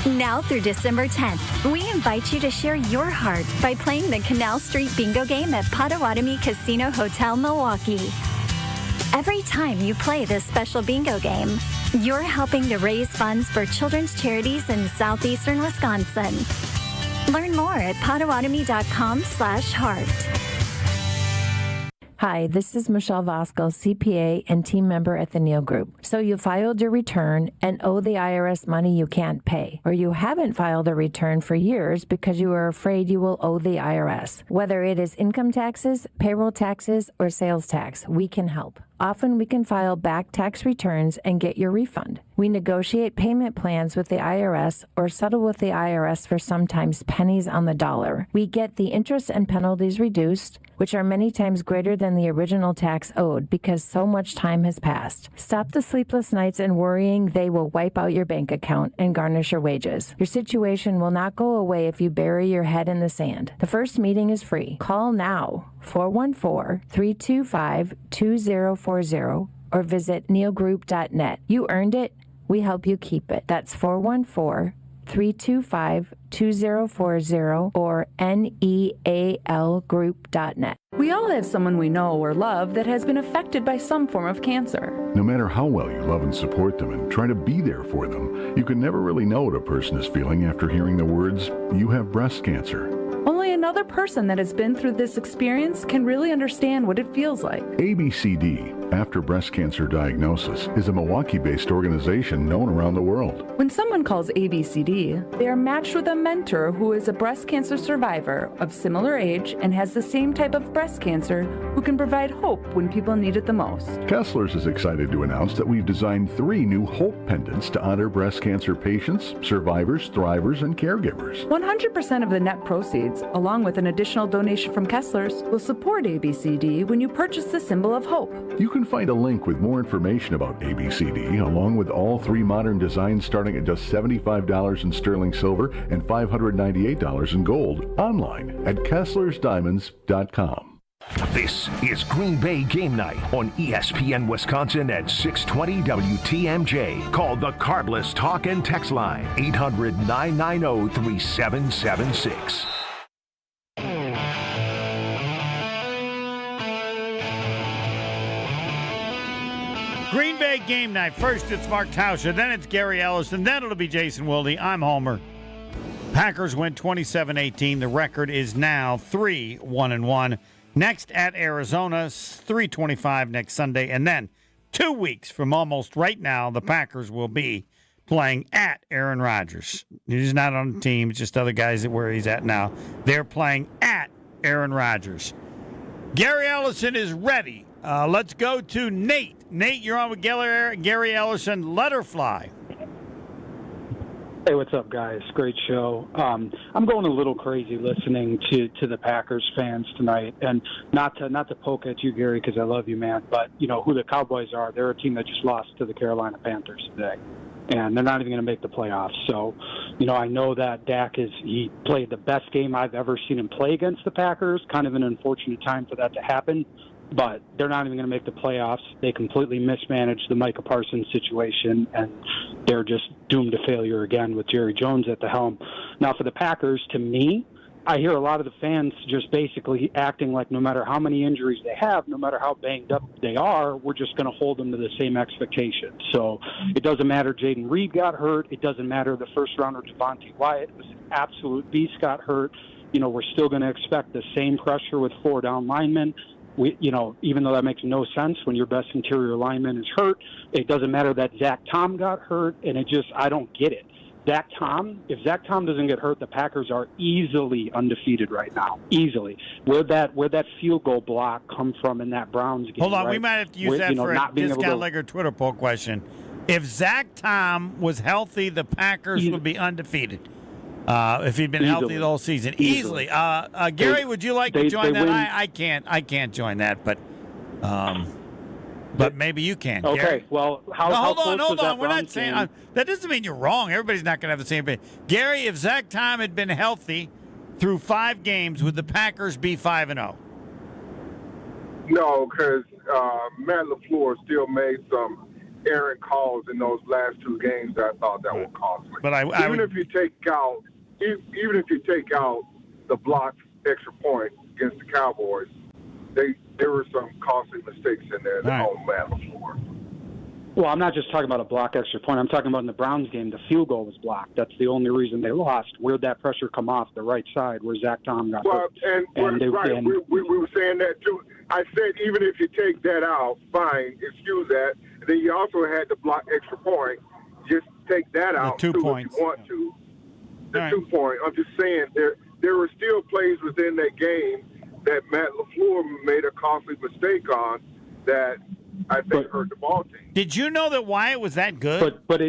Now through December 10th, we invite you to share your heart by playing the Canal Street Bingo game at Potawatomi Casino Hotel, Milwaukee. Every time you play this special bingo game, you're helping to raise funds for children's charities in southeastern Wisconsin. Learn more at potawatomi.com/heart. Hi, this is Michelle Vasco, CPA and team member at the Neal Group. So you filed your return and owe the IRS money you can't pay, or you haven't filed a return for years because you are afraid you will owe the IRS. Whether it is income taxes, payroll taxes, or sales tax, we can help. Often we can file back tax returns and get your refund. We negotiate payment plans with the IRS or settle with the IRS for sometimes pennies on the dollar. We get the interest and penalties reduced, which are many times greater than the original tax owed because so much time has passed. Stop the sleepless nights and worrying they will wipe out your bank account and garnish your wages. Your situation will not go away if you bury your head in the sand. The first meeting is free. Call now, 414-325-2040, or visit nealgroup.net. You earned it. We help you keep it. That's 414-325-2040 or nealgroup.net. We all have someone we know or love that has been affected by some form of cancer. No matter how well you love and support them and try to be there for them, you can never really know what a person is feeling after hearing the words, "You have breast cancer." Only another person that has been through this experience can really understand what it feels like. ABCD, After Breast Cancer Diagnosis, is a Milwaukee-based organization known around the world. When someone calls ABCD, they are matched with a mentor who is a breast cancer survivor of similar age and has the same type of breast cancer who can provide hope when people need it the most. Kessler's is excited to announce that we've designed 3 new Hope pendants to honor breast cancer patients, survivors, thrivers, and caregivers. 100% of the net proceeds, along with an additional donation from Kessler's, will support ABCD when you purchase the symbol of hope. You can find a link with more information about ABCD, along with all 3 modern designs starting at just $75 in sterling silver and $598 in gold, online at KesslersDiamonds.com. This is Green Bay Game Night on ESPN Wisconsin at 620 WTMJ. Call the Carbless Talk and Text Line, 800-990-3776. Green Bay Game Night. First, it's Mark Tauscher. Then it's Gary Ellerson. Then it'll be Jason Wilde. I'm Homer. Packers win 27-18. The record is now 3-1-1. Next at Arizona, 3:25 next Sunday. And then 2 weeks from almost right now, the Packers will be playing at Aaron Rodgers. He's not on the team. It's just other guys at where he's at now. They're playing at Aaron Rodgers. Gary Ellerson is ready. Let's go to Nate. Nate, you're on with Gary Ellerson. Let her fly. Hey, what's up, guys? Great show. I'm going a little crazy listening to the Packers fans tonight, and not to poke at you, Gary, because I love you, man. But you know who the Cowboys are. They're a team that just lost to the Carolina Panthers today. and they're not even going to make the playoffs. So, I know that he played the best game I've ever seen him play against the Packers. Kind of an unfortunate time for that to happen, but they're not even going to make the playoffs. They completely mismanaged the Micah Parsons situation, and they're just doomed to failure again with Jerry Jones at the helm. Now, for the Packers, to me, I hear a lot of the fans just basically acting like no matter how many injuries they have, no matter how banged up they are, we're just going to hold them to the same expectations. So it doesn't matter Jaden Reed got hurt. It doesn't matter the first-rounder Devontae Wyatt was an absolute beast, got hurt. We're still going to expect the same pressure with 4 down linemen. Even though that makes no sense when your best interior lineman is hurt, it doesn't matter that Zach Tom got hurt, and I don't get it. If Zach Tom doesn't get hurt, the Packers are easily undefeated right now. Easily. Where'd that field goal block come from in that Browns game? Hold on, right? we might have to use that for a discount like a Twitter poll question. If Zach Tom was healthy, the Packers would be undefeated. If he'd been healthy the whole season. Easily. Gary, would you like to join that? I can't join that, but maybe you can. Okay. Gary. Well, hold on. We're not saying that doesn't mean you're wrong. Everybody's not going to have the same opinion. Gary, if Zach Tom had been healthy through 5 games, would the Packers be 5-0? No, because Matt LaFleur still made some errant calls in those last 2 games that I thought that would cost me. But if you take out the blocked extra point against the Cowboys, there were some costly mistakes in there that on Matt LaFleur. Well, I'm not just talking about a block extra point. I'm talking about in the Browns game, the field goal was blocked. That's the only reason they lost. Where'd that pressure come off? The right side where Zach Tom got hurt. We were saying that too. I said even if you take that out, fine, excuse that. And then you also had the block extra point. Just take that out. The 2 points. If you want to. The 2 point. I'm just saying there were still plays within that game that Matt LaFleur made a costly mistake on that I think hurt the ball team. Did you know that Wyatt was that good? But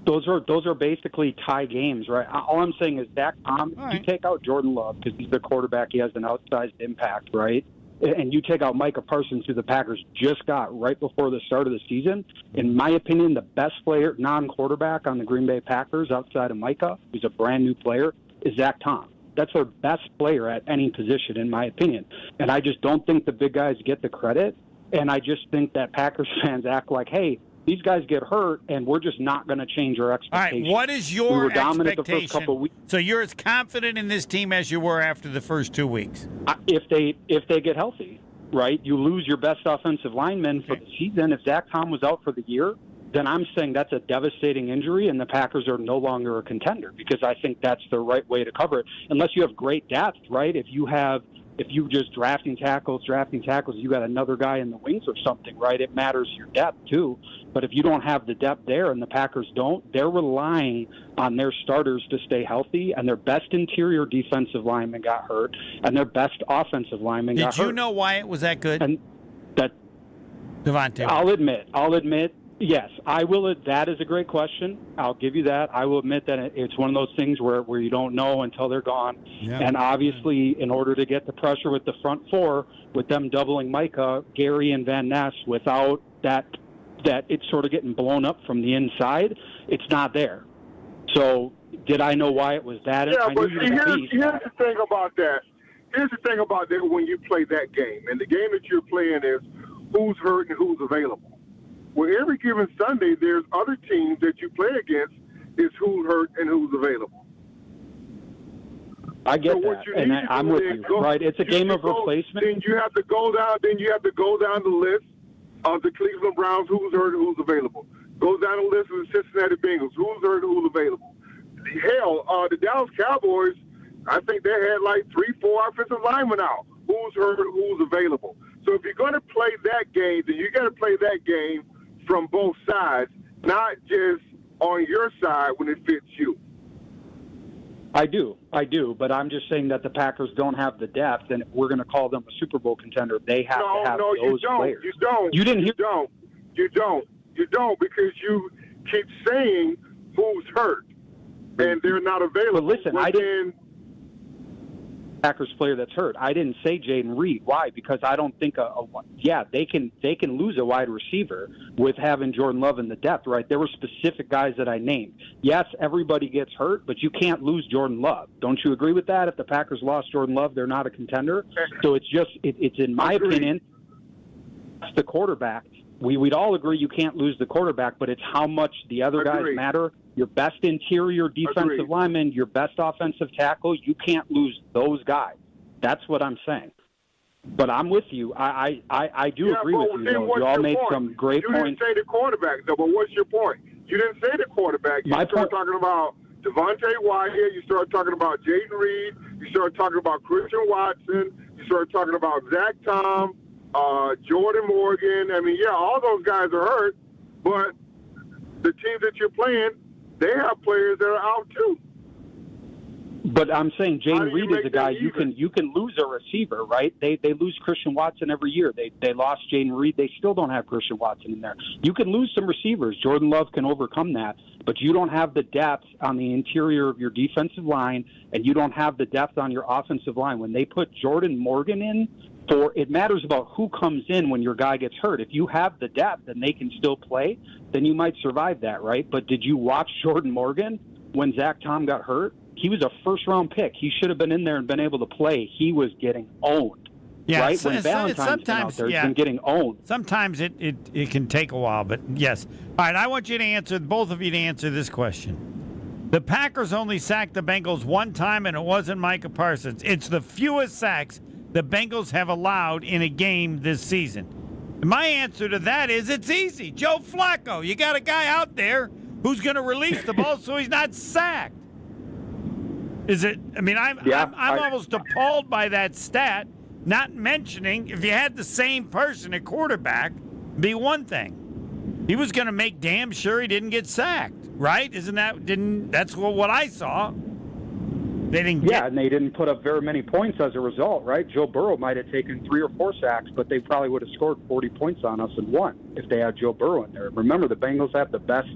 those are basically tie games, right? All I'm saying is Zach Tom, you take out Jordan Love because he's the quarterback, he has an outsized impact, right? And you take out Micah Parsons, who the Packers just got right before the start of the season. In my opinion, the best player, non-quarterback on the Green Bay Packers outside of Micah, who's a brand-new player, is Zach Tom. That's their best player at any position, in my opinion. And I just don't think the big guys get the credit. And I just think that Packers fans act like, hey, these guys get hurt, and we're just not going to change our expectations. All right, what is your expectation? So you're as confident in this team as you were after the first 2 weeks? If they get healthy, right? You lose your best offensive lineman for the season. If Zach Tom was out for the year, then I'm saying that's a devastating injury, and the Packers are no longer a contender because I think that's the right way to cover it. Unless you have great depth, right? If you just drafting tackles, you got another guy in the wings or something, right? It matters your depth too. But if you don't have the depth there and the Packers don't, they're relying on their starters to stay healthy, and their best interior defensive lineman got hurt, and their best offensive lineman got hurt. Did you know why it was that good? And that Devontae. I'll admit. Yes, I will. That is a great question. I'll give you that. I will admit that it's one of those things where you don't know until they're gone. Yeah. And obviously, in order to get the pressure with the front 4, with them doubling Micah, Gary, and Van Ness, without that it's sort of getting blown up from the inside, it's not there. So did I know why it was that? Yeah, but here's the thing about that. Here's the thing about that when you play that game. And the game that you're playing is who's hurt and who's available. Well, every given Sunday, there's other teams that you play against is who's hurt and who's available. I get that, and I'm with you. Right, it's a game of replacement. Then you have to go down. The list of the Cleveland Browns, who's hurt and who's available. Go down the list of the Cincinnati Bengals, who's hurt and who's available. Hell, the Dallas Cowboys, I think they had like 3-4 offensive linemen out. Who's hurt, who's available. So if you're going to play that game, then you got to play that game from both sides, not just on your side when it fits you. I do, but I'm just saying that the Packers don't have the depth, and we're going to call them a Super Bowl contender. They have to have those players. You don't. You didn't hear? You don't because you keep saying who's hurt, and they're not available. But listen, Packers player that's hurt. I didn't say Jaden Reed. Why? Because I don't think they can lose a wide receiver with having Jordan Love in the depth, right? There were specific guys that I named. Yes, everybody gets hurt, but you can't lose Jordan Love. Don't you agree with that? If the Packers lost Jordan Love, they're not a contender. So it's in my opinion, that's the quarterback. We'd all agree you can't lose the quarterback, but it's how much the other guys matter. Your best interior defensive lineman, your best offensive tackle, you can't lose those guys. That's what I'm saying. But I'm with you. I do agree with you. You all made some great points. You didn't say the quarterback, though, but what's your point? You didn't say the quarterback. You started talking about Devontae Wyatt. You started talking about Jaden Reed. You started talking about Christian Watson. You started talking about Zach Tom, Jordan Morgan. I mean, all those guys are hurt, but the teams that you're playing, they have players that are out too. But I'm saying Jaden Reed is a guy you can lose a receiver, right? They lose Christian Watson every year. They lost Jaden Reed. They still don't have Christian Watson in there. You can lose some receivers. Jordan Love can overcome that, but you don't have the depth on the interior of your defensive line, and you don't have the depth on your offensive line. When they put Jordan Morgan in, it matters about who comes in when your guy gets hurt. If you have the depth and they can still play, then you might survive that, right? But did you watch Jordan Morgan when Zach Tom got hurt? He was a first-round pick. He should have been in there and been able to play. He was getting owned, right? When Valentine's been out there, he's been getting owned. Sometimes it can take a while, but yes. All right, I want you to answer, both of you to answer this question. The Packers only sacked the Bengals one time, and it wasn't Micah Parsons. It's the fewest sacks the Bengals have allowed in a game this season. And my answer to that is it's easy. Joe Flacco. You got a guy out there who's going to release the ball so he's not sacked. Is it? I mean, I'm almost appalled by that stat, not mentioning if you had the same person at quarterback, be one thing. He was going to make damn sure he didn't get sacked, right? That's what I saw. They didn't and they didn't put up very many points as a result, right? Joe Burrow might have taken 3 or 4 sacks, but they probably would have scored 40 points on us and won if they had Joe Burrow in there. Remember, the Bengals have the best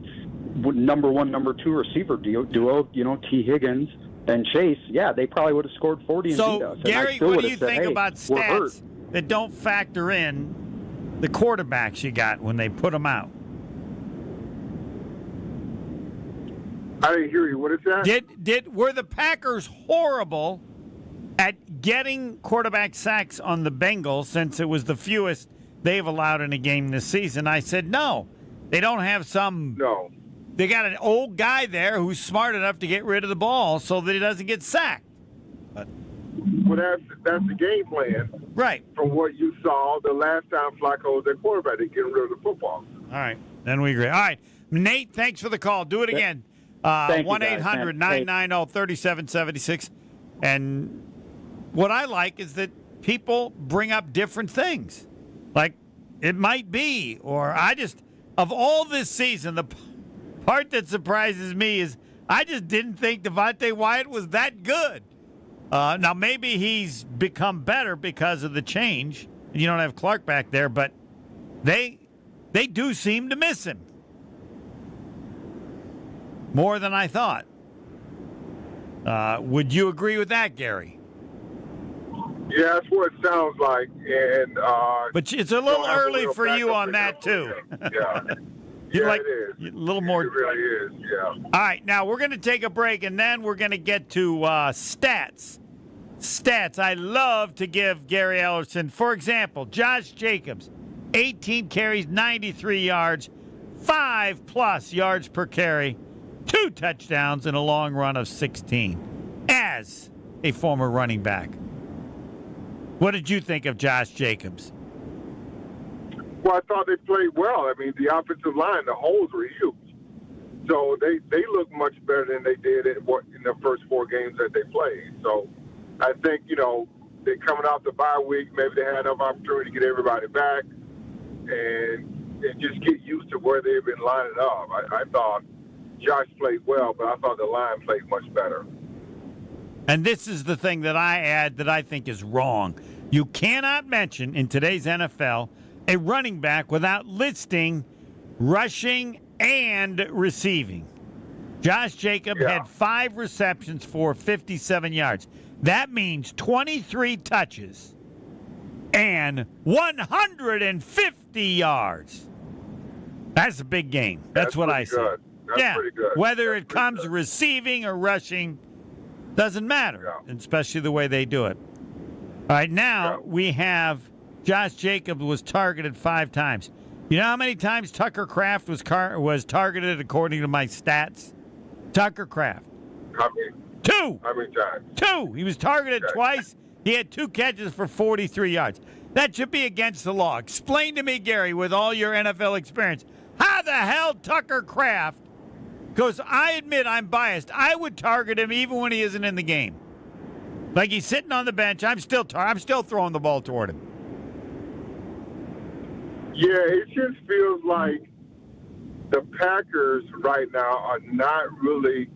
number 1, number 2 receiver duo, T. Higgins and Chase. Yeah, they probably would have scored 40 and beat us. Gary, what do you think about stats that don't factor in the quarterbacks you got when they put them out? I didn't hear you. What is that? Were the Packers horrible at getting quarterback sacks on the Bengals since it was the fewest they've allowed in a game this season? I said no. They don't have some. No. They got an old guy there who's smart enough to get rid of the ball so that he doesn't get sacked. Well, that's the game plan. Right. From what you saw the last time Flacco was at quarterback, they getting rid of the football. All right. Then we agree. All right. Nate, thanks for the call. Do it again. 1-800-990-3776. And what I like is that people bring up different things. Like it might be, or of all this season, the part that surprises me is I just didn't think Devontae Wyatt was that good. Now, maybe he's become better because of the change. You don't have Clark back there, but they do seem to miss him more than I thought. Would you agree with that, Gary? Yeah, that's what it sounds like. And but it's a little early for you on that, too. Yeah. It is. A little more. It really is, yeah. All right, now we're going to take a break, and then we're going to get to stats. Stats. I love to give Gary Ellerson. For example, Josh Jacobs, 18 carries, 93 yards, 5+ yards per carry, 2 touchdowns, and a long run of 16 as a former running back. What did you think of Josh Jacobs? Well, I thought they played well. I mean, the offensive line, the holes were huge. So they look much better than they did in the first 4 games that they played. So I think, they're coming off the bye week. Maybe they had enough opportunity to get everybody back and just get used to where they've been lining up. I thought Josh played well, but I thought the line played much better. And this is the thing that I add that I think is wrong. You cannot mention in today's NFL a running back without listing rushing and receiving. Josh Jacobs had 5 receptions for 57 yards. That means 23 touches and 150 yards. That's a big game. That's what I say. That's pretty good. Whether it comes receiving or rushing, doesn't matter, especially the way they do it. All right, now we have Josh Jacobs was targeted 5 times. You know how many times Tucker Kraft was targeted according to my stats? Tucker Kraft. How many? 2. How many times? 2. He was targeted twice. He had 2 catches for 43 yards. That should be against the law. Explain to me, Gary, with all your NFL experience, how the hell Tucker Kraft, because I admit I'm biased, I would target him even when he isn't in the game. Like he's sitting on the bench, I'm still throwing the ball toward him. Yeah, it just feels like the Packers right now are not really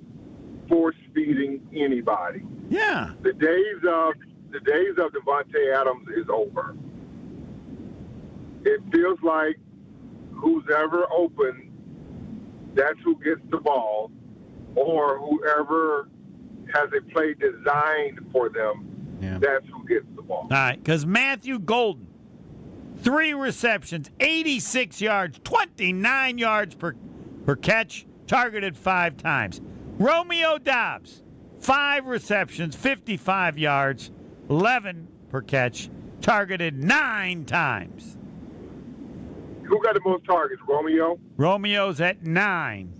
force-feeding anybody. Yeah. The days of Devontae Adams is over. It feels like who's ever open, that's who gets the ball, or whoever has a play designed for them, that's who gets the ball. All right, because Matthew Golden, 3 receptions, 86 yards, 29 yards per catch, targeted 5 times. Romeo Doubs, 5 receptions, 55 yards, 11 per catch, targeted 9 times. Who got the most targets, Romeo? Romeo's at 9.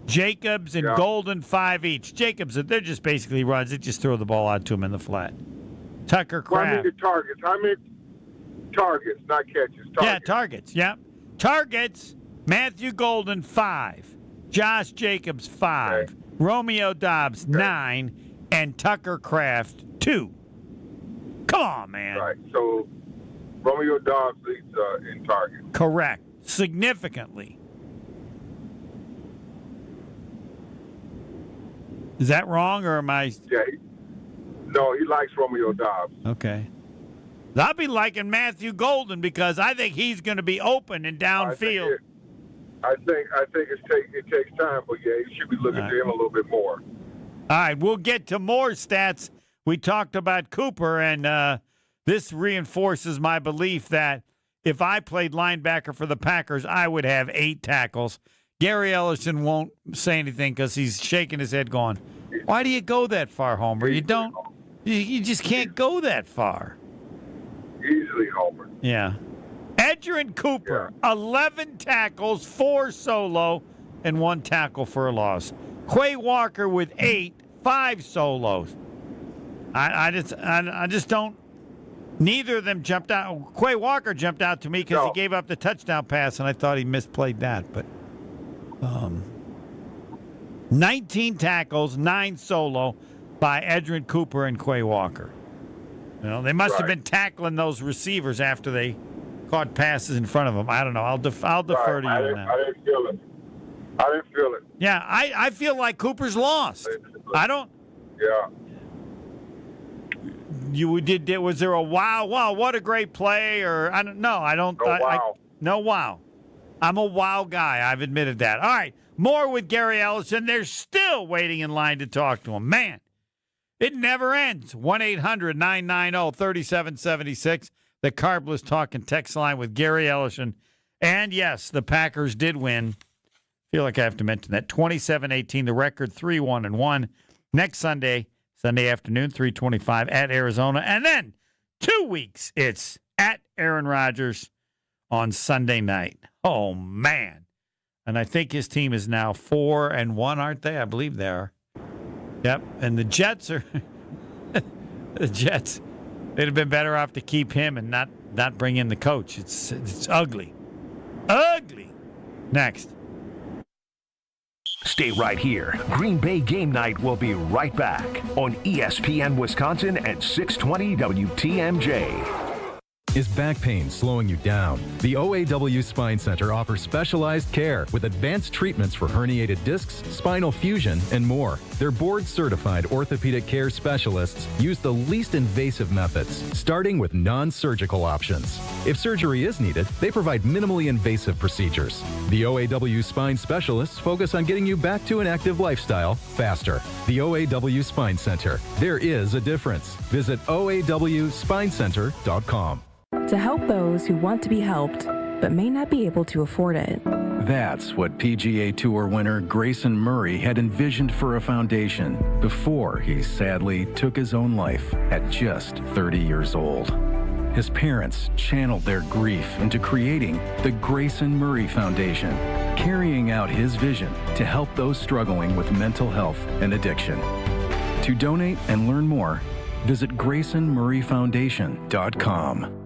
Jacobs and Golden 5 each. Jacobs, they're just basically runs. They just throw the ball out to him in the flat. Tucker Kraft. Well, I mean the targets. How many targets, not catches? Targets. Yeah, targets. Yep. Targets, Matthew Golden 5. Josh Jacobs 5. Okay. Romeo Doubs 9. And Tucker Kraft 2. Come on, man. Right. So Romeo Doubs leads in targets. Correct. Significantly. Is that wrong, or am I? Yeah. No, he likes Romeo Doubs. Okay. I'll be liking Matthew Golden because I think he's going to be open and downfield. I think it takes time, but yeah, you should be looking to him a little bit more. All right, we'll get to more stats. We talked about Cooper, and this reinforces my belief that if I played linebacker for the Packers, I would have 8 tackles. Gary Ellerson won't say anything because he's shaking his head going, why do you go that far, Homer? You don't. You just can't go that far. Easily, Homer. Yeah. Edgerrin Cooper, 11 tackles, 4 solo, and 1 tackle for a loss. Quay Walker with 8, 5 solos. I just don't. Neither of them jumped out. Quay Walker jumped out to me because he gave up the touchdown pass, and I thought he misplayed that. But 19 tackles, 9 solo by Edgerrin Cooper and Quay Walker. You know, they must have been tackling those receivers after they caught passes in front of them. I don't know. I'll defer to you on that. I didn't feel it. Yeah, I feel like Cooper's lost. I don't. Yeah. Was there a wow, what a great play, or I don't know. I don't. No wow. I'm a wow guy. I've admitted that. All right, more with Gary Ellerson. They're still waiting in line to talk to him. Man, it never ends. 1-800-990-3776. The Carbless Talking text line with Gary Ellerson. And yes, the Packers did win. Feel like I have to mention that. 27-18, the record 3-1-1. Next Sunday afternoon, 3:25 at Arizona. And then 2 weeks, it's at Aaron Rodgers on Sunday night. Oh, man. And I think his team is now 4-1, aren't they? I believe they are. Yep. And the Jets are the Jets. They'd have been better off to keep him and not bring in the coach. It's ugly. Ugly. Next. Stay right here. Green Bay Game Night will be right back on ESPN Wisconsin at 620 WTMJ. Is back pain slowing you down? The OAW Spine Center offers specialized care with advanced treatments for herniated discs, spinal fusion, and more. Their board-certified orthopedic care specialists use the least invasive methods, starting with non-surgical options. If surgery is needed, they provide minimally invasive procedures. The OAW Spine specialists focus on getting you back to an active lifestyle faster. The OAW Spine Center. There is a difference. Visit OAWspinecenter.com. To help those who want to be helped but may not be able to afford it. That's what PGA Tour winner Grayson Murray had envisioned for a foundation before he sadly took his own life at just 30 years old. His parents channeled their grief into creating the Grayson Murray Foundation, carrying out his vision to help those struggling with mental health and addiction. To donate and learn more, visit GraysonMurrayFoundation.com.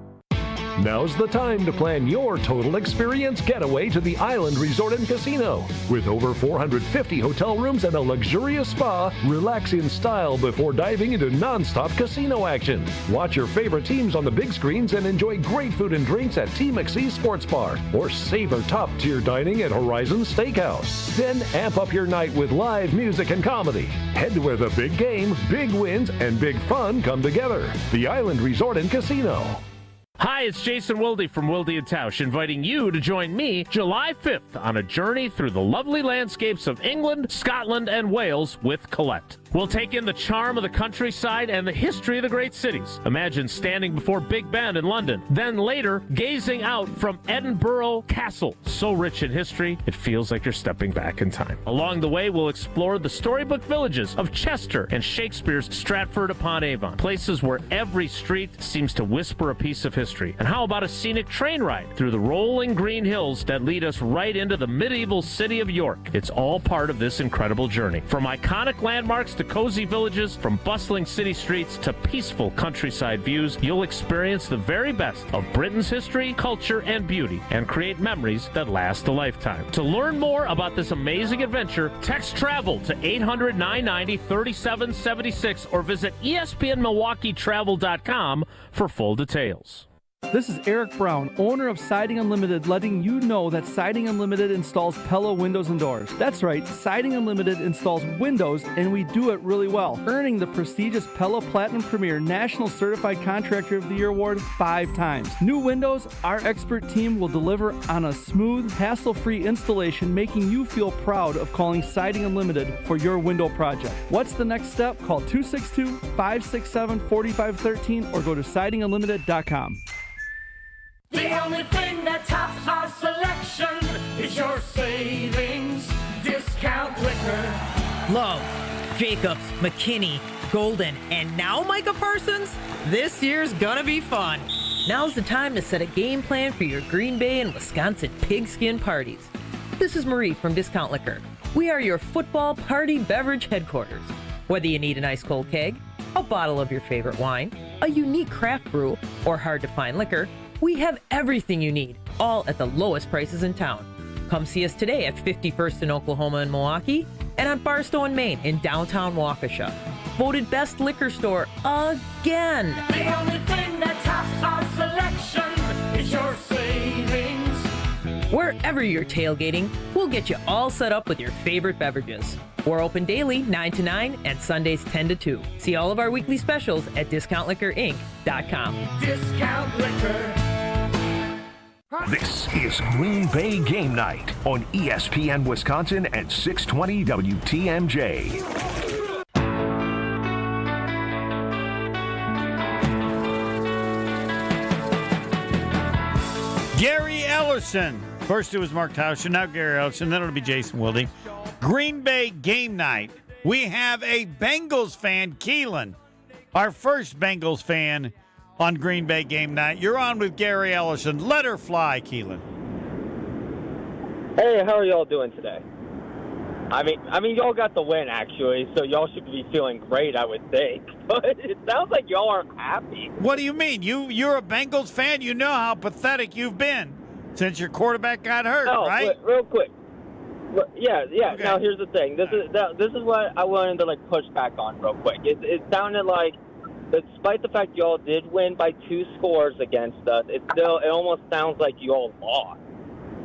Now's the time to plan your total experience getaway to the Island Resort and Casino. With over 450 hotel rooms and a luxurious spa, relax in style before diving into non-stop casino action. Watch your favorite teams on the big screens and enjoy great food and drinks at T. McSee's Sports Bar, or savor top-tier dining at Horizon Steakhouse. Then amp up your night with live music and comedy. Head to where the big game, big wins, and big fun come together. The Island Resort and Casino. Hi, it's Jason Wilde from Wilde & Tauscher, inviting you to join me July 5th on a journey through the lovely landscapes of England, Scotland, and Wales with Colette. We'll take in the charm of the countryside and the history of the great cities. Imagine standing before Big Ben in London, then later gazing out from Edinburgh Castle. So rich in history, it feels like you're stepping back in time. Along the way, we'll explore the storybook villages of Chester and Shakespeare's Stratford-upon-Avon, places where every street seems to whisper a piece of history. And how about a scenic train ride through the rolling green hills that lead us right into the medieval city of York? It's all part of this incredible journey. From iconic landmarks to cozy villages, from bustling city streets to peaceful countryside views, you'll experience the very best of Britain's history, culture, and beauty, and create memories that last a lifetime. To learn more about this amazing adventure, text TRAVEL to 800-990-3776 or visit ESPNMilwaukeeTravel.com for full details. This is Eric Brown, owner of Siding Unlimited, letting you know that Siding Unlimited installs Pella windows and doors. That's right, Siding Unlimited installs windows, and we do it really well, earning the prestigious Pella Platinum Premier National Certified Contractor of the Year award 5 times. New windows, our expert team will deliver on a smooth, hassle-free installation, making you feel proud of calling Siding Unlimited for your window project. What's the next step? Call 262-567-4513 or go to sidingunlimited.com. The only thing that tops our selection is your savings discount liquor. Love, Jacobs, McKinney, Golden, and now Micah Parsons? This year's gonna be fun. Now's the time to set a game plan for your Green Bay and Wisconsin pigskin parties. This is Marie from Discount Liquor. We are your football party beverage headquarters. Whether you need an ice-cold keg, a bottle of your favorite wine, a unique craft brew, or hard-to-find liquor, we have everything you need, all at the lowest prices in town. Come see us today at 51st in Oklahoma and Milwaukee, and on Barstow and Main in downtown Waukesha. Voted best liquor store again. The only thing that tops our selection is your savings. Wherever you're tailgating, we'll get you all set up with your favorite beverages. We're open daily 9 to 9 and Sundays 10 to 2. See all of our weekly specials at DiscountLiquorInc.com. Discount Liquor. This is Green Bay Game Night on ESPN Wisconsin and 620 WTMJ. Gary Ellerson. First it was Mark Tauscher, now Gary Ellerson, then it'll be Jason Wilde. Green Bay Game Night. We have a Bengals fan, Keelan, our first Bengals fan on Green Bay Game Night. You're on with Gary Ellerson. Let her fly, Keelan. Hey, how are y'all doing today? I mean, y'all got the win, actually, so y'all should be feeling great, I would think. But it sounds like y'all aren't happy. What do you mean? You're a Bengals fan? You know how pathetic you've been since your quarterback got hurt, right? Real quick. Yeah. Okay. Now, here's the thing. This is what I wanted to, push back on real quick. It sounded like despite the fact y'all did win by 2 scores against us, it almost sounds like y'all lost.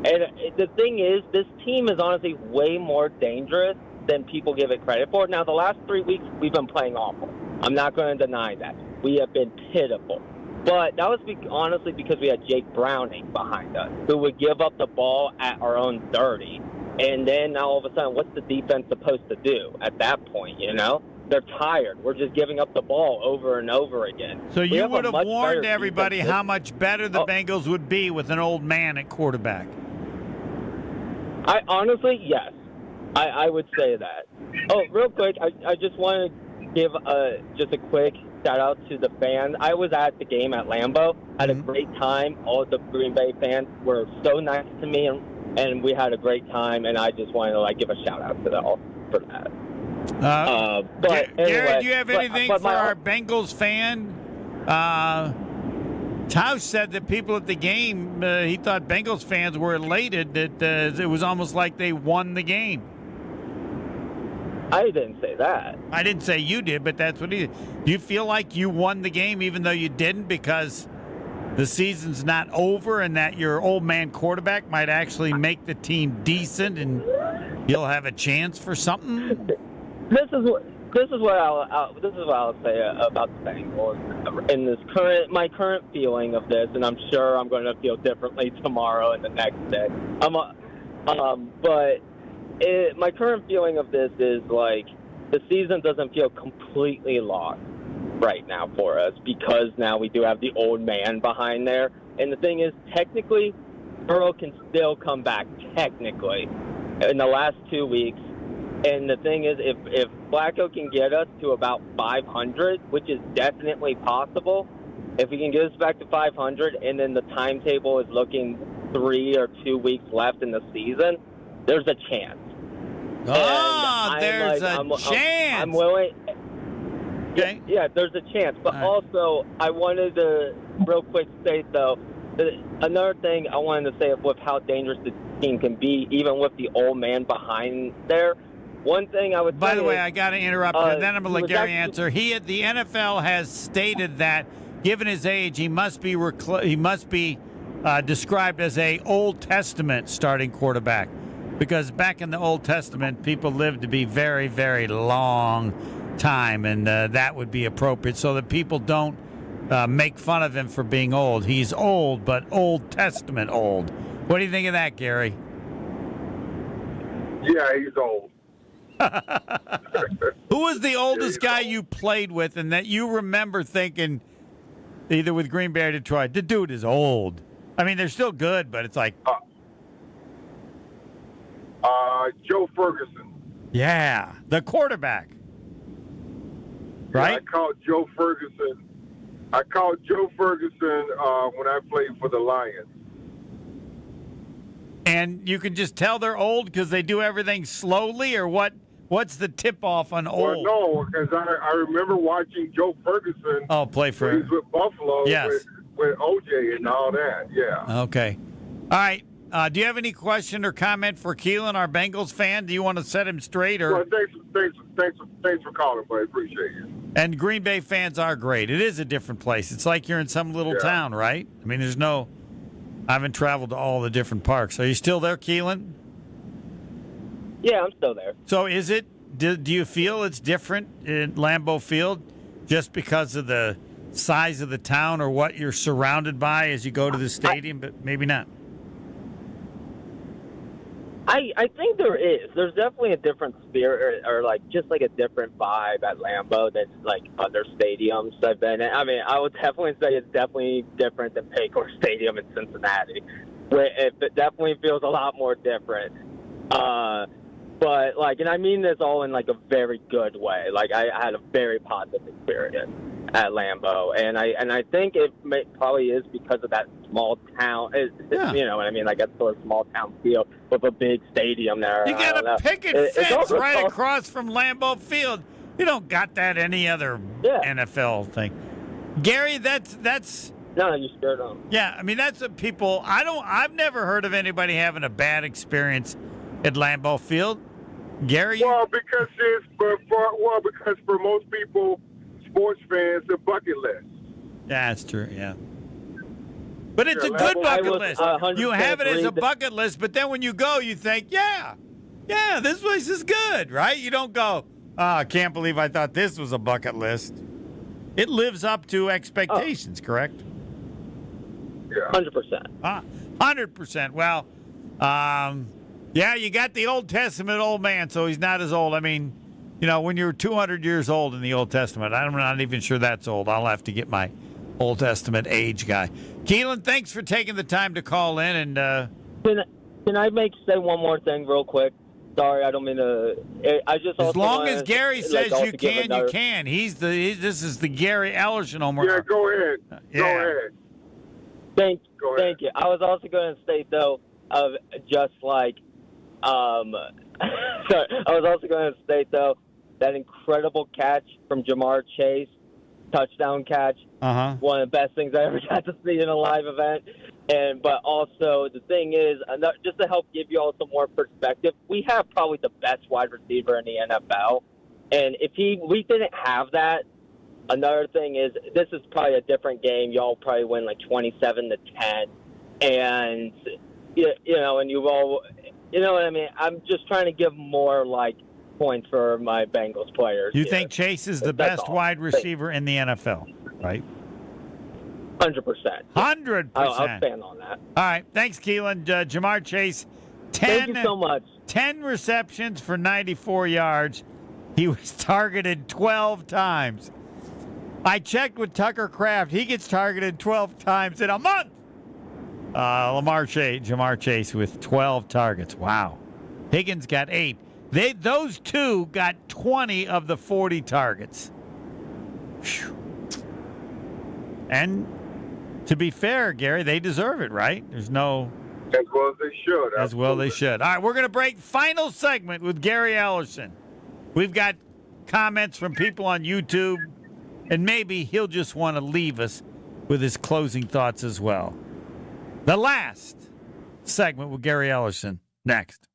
And the thing is, this team is honestly way more dangerous than people give it credit for. Now, the last 3 weeks, we've been playing awful. I'm not going to deny that. We have been pitiful. But that was honestly because we had Jake Browning behind us, who would give up the ball at our own 30. And then now all of a sudden, what's the defense supposed to do at that point, you know? They're tired. We're just giving up the ball over and over again. So you would have warned everybody how much better the Bengals would be with an old man at quarterback. I honestly, yes. I would say that. Oh, real quick, I just want to give just a quick shout-out to the fans. I was at the game at Lambeau. Had a great time. All of the Green Bay fans were so nice to me, and we had a great time, and I just wanted to give a shout-out to them all for that. But Gary, anyway, do you have anything for our Bengals fan? Tauscher said that people at the game, he thought Bengals fans were elated that it was almost like they won the game. I didn't say that. I didn't say you did, but that's what he did. Do you feel like you won the game even though you didn't because the season's not over and that your old man quarterback might actually make the team decent and you'll have a chance for something? This is what I'll say about the Bengals in my current feeling of this, and I'm sure I'm going to feel differently tomorrow and the next day. But my current feeling of this is the season doesn't feel completely lost right now for us because now we do have the old man behind there, and the thing is, technically, Burrow can still come back technically in the last 2 weeks. And the thing is, if Flacco can get us to about 500, which is definitely possible, if he can get us back to 500 and then the timetable is looking 3 or 2 weeks left in the season, there's a chance. There's a chance. I'm willing. Okay. Yeah, there's a chance. But also, I wanted to real quick say, though, another thing I wanted to say with how dangerous the team can be, even with the old man behind there. One thing I would. By the way, I got to interrupt you. Then I'm going to let Gary answer. The NFL has stated that, given his age, he must be described as a Old Testament starting quarterback, because back in the Old Testament, people lived to be very, very long time, and that would be appropriate so that people don't make fun of him for being old. He's old, but Old Testament old. What do you think of that, Gary? Yeah, he's old. Who was the oldest guy you played with and that you remember thinking, either with Green Bay or Detroit, the dude is old? I mean, they're still good, but it's like... Joe Ferguson. Yeah, the quarterback. Right? Yeah, I called Joe Ferguson when I played for the Lions. And you can just tell they're old because they do everything slowly, or what? What's the tip-off on old? Well, no, because I remember watching Joe Ferguson. Play for. He's with Buffalo. Yes. With OJ and all that. Yeah. Okay. All right. Do you have any question or comment for Keelan, our Bengals fan? Do you want to set him straight, or? Well, thanks for calling, buddy. Appreciate it. And Green Bay fans are great. It is a different place. It's like you're in some little town, right? I mean, I haven't traveled to all the different parks. Are you still there, Keelan? Yeah, I'm still there. So do you feel it's different in Lambeau Field just because of the size of the town or what you're surrounded by as you go to the stadium, but maybe not? I think there is. There's definitely a different spirit or just a different vibe at Lambeau than other stadiums I've been in. I mean, I would definitely say it's definitely different than Paycor Stadium in Cincinnati. It definitely feels a lot more different. But and I mean this all in a very good way. I had a very positive experience at Lambeau, and I think it probably is because of that small town. You know what I mean? That sort of small town feel with a big stadium there. You got a picket fence right across from Lambeau Field. You don't got that any other NFL thing. Gary, that's. No, you scared them. Yeah, I mean that's what people. I've never heard of anybody having a bad experience at Lambeau Field. Gary? Well, because for most people, sports fans a bucket list. That's true, yeah. But it's a good bucket list. You have it as a bucket list, but then when you go, you think, yeah, this place is good, right? You don't go, I can't believe I thought this was a bucket list. It lives up to expectations, correct? Yeah. 100%. 100%. Well, yeah, you got the Old Testament old man, so he's not as old. I mean, when you're 200 years old in the Old Testament, I'm not even sure that's old. I'll have to get my Old Testament age guy. Keelan, thanks for taking the time to call in. And Can I say one more thing real quick? Sorry, I don't mean to. I just as long as Gary says you can, you can. This is the Gary Ellerson homework. Yeah, go ahead. Yeah. Go ahead. Thank you. I was also going to state though, of just like, sorry, I was also going to state though that incredible catch from Jamar Chase, touchdown catch. One of the best things I ever got to see in a live event. But also the thing is, just to help give you all some more perspective, we have probably the best wide receiver in the NFL. And if we didn't have that, another thing is this is probably a different game. Y'all probably win like 27-10. And, and you all, you know what I mean? I'm just trying to give more like points for my Bengals players. You think Chase is the best wide receiver in the NFL, right? 100%. 100%. I'll stand on that. All right. Thanks, Keelan. Jamar Chase, 10, thank you so much. 10 receptions for 94 yards. He was targeted 12 times. I checked with Tucker Kraft. He gets targeted 12 times in a month. Jamar Chase with 12 targets. Wow. Higgins got 8. Those two got 20 of the 40 targets. Whew. And to be fair, Gary, they deserve it, right? There's no... As well as they should. As well they should. All right, we're going to break. Final segment with Gary Ellerson. We've got comments from people on YouTube, and maybe he'll just want to leave us with his closing thoughts as well. The last segment with Gary Ellerson next.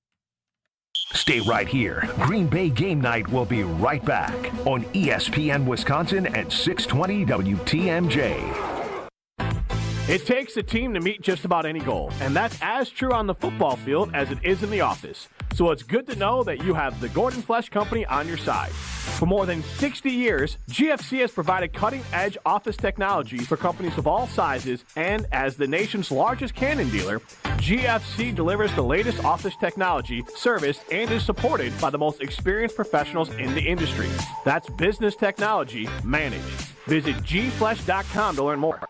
Stay right here. Green Bay Game Night will be right back on ESPN Wisconsin at 620 WTMJ. It takes a team to meet just about any goal, and that's as true on the football field as it is in the office. So it's good to know that you have the Gordon Flesh Company on your side. For more than 60 years, GFC has provided cutting-edge office technology for companies of all sizes, and as the nation's largest Canon dealer, GFC delivers the latest office technology, service, and is supported by the most experienced professionals in the industry. That's business technology managed. Visit gflesh.com to learn more.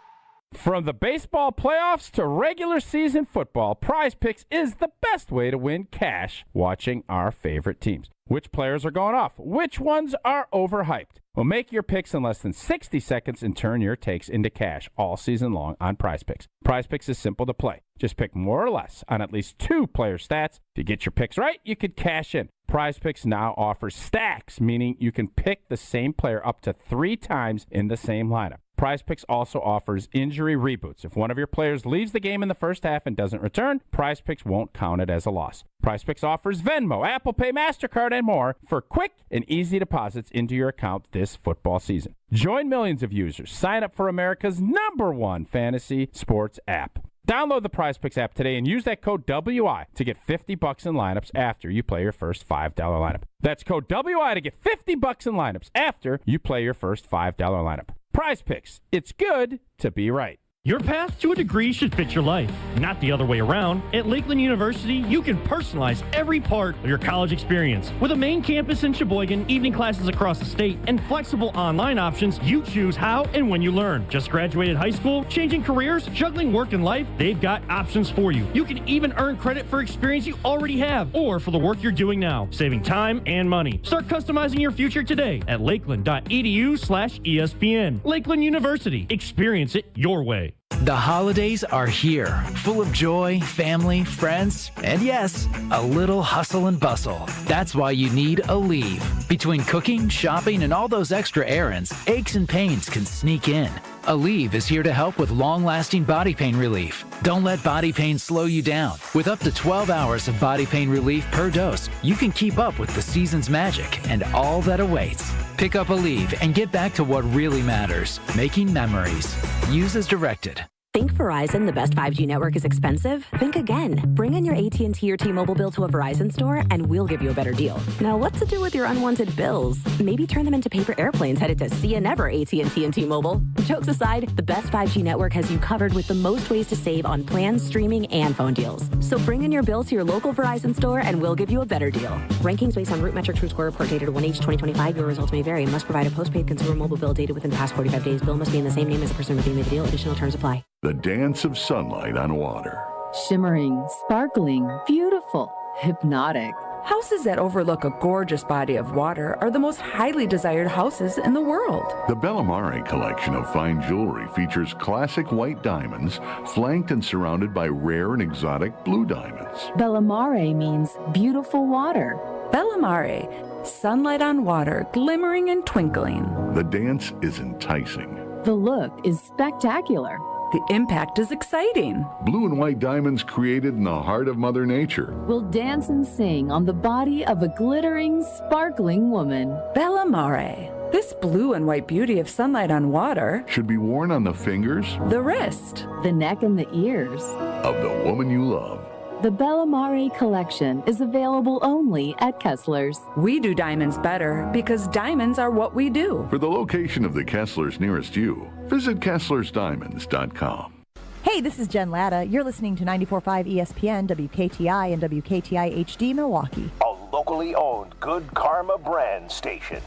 From the baseball playoffs to regular season football, Prize Picks is the best way to win cash watching our favorite teams. Which players are going off? Which ones are overhyped? Well, make your picks in less than 60 seconds and turn your takes into cash all season long on Prize Picks. Prize Picks is simple to play. Just pick more or less on at least 2 player stats. If you get your picks right, you could cash in. Prize Picks now offers stacks, meaning you can pick the same player up to 3 times in the same lineup. Prize Picks also offers injury reboots. If one of your players leaves the game in the first half and doesn't return, Prize Picks won't count it as a loss. Prize Picks offers Venmo, Apple Pay, MasterCard, and more for quick and easy deposits into your account this football season. Join millions of users. Sign up for America's #1 fantasy sports app. Download the Prize Picks app today and use that code WI to get $50 in lineups after you play your first $5 lineup. That's code WI to get $50 in lineups after you play your first $5 lineup. Prize Picks. It's good to be right. Your path to a degree should fit your life, not the other way around. At Lakeland University, you can personalize every part of your college experience. With a main campus in Sheboygan, evening classes across the state, and flexible online options, you choose how and when you learn. Just graduated high school, changing careers, juggling work and life, they've got options for you. You can even earn credit for experience you already have, or for the work you're doing now, saving time and money. Start customizing your future today at lakeland.edu/ESPN. Lakeland University. Experience it your way. The holidays are here, full of joy, family, friends, and yes, a little hustle and bustle. That's why you need Aleve. Between cooking, shopping, and all those extra errands, aches and pains can sneak in. Aleve is here to help with long-lasting body pain relief. Don't let body pain slow you down. With up to 12 hours of body pain relief per dose, you can keep up with the season's magic and all that awaits. Pick up Aleve and get back to what really matters, making memories. Use as directed. Think Verizon, the best 5G network, is expensive? Think again. Bring in your AT&T or T-Mobile bill to a Verizon store, and we'll give you a better deal. Now, what to do with your unwanted bills? Maybe turn them into paper airplanes headed to See Ya Never AT&T and T-Mobile. Jokes aside, the best 5G network has you covered with the most ways to save on plans, streaming, and phone deals. So bring in your bill to your local Verizon store, and we'll give you a better deal. Rankings based on Root Metric True Score report dated 1H 2025. Your results may vary. Must provide a postpaid consumer mobile bill dated within the past 45 days. Bill must be in the same name as the person redeeming the deal. Additional terms apply. The dance of sunlight on water. Shimmering, sparkling, beautiful, hypnotic. Houses that overlook a gorgeous body of water are the most highly desired houses in the world. The Bellamare collection of fine jewelry features classic white diamonds flanked and surrounded by rare and exotic blue diamonds. Bellamare means beautiful water. Bellamare, sunlight on water, glimmering and twinkling. The dance is enticing. The look is spectacular. The impact is exciting. Blue and white diamonds created in the heart of Mother Nature. Will dance and sing on the body of a glittering, sparkling woman. Bellamare. This blue and white beauty of sunlight on water should be worn on the fingers, the wrist, the neck, and the ears of the woman you love. The Bellamare collection is available only at Kessler's. We do diamonds better because diamonds are what we do. For the location of the Kessler's nearest you, visit KesslersDiamonds.com. Hey, this is Jen Latta. You're listening to 94.5 ESPN, WKTI, and WKTI HD Milwaukee. A locally owned Good Karma brand station.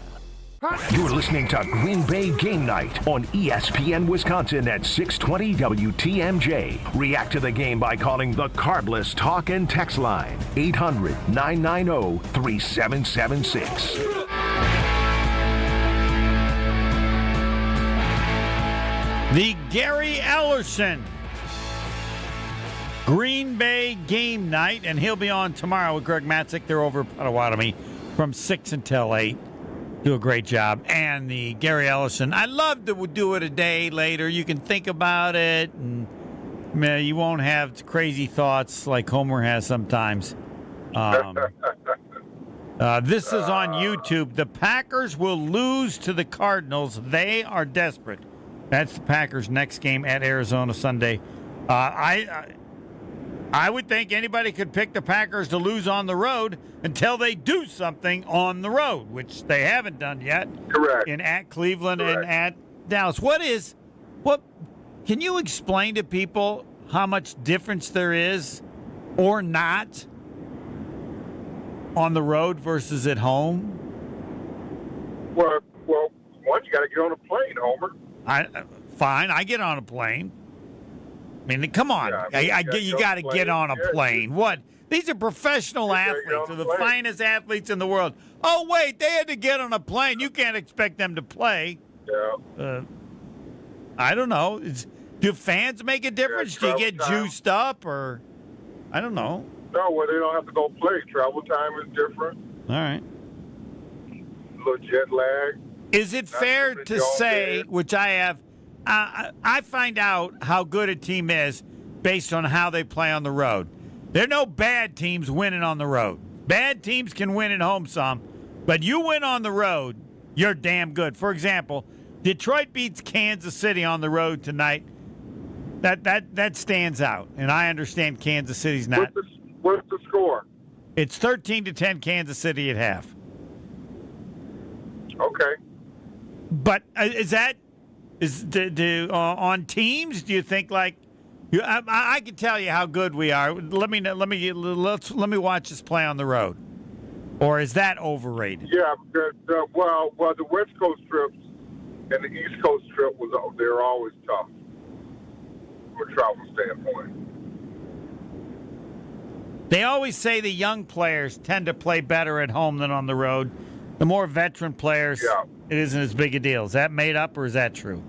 You're listening to Green Bay Game Night on ESPN Wisconsin at 620 WTMJ. React to the game by calling the Carbless Talk and Text line, 800-990-3776. The Gary Ellerson Green Bay Game Night, and he'll be on tomorrow with Greg Matzik. They're over at Potawatomi from 6 until 8. Do a great job. And the Gary Ellerson, I love to do it a day later. You can think about it, and you won't have crazy thoughts like Homer has sometimes. This is on YouTube. The Packers will lose to the Cardinals. They are desperate. That's the Packers' next game at Arizona Sunday. I would think anybody could pick the Packers to lose on the road until they do something on the road, which they haven't done yet. Correct. At Cleveland and at Dallas. What can you explain to people how much difference there is or not on the road versus at home? Well, one, you got to get on a plane, Homer. Fine, I get on a plane. I mean, come on. Yeah, you got to get on a plane. What? These are professional athletes. They're the finest athletes in the world. Oh, wait, they had to get on a plane. You can't expect them to play. Yeah. I don't know. Do fans make a difference? Do you get juiced up or I don't know. No, well, they don't have to go play. Travel time is different. All right. A little jet lag. Is it fair to say, which I have, I find out how good a team is based on how they play on the road. There are no bad teams winning on the road. Bad teams can win at home some, but you win on the road, you're damn good. For example, Detroit beats Kansas City on the road tonight. That stands out, and I understand Kansas City's not. What's the score? It's 13-10 Kansas City at half. Okay. But on teams? Do you think I can tell you how good we are? Let me watch us play on the road, or is that overrated? Yeah, well, the West Coast trips and the East Coast trip they're always tough from a travel standpoint. They always say the young players tend to play better at home than on the road. The more veteran players, it isn't as big a deal. Is that made up or is that true?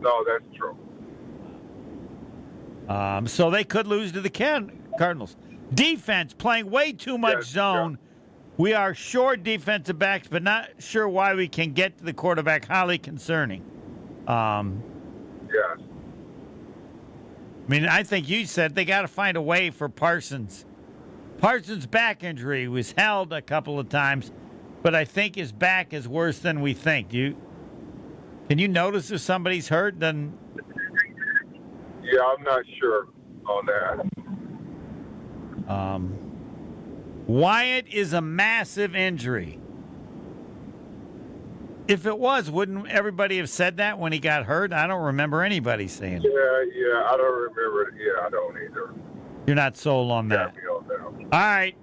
No, that's true. So they could lose to the Cardinals. Defense, playing way too much zone. Yeah. We are short defensive backs, but not sure why we can get to the quarterback. Highly concerning. Yes. I mean, I think you said they got to find a way for Parsons. Parsons' back injury was held a couple of times. but I think his back is worse than we think. Can you notice if somebody's hurt? Then yeah, I'm not sure on that. Wyatt is a massive injury. If it was, wouldn't everybody have said that when he got hurt? I don't remember anybody saying it. Yeah, I don't remember it. Yeah, I don't either. You're not sold on that. All right.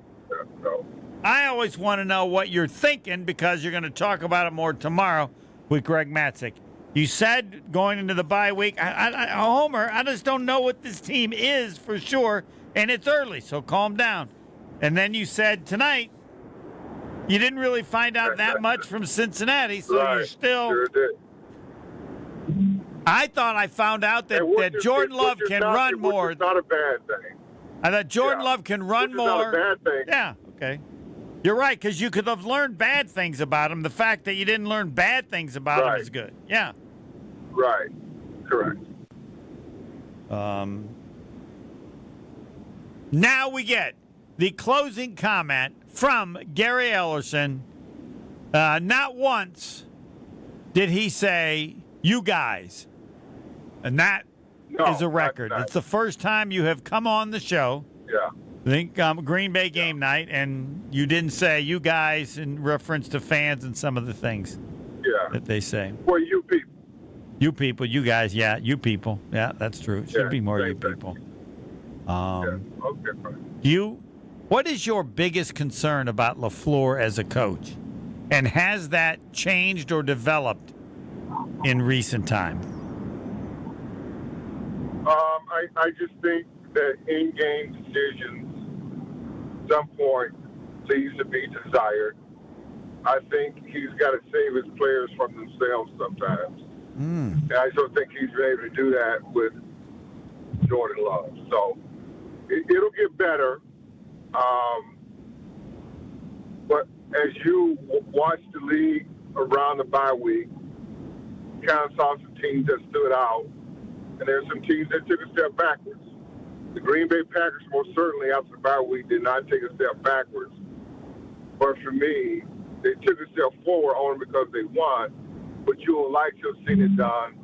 No. I always want to know what you're thinking because you're going to talk about it more tomorrow with Greg Matzik. You said going into the bye week, Homer, I just don't know what this team is for sure, and it's early, so calm down. And then you said tonight, you didn't really find out that much from Cincinnati, so you're still. Sure did. I thought I found out that Jordan Love can run more. Which is not a bad thing. I thought Jordan Love can run more. Not a bad thing. Yeah, okay. You're right, because you could have learned bad things about him. The fact that you didn't learn bad things about him is good. Yeah. Right. Correct. Now we get the closing comment from Gary Ellerson. Not once did he say, "you guys." And that is a record. It's the first time you have come on the show. Yeah. I think Green Bay game night, and you didn't say "you guys" in reference to fans and some of the things that they say. Well, you people. You people, you guys, yeah, you people. Yeah, that's true. It should be more you people. Okay, fine. What is your biggest concern about LaFleur as a coach? And has that changed or developed in recent time? I just think that in-game decisions, at some point, leaves to be desired. I think he's got to save his players from themselves sometimes. And I don't think he's been able to do that with Jordan Love. So it'll get better. But as you watch the league around the bye week, kind of saw some teams that stood out, and there's some teams that took a step backwards. The Green Bay Packers, most certainly after the bye week, did not take a step backwards. But for me, they took a step forward only because they won. But you would like to have seen it done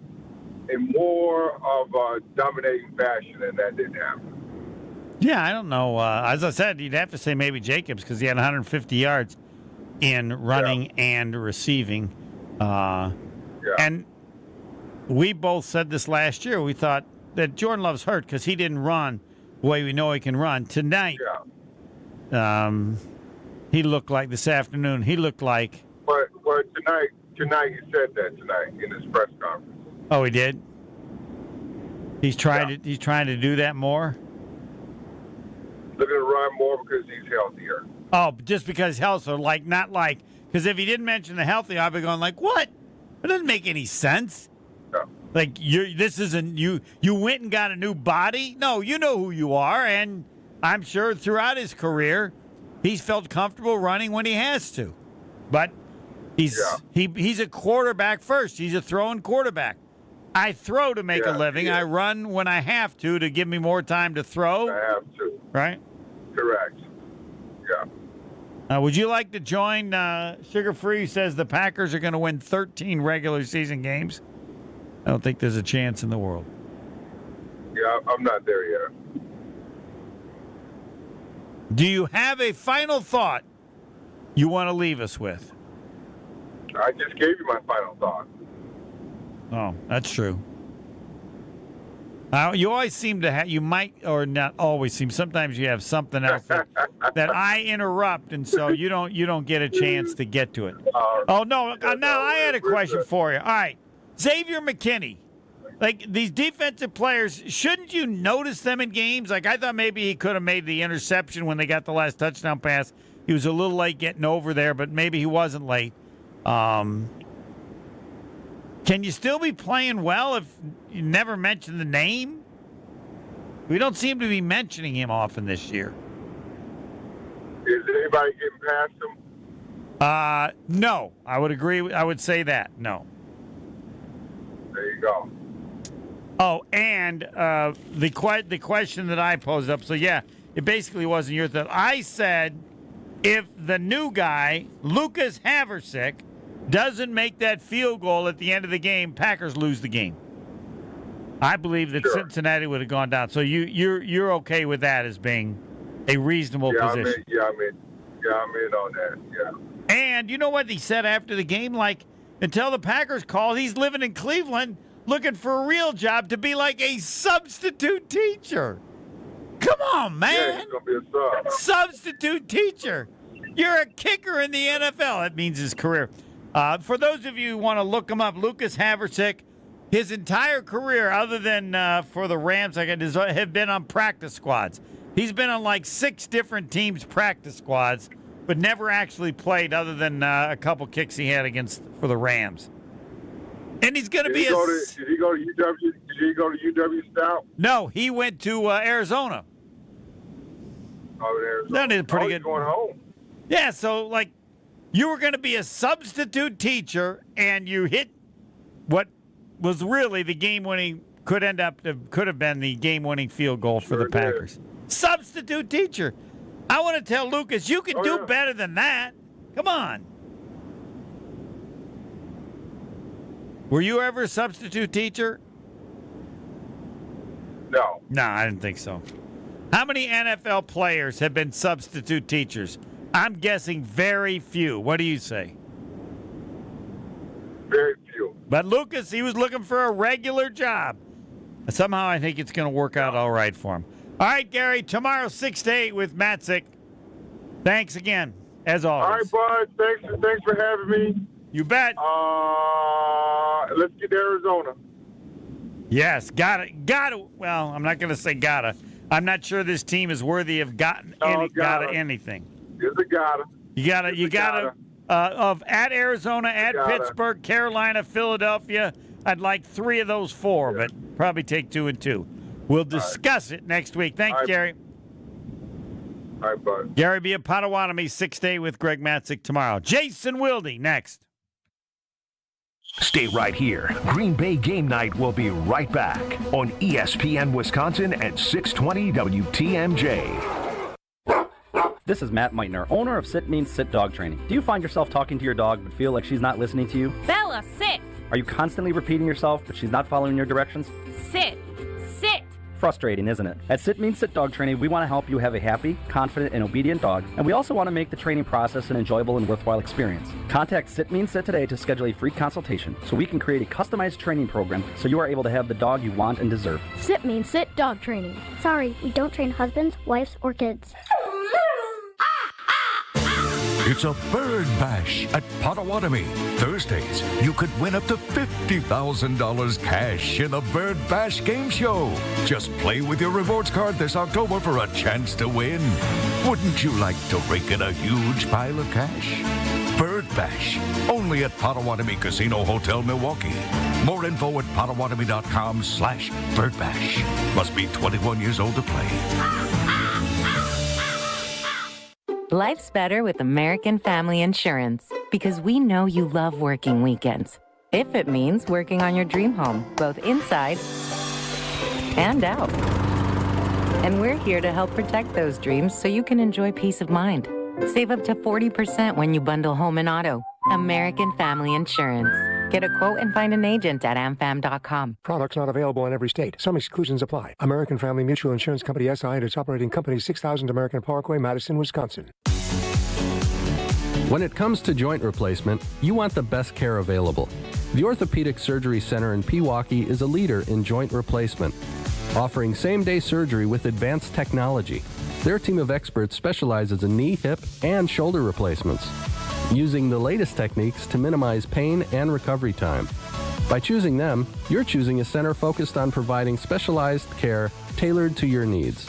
in more of a dominating fashion, and that didn't happen. Yeah, I don't know. As I said, you'd have to say maybe Jacobs because he had 150 yards in running and receiving. And we both said this last year. We thought that Jordan Love's hurt because he didn't run the way we know he can run. Tonight, he looked like this afternoon. He looked like. But tonight he said that tonight in his press conference. Oh, he did. He's trying to do that more. Looking to run more because he's healthier. Oh, just because health, or not like, because if he didn't mention the healthy, I'd be going like, what? It doesn't make any sense. No. Like this isn't you went and got a new body. No, you know who you are, and I'm sure throughout his career, he's felt comfortable running when he has to. But he's a quarterback first. He's a throwing quarterback. I throw to make a living. I run when I have to give me more time to throw. I have to. Right? Correct. Yeah. Would you like to join Sugar Free, who says the Packers are going to win 13 regular season games? I don't think there's a chance in the world. Yeah, I'm not there yet. Do you have a final thought you want to leave us with? I just gave you my final thought. Oh, that's true. You always seem to have, you might, or not always seem, sometimes you have something else that I interrupt, and so you don't get a chance to get to it. Oh, no, now I had a question for you. All right, Xavier McKinney. Like, these defensive players, shouldn't you notice them in games? Like, I thought maybe he could have made the interception when they got the last touchdown pass. He was a little late getting over there, but maybe he wasn't late. Can you still be playing well if you never mention the name? We don't seem to be mentioning him often this year. Is anybody getting past him? No. I would agree. I would say that. No. There you go. Oh, and the question that I posed up. So, yeah, it basically wasn't your thought. I said if the new guy, Lucas Haversick, doesn't make that field goal at the end of the game, Packers lose the game. I believe that Cincinnati would have gone down. So you're okay with that as being a reasonable position? I'm in on that. Yeah. And you know what he said after the game? Like, until the Packers called, he's living in Cleveland looking for a real job to be like a substitute teacher. Come on, man. Yeah, he's going to be a sub. Substitute teacher. You're a kicker in the NFL. That means his career. For those of you who want to look him up, Lucas Haversick, his entire career, other than for the Rams, have been on practice squads. He's been on like 6 different teams' practice squads, but never actually played other than a couple kicks he had for the Rams. And he's going to be did he go to UW? Did he go to UW Stout? No, he went to Arizona. Oh, Arizona. That is pretty good. He's going home. Yeah, so like you were going to be a substitute teacher, and you hit what was really the game-winning, could have been the game-winning field goal for the Packers. Substitute teacher. I want to tell Lucas, you can do better than that. Come on. Were you ever a substitute teacher? No. No, I didn't think so. How many NFL players have been substitute teachers? I'm guessing very few. What do you say? Very few. But Lucas, he was looking for a regular job. Somehow I think it's going to work out all right for him. All right, Gary, tomorrow 6 to 8 with Matzik. Thanks again, as always. All right, bud. Thanks for having me. You bet. Let's get to Arizona. Yes, got it. Well, I'm not going to say gotta. I'm not sure this team is worthy of gotta anything. It's a gotta. You gotta. At Arizona, at Pittsburgh, Carolina, Philadelphia, I'd like 3 of those 4, but probably take 2 and 2. We'll discuss it next week. Thanks, Gary. All right, bud. Gary B. of Potawatomi, 6 to 8 with Greg Matzik tomorrow. Jason Wilde next. Stay right here. Green Bay Game Night will be right back on ESPN Wisconsin at 620 WTMJ. This is Matt Meitner, owner of Sit Means Sit Dog Training. Do you find yourself talking to your dog but feel like she's not listening to you? Bella, sit! Are you constantly repeating yourself but she's not following your directions? Sit! Sit! Frustrating, isn't it? At Sit Means Sit Dog Training, we want to help you have a happy, confident, and obedient dog, and we also want to make the training process an enjoyable and worthwhile experience. Contact Sit Means Sit today to schedule a free consultation so we can create a customized training program so you are able to have the dog you want and deserve. Sit Means Sit Dog Training. Sorry, we don't train husbands, wives, or kids. It's a bird bash at Potawatomi. Thursdays, you could win up to $50,000 cash in the Bird Bash game show. Just play with your rewards card this October for a chance to win. Wouldn't you like to rake in a huge pile of cash? Bird Bash, only at Potawatomi Casino Hotel, Milwaukee. More info at potawatomi.com/birdbash. Must be 21 years old to play. Life's better with American Family Insurance because we know you love working weekends. If it means working on your dream home, both inside and out. And we're here to help protect those dreams so you can enjoy peace of mind. Save up to 40% when you bundle home and auto. American Family Insurance. Get a quote and find an agent at amfam.com. Products not available in every state. Some exclusions apply. American Family Mutual Insurance Company SI and its operating company 6000 American Parkway, Madison, Wisconsin. When it comes to joint replacement, you want the best care available. The Orthopedic Surgery Center in Pewaukee is a leader in joint replacement, offering same-day surgery with advanced technology. Their team of experts specializes in knee, hip, and shoulder replacements, using the latest techniques to minimize pain and recovery time. By choosing them, you're choosing a center focused on providing specialized care tailored to your needs.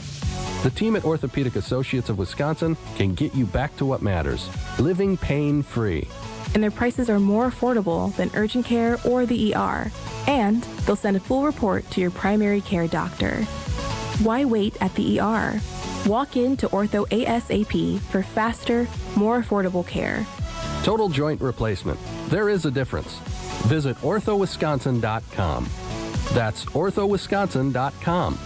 The team at Orthopedic Associates of Wisconsin can get you back to what matters, living pain-free. And their prices are more affordable than urgent care or the ER. And they'll send a full report to your primary care doctor. Why wait at the ER? Walk in to Ortho ASAP for faster, more affordable care. Total joint replacement. There is a difference. Visit orthowisconsin.com. That's orthowisconsin.com.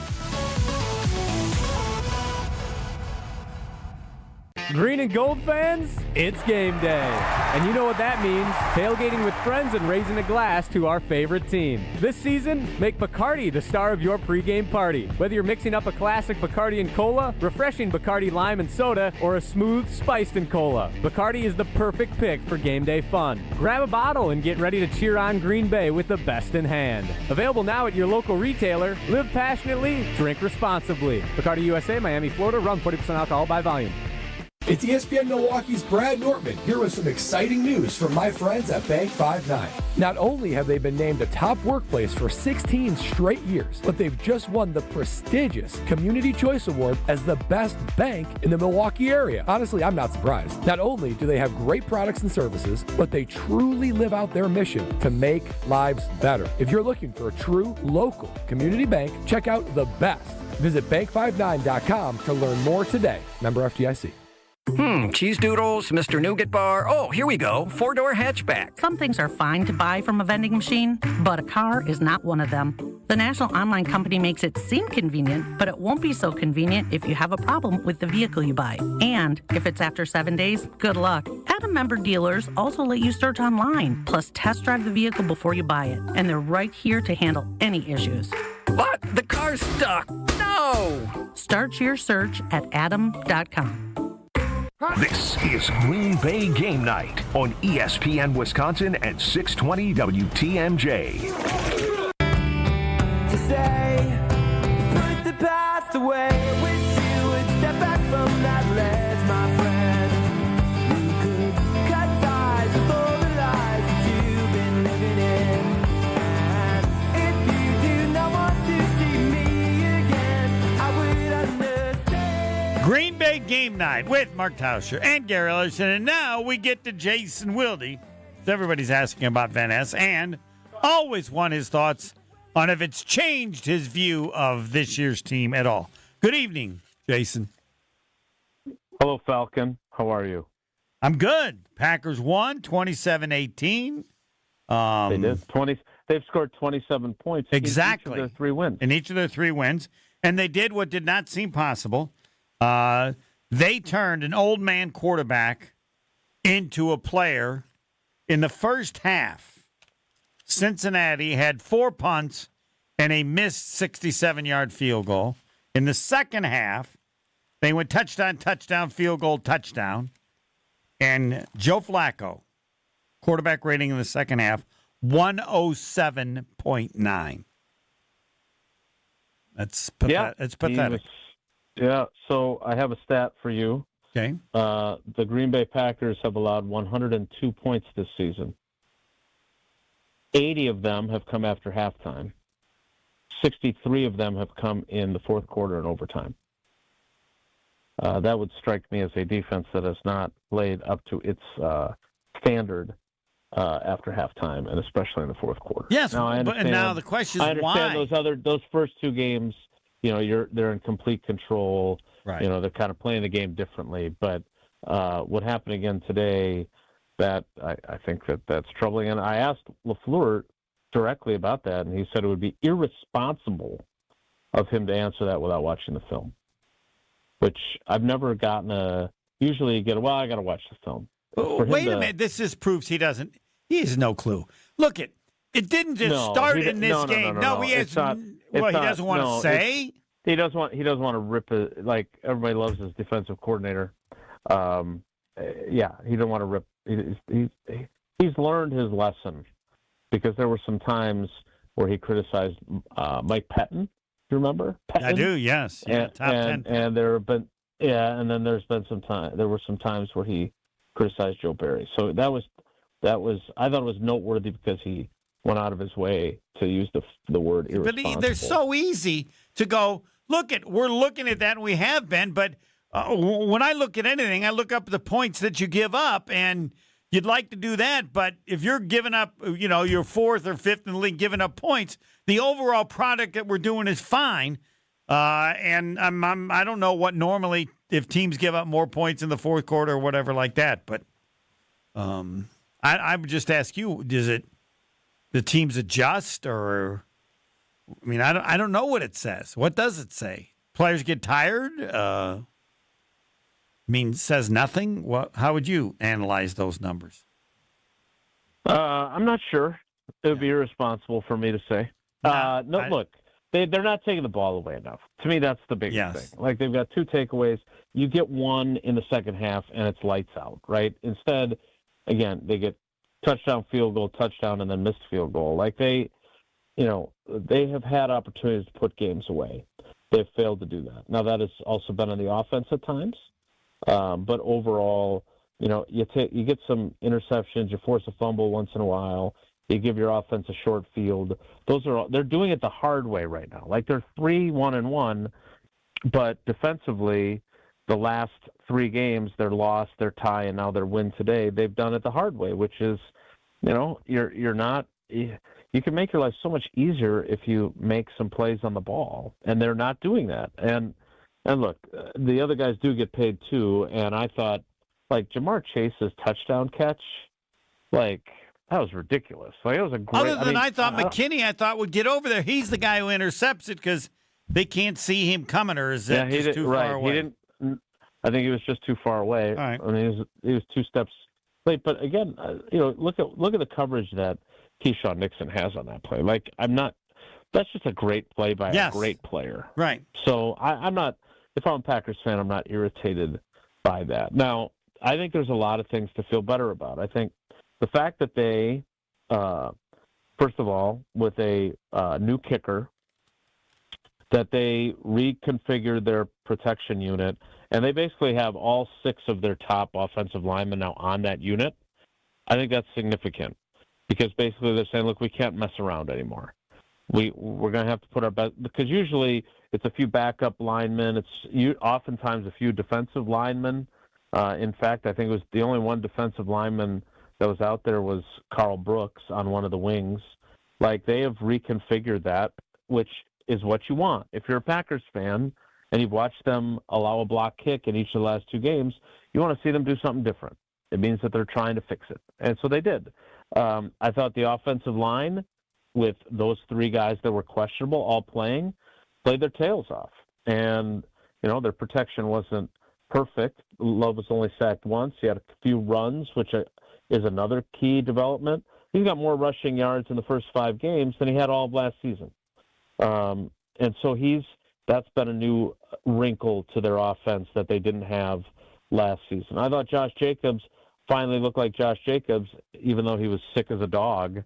Green and gold fans, it's game day. And you know what that means. Tailgating with friends and raising a glass to our favorite team. This season, make Bacardi the star of your pregame party. Whether you're mixing up a classic Bacardi and cola, refreshing Bacardi lime and soda, or a smooth spiced and cola, Bacardi is the perfect pick for game day fun. Grab a bottle and get ready to cheer on Green Bay with the best in hand. Available now at your local retailer. Live passionately, drink responsibly. Bacardi USA, Miami, Florida. Run 40% alcohol by volume. It's ESPN Milwaukee's Brad Nortman here with some exciting news from my friends at Bank 5-9. Not only have they been named a top workplace for 16 straight years, but they've just won the prestigious Community Choice Award as the best bank in the Milwaukee area. Honestly, I'm not surprised. Not only do they have great products and services, but they truly live out their mission to make lives better. If you're looking for a true local community bank, check out the best. Visit bank59.com to learn more today. Member FDIC. Cheese doodles, Mr. Nougat Bar. Oh, here we go. 4-door hatchback. Some things are fine to buy from a vending machine, but a car is not one of them. The national online company makes it seem convenient, but it won't be so convenient if you have a problem with the vehicle you buy. And if it's after 7 days, good luck. Adam member dealers also let you search online, plus test drive the vehicle before you buy it. And they're right here to handle any issues. What? The car's stuck. No! Start your search at adam.com. This is Green Bay Game Night on ESPN Wisconsin and 620 WTMJ. To say, put the past away. I wish you would step back from that ledge, my friend. You could cut ties with all the lies that you've been living in. And if you do not want to see me again, I would understand. Green Bay Game Night with Mark Tauscher and Gary Ellerson. And now we get to Jason Wilde. So everybody's asking about Van Ness and always want his thoughts on if it's changed his view of this year's team at all. Good evening, Jason. Hello, Falcon. How are you? I'm good. Packers won 27-18. They did. They've scored 27 points exactly in each of their 3 wins. In each of their 3 wins. And they did what did not seem possible. They turned an old man quarterback into a player. In the first half, Cincinnati had 4 punts and a missed 67-yard field goal. In the second half, they went touchdown, touchdown, field goal, touchdown. And Joe Flacco, quarterback rating in the second half, 107.9. That's pathetic. Yeah, so I have a stat for you. Okay. The Green Bay Packers have allowed 102 points this season. 80 of them have come after halftime. 63 of them have come in the fourth quarter and overtime. That would strike me as a defense that has not played up to its standard after halftime, and especially in the fourth quarter. Yes, but now the question is why? I understand those first 2 games. They're in complete control. Right. They're kind of playing the game differently. But what happened again today, that I think that's troubling. And I asked LaFleur directly about that, and he said it would be irresponsible of him to answer that without watching the film. Which I've never gotten usually you get I got to watch the film. Wait a minute. This just proves he has no clue. Look, it didn't just start in this game. No, he has. He doesn't want to say. He doesn't want to rip it like everybody loves his defensive coordinator. He doesn't want to rip. He's learned his lesson because there were some times where he criticized Mike Pettin. Do you remember? Pettin? I do. Yes. Yeah. Top 10. And there have been and then there's been some time. There were some times where he criticized Joe Barry. So that was I thought it was noteworthy because he went out of his way to use the word irresponsible. But they're so easy to go, we're looking at that, and we have been, but when I look at anything, I look up the points that you give up, and you'd like to do that, but if you're giving up, you're 4th or 5th in the league giving up points, the overall product that we're doing is fine, and I don't know what normally, if teams give up more points in the fourth quarter or whatever like that, but I would just ask you, does it the teams adjust, or I don't know what it says. What does it say? Players get tired? I mean, says nothing? How would you analyze those numbers? I'm not sure. It would be irresponsible for me to say. Look, they're not taking the ball away enough. To me, that's the biggest thing. Like, they've got 2 takeaways. You get one in the second half, and it's lights out, right? Instead, again, they get touchdown, field goal, touchdown, and then missed field goal. Like, they have had opportunities to put games away. They've failed to do that. Now, that has also been on the offense at times. But overall, you get some interceptions, you force a fumble once in a while, you give your offense a short field. They're doing it the hard way right now. Like, they're 3-1-1, but defensively, the last 3 games, their loss, their tie, and now their win today, they've done it the hard way, which is, you're not. You can make your life so much easier if you make some plays on the ball, and they're not doing that. And look, the other guys do get paid too, and I thought, like, Jamar Chase's touchdown catch, like, that was ridiculous. Like, it was a great. Other than I thought McKinney, would get over there. He's the guy who intercepts it because they can't see him coming, or is that just too far away? He didn't. I think he was just too far away. All right. I mean, he was 2 steps late. But again, look at the coverage that Keyshawn Nixon has on that play. Like, that's just a great play by a great player. Right. So I'm not. If I'm a Packers fan, I'm not irritated by that. Now, I think there's a lot of things to feel better about. I think the fact that they, first of all, with a new kicker, that they reconfigured their protection unit, and they basically have all 6 of their top offensive linemen now on that unit. I think that's significant because basically they're saying, look, we can't mess around anymore. We're going to have to put our best, because usually it's a few backup linemen. It's oftentimes a few defensive linemen. In fact, I think it was the only one defensive lineman that was out there was Carl Brooks on one of the wings. Like, they have reconfigured that, which is what you want. If you're a Packers fan and you've watched them allow a block kick in each of the last 2 games, you want to see them do something different. It means that they're trying to fix it. And so they did. I thought the offensive line, with those 3 guys that were questionable all playing, played their tails off. And, their protection wasn't perfect. Love was only sacked once. He had a few runs, which is another key development. He's got more rushing yards in the first 5 games than he had all of last season. And so that's been a new wrinkle to their offense that they didn't have last season. I thought Josh Jacobs finally looked like Josh Jacobs, even though he was sick as a dog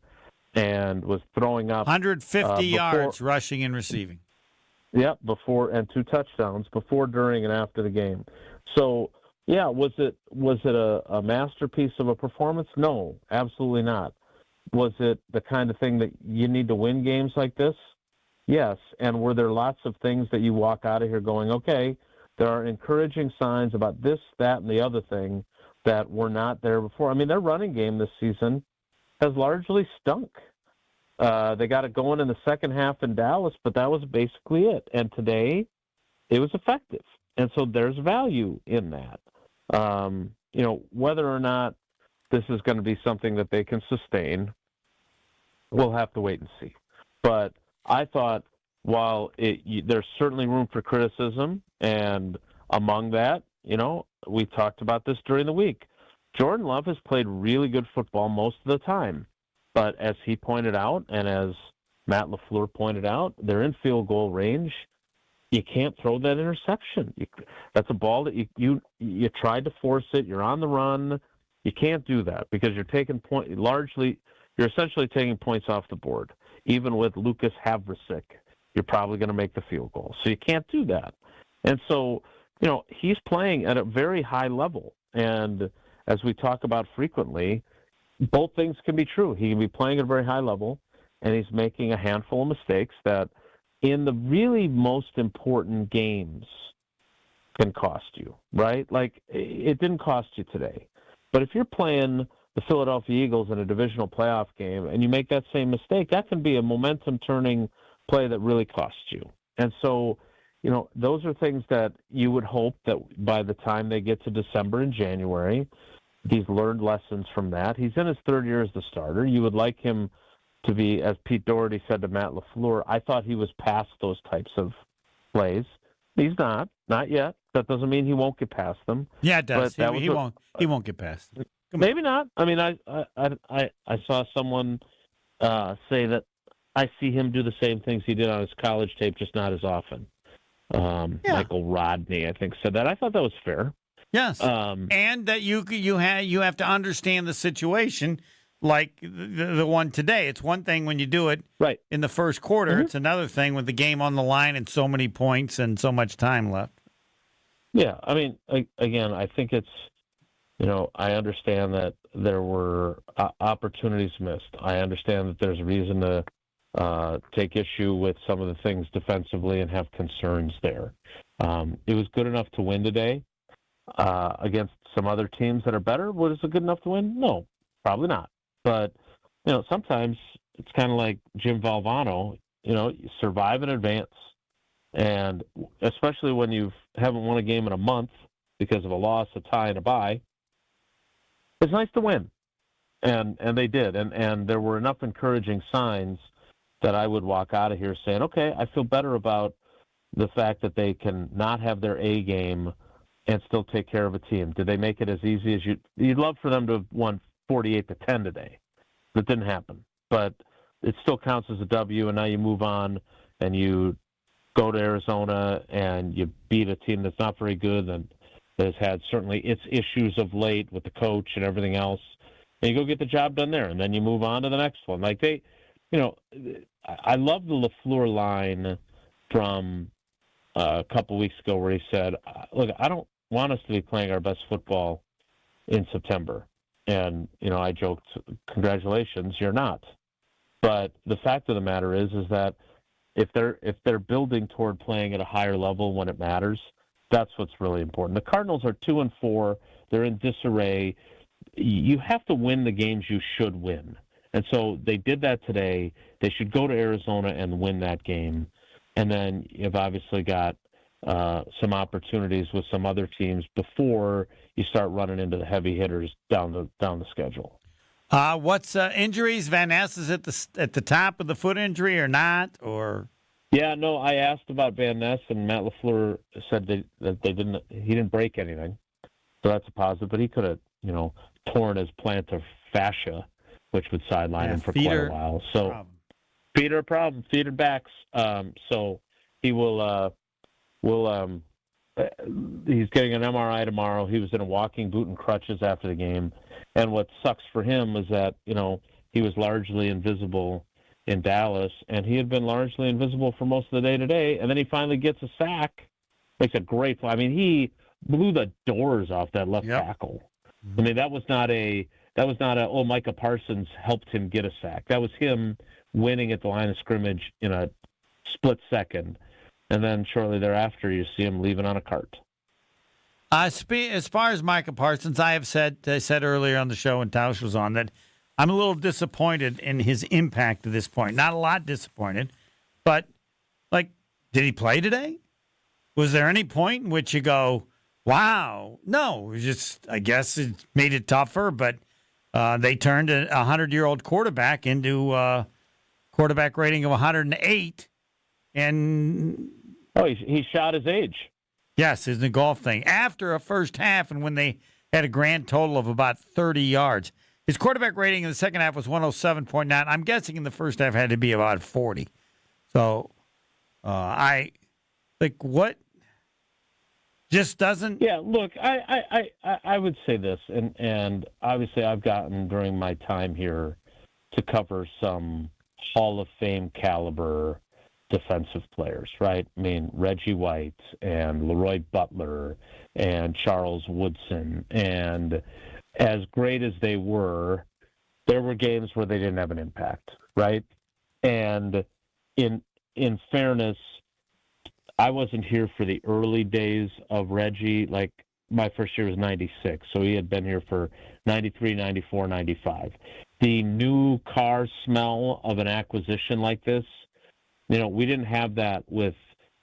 and was throwing up 150 yards rushing and receiving. Yep, before, and 2 touchdowns before, during, and after the game. So, yeah, was it a masterpiece of a performance? No, absolutely not. Was it the kind of thing that you need to win games like this? Yes. And were there lots of things that you walk out of here going, okay, there are encouraging signs about this, that, and the other thing that were not there before? I mean, their running game this season has largely stunk. They got it going in the second half in Dallas, but that was basically it. And today, it was effective. And so there's value in that. Whether or not this is going to be something that they can sustain, we'll have to wait and see. But I thought, while there's certainly room for criticism, and among that, we talked about this during the week. Jordan Love has played really good football most of the time. But as he pointed out, and as Matt LaFleur pointed out, they're in field goal range. You can't throw that interception. That's a ball that you tried to force it. You're on the run. You can't do that because you're taking you're essentially taking points off the board. Even with Lucas Havrisik, you're probably going to make the field goal. So you can't do that. And so, he's playing at a very high level. And as we talk about frequently, both things can be true. He can be playing at a very high level, and he's making a handful of mistakes that in the really most important games can cost you, right? Like, it didn't cost you today. But if you're playing the Philadelphia Eagles in a divisional playoff game and you make that same mistake, that can be a momentum-turning play that really costs you. And so, those are things that you would hope that by the time they get to December and January, he's learned lessons from that. He's in his 3rd year as the starter. You would like him to be, as Pete Doherty said to Matt LaFleur, I thought he was past those types of plays. He's not yet. That doesn't mean he won't get past them. Yeah, it does. He won't get past them. Maybe not. I mean, I saw someone say that I see him do the same things he did on his college tape, just not as often. Michael Rodney, I think, said that. I thought that was fair. Yes, and that you have to understand the situation, like the one today. It's one thing when you do it right in the first quarter. Mm-hmm. It's another thing with the game on the line and so many points and so much time left. Yeah, I mean, again, I think it's, I understand that there were opportunities missed. I understand that there's a reason to take issue with some of the things defensively and have concerns there. It was good enough to win today against some other teams that are better. Was it good enough to win? No, probably not. But, sometimes it's kind of like Jim Valvano, you survive in advance. And especially when you haven't won a game in a month because of a loss, a tie, and a bye, it's nice to win. And they did. And there were enough encouraging signs that I would walk out of here saying, okay, I feel better about the fact that they can not have their A game and still take care of a team. Did they make it as easy as you'd love for them to have won 48-10 today? That didn't happen. But it still counts as a W, and now you move on and you go to Arizona and you beat a team that's not very good and that has had certainly its issues of late with the coach and everything else. And you go get the job done there, and then you move on to the next one. Like I love the LaFleur line from a couple weeks ago where he said, look, I don't want us to be playing our best football in September. And, I joked, congratulations, you're not. But the fact of the matter is that if they're building toward playing at a higher level when it matters, that's what's really important. The Cardinals are 2-4. They're in disarray. You have to win the games you should win. And so they did that today. They should go to Arizona and win that game. And then you've obviously got some opportunities with some other teams before you start running into the heavy hitters down the schedule. What's injuries? Van Ness is at the top of the foot injury or not? Or yeah, no. I asked about Van Ness, and Matt LaFleur said that he didn't break anything, so that's a positive. But he could have, torn his plantar fascia, which would sideline him for quite a while. So feet are a problem. Feet are backs. So he will. He's getting an MRI tomorrow. He was in a walking boot and crutches after the game. And what sucks for him is that, he was largely invisible in Dallas, and he had been largely invisible for most of the day today. And then he finally gets a sack, makes a great play. I mean, he blew the doors off that left tackle. I mean, that was not Micah Parsons helped him get a sack. That was him winning at the line of scrimmage in a split second. And then shortly thereafter, you see him leaving on a cart. As far as Micah Parsons, I said earlier on the show when Tauscher was on that I'm a little disappointed in his impact to this point. Not a lot disappointed, but did he play today? Was there any point in which you go, wow? No, it just I guess it made it tougher, but they turned a 100-year-old quarterback into a quarterback rating of 108. And he shot his age. Yes, it's the golf thing. After a first half and when they had a grand total of about 30 yards. His quarterback rating in the second half was 107.9. I'm guessing in the first half had to be about 40. So what just doesn't. Yeah, look, I would say this, and obviously I've gotten during my time here to cover some Hall of Fame caliber defensive players, right? I mean, Reggie White and Leroy Butler and Charles Woodson. And as great as they were, there were games where they didn't have an impact, right? And in fairness, I wasn't here for the early days of Reggie. Like, my first year was 96, so he had been here for 93, 94, 95. The new car smell of an acquisition like this, we didn't have that with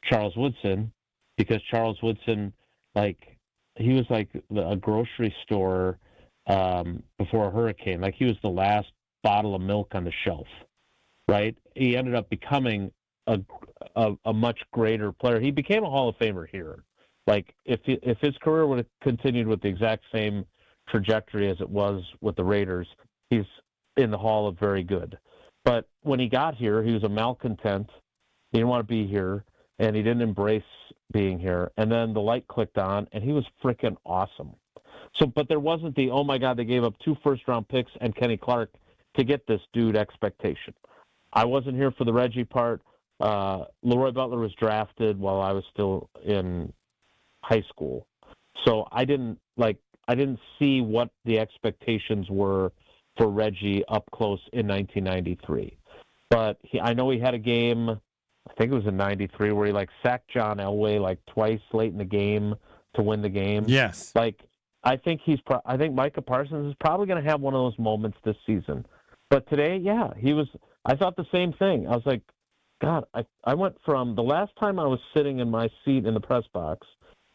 Charles Woodson because Charles Woodson, he was like a grocery store before a hurricane. Like, he was the last bottle of milk on the shelf, right? He ended up becoming a much greater player. He became a Hall of Famer here. Like if his career would have continued with the exact same trajectory as it was with the Raiders, he's in the Hall of Very Good. But when he got here, he was a malcontent. He didn't want to be here, and he didn't embrace being here. And then the light clicked on, and he was freaking awesome. So, but there wasn't the, oh my God, they gave up 2 first-round picks and Kenny Clark to get this dude expectation. I wasn't here for the Reggie part. Leroy Butler was drafted while I was still in high school. So I didn't see what the expectations were for Reggie up close in 1993. But I know he had a game, I think it was in 93, where he sacked John Elway twice late in the game to win the game. Yes. I think Micah Parsons is probably going to have one of those moments this season. But today, yeah, I thought the same thing. I was like, God, I went from the last time I was sitting in my seat in the press box,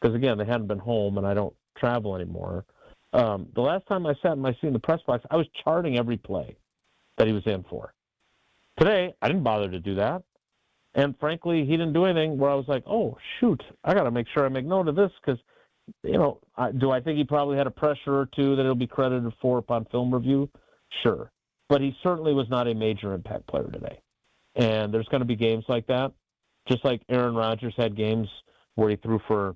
because again, they hadn't been home and I don't travel anymore. The last time I sat in my seat in the press box, I was charting every play that he was in for. Today, I didn't bother to do that. And frankly, he didn't do anything where I was like, oh, shoot, I got to make sure I make note of this because, do I think he probably had a pressure or two that he'll be credited for upon film review? Sure. But he certainly was not a major impact player today. And there's going to be games like that, just like Aaron Rodgers had games where he threw for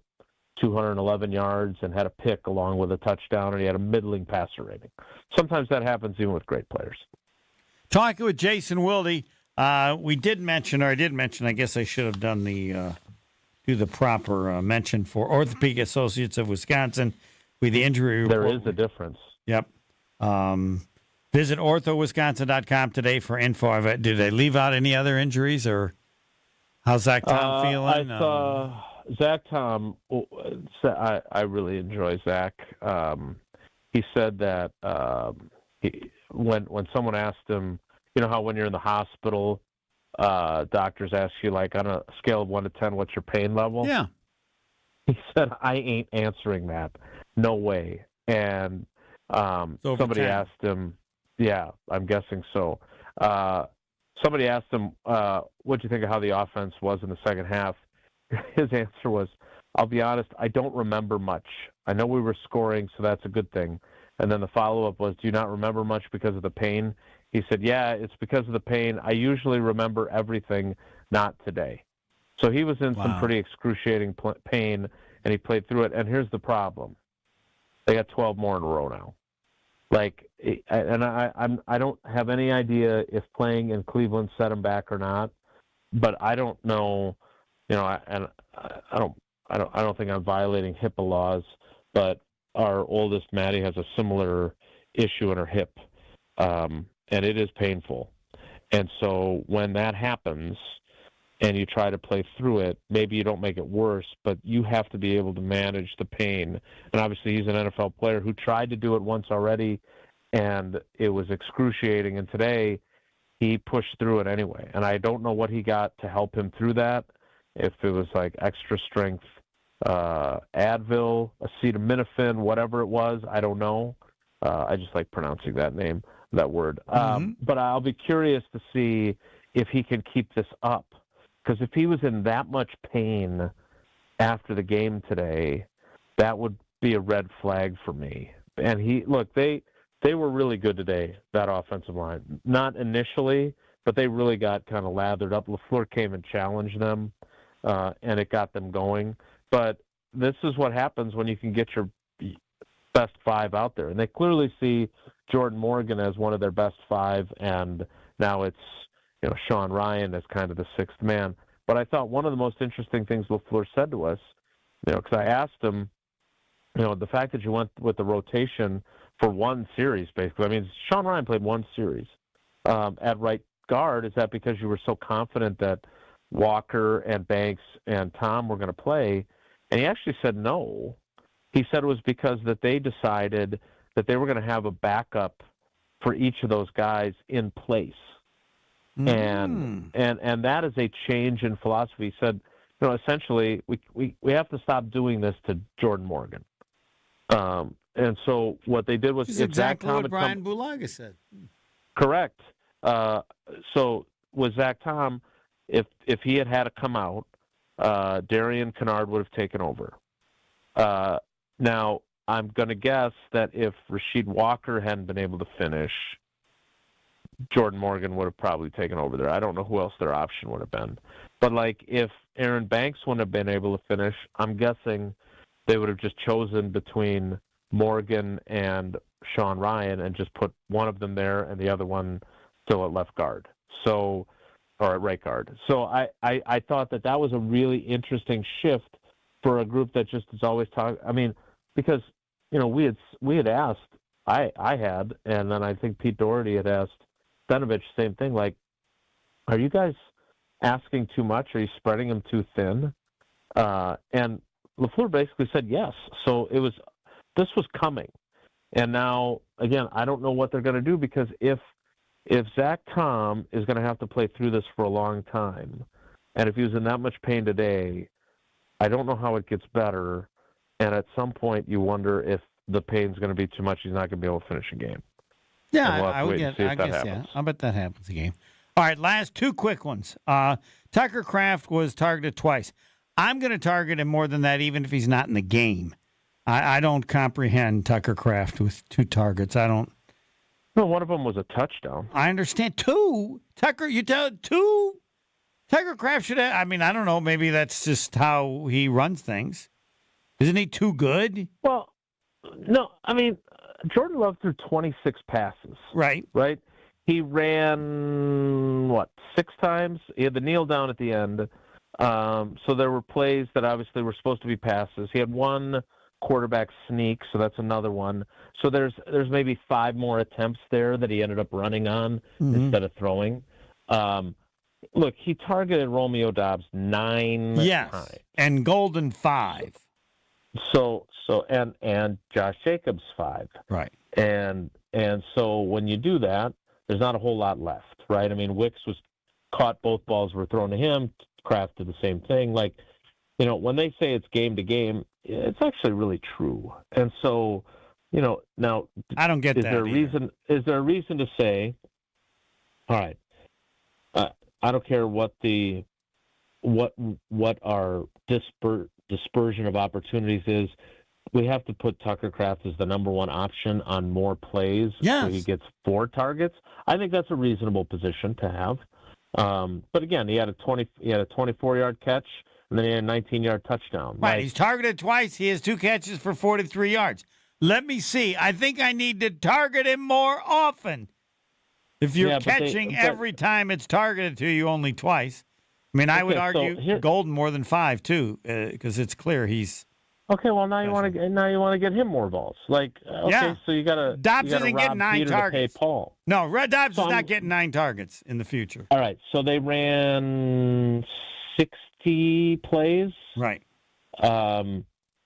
211 yards and had a pick along with a touchdown, and he had a middling passer rating. Sometimes that happens even with great players. Talking with Jason Wilde, I did mention, I guess I should have done do the proper mention for Orthopedic Associates of Wisconsin with the injury report. There is a difference. Yep. Visit orthowisconsin.com today for info. Did they leave out any other injuries, or how's Zach Tom feeling? I saw Zach Tom. I really enjoy Zach. He said that when someone asked him, how when you're in the hospital, doctors ask you on a scale of 1 to 10, what's your pain level? Yeah. He said, I ain't answering that. No way. And somebody 10. asked him, yeah, I'm guessing so. Somebody asked him, what do you think of how the offense was in the second half? His answer was, I'll be honest, I don't remember much. I know we were scoring, so that's a good thing. And then the follow-up was, do you not remember much because of the pain? He said, yeah, it's because of the pain. I usually remember everything, not today. So he was in some pretty excruciating pain, and he played through it. And here's the problem. They got 12 more in a row now. I don't have any idea if playing in Cleveland set him back or not, but I don't know, I don't think I'm violating HIPAA laws, but our oldest Maddie has a similar issue in her hip, and it is painful. And so when that happens and you try to play through it, maybe you don't make it worse, but you have to be able to manage the pain. And obviously he's an NFL player who tried to do it once already, and it was excruciating. And today he pushed through it anyway. And I don't know what he got to help him through that, if it was extra strength Advil, acetaminophen, whatever it was, I don't know. I just like pronouncing that word. But I'll be curious to see if he can keep this up. Because if he was in that much pain after the game today, that would be a red flag for me. And they were really good today, that offensive line. Not initially, but they really got kind of lathered up. LaFleur came and challenged them, and it got them going. But this is what happens when you can get your best 5 out there. And they clearly see Jordan Morgan as one of their best 5, and now it's Sean Ryan as kind of the 6th man. But I thought one of the most interesting things LaFleur said to us, because I asked him, the fact that you went with the rotation for one series, basically. I mean, Sean Ryan played one series at right guard. Is that because you were so confident that Walker and Banks and Tom were going to play? And he actually said no. He said it was because that they decided that they were going to have a backup for each of those guys in place. And that is a change in philosophy. He said, essentially, we have to stop doing this to Jordan Morgan. And so what they did was exactly what Brian Bulaga said. Correct. So with Zach Tom, if he had to come out, Darian Kennard would have taken over. Now, I'm going to guess that if Rasheed Walker hadn't been able to finish, Jordan Morgan would have probably taken over there. I don't know who else their option would have been. But, like, if Aaron Banks wouldn't have been able to finish, I'm guessing they would have just chosen between Morgan and Sean Ryan and just put one of them there and the other one still at left guard. So, or at right guard. So I thought that was a really interesting shift for a group that just is always talking. I mean, because, you know, we had asked, I had, and then I think Pete Doherty had asked Stenovich, same thing, like, are you guys asking too much? Are you spreading them too thin? And LaFleur basically said yes. So this was coming. And now, again, I don't know what they're going to do, because if Zach Tom is going to have to play through this for a long time, and if he was in that much pain today, I don't know how it gets better. And at some point, you wonder if the pain's going to be too much. He's not going to be able to finish a game. Yeah, I guess, yeah. I bet that happens again. All right, last two quick ones. Tucker Kraft was targeted twice. I'm going to target him more than that, even if he's not in the game. I don't comprehend Tucker Kraft with 2 targets. I don't. No, one of them was a touchdown. I understand. 2. Tucker, you tell 2? Tucker Kraft should have. I mean, I don't know. Maybe that's just how he runs things. Isn't he too good? Well, no. I mean, Jordan Love threw 26 passes. Right. Right? He ran, 6 times? He had the kneel down at the end. So there were plays that obviously were supposed to be passes. He had 1 quarterback sneak, so that's another one. So there's maybe 5 more attempts there that he ended up running on instead of throwing. Look, he targeted Romeo Doubs 9 times. And Golden 5. So and Josh Jacobs 5. Right. And so when you do that, there's not a whole lot left, right? I mean, Wicks was caught, both balls were thrown to him. Kraft did the same thing. Like, you know, when they say it's game to game, it's actually really true. And so, you know, now I don't get is that. Is there a reason to say, all right, I don't care what our dispersion of opportunities is. We have to put Tucker Kraft as the number 1 option on more plays. Yes. So he gets 4 targets. I think that's a reasonable position to have. But again, he had a 24-yard catch, and then he had a 19-yard touchdown. Right, he's targeted twice. He has 2 catches for 43 yards. Let me see. I think I need to target him more often. If you're catching every time it's targeted to you only twice. I mean, I would argue Golden more than 5 too, because it's clear he's. Okay, well now you want to get him more balls. Like, okay, so you got to. Dobbs isn't getting 9 Peter targets. To pay Paul. No, Dobbs is not getting 9 targets in the future. All right, so they ran 60 plays. Right.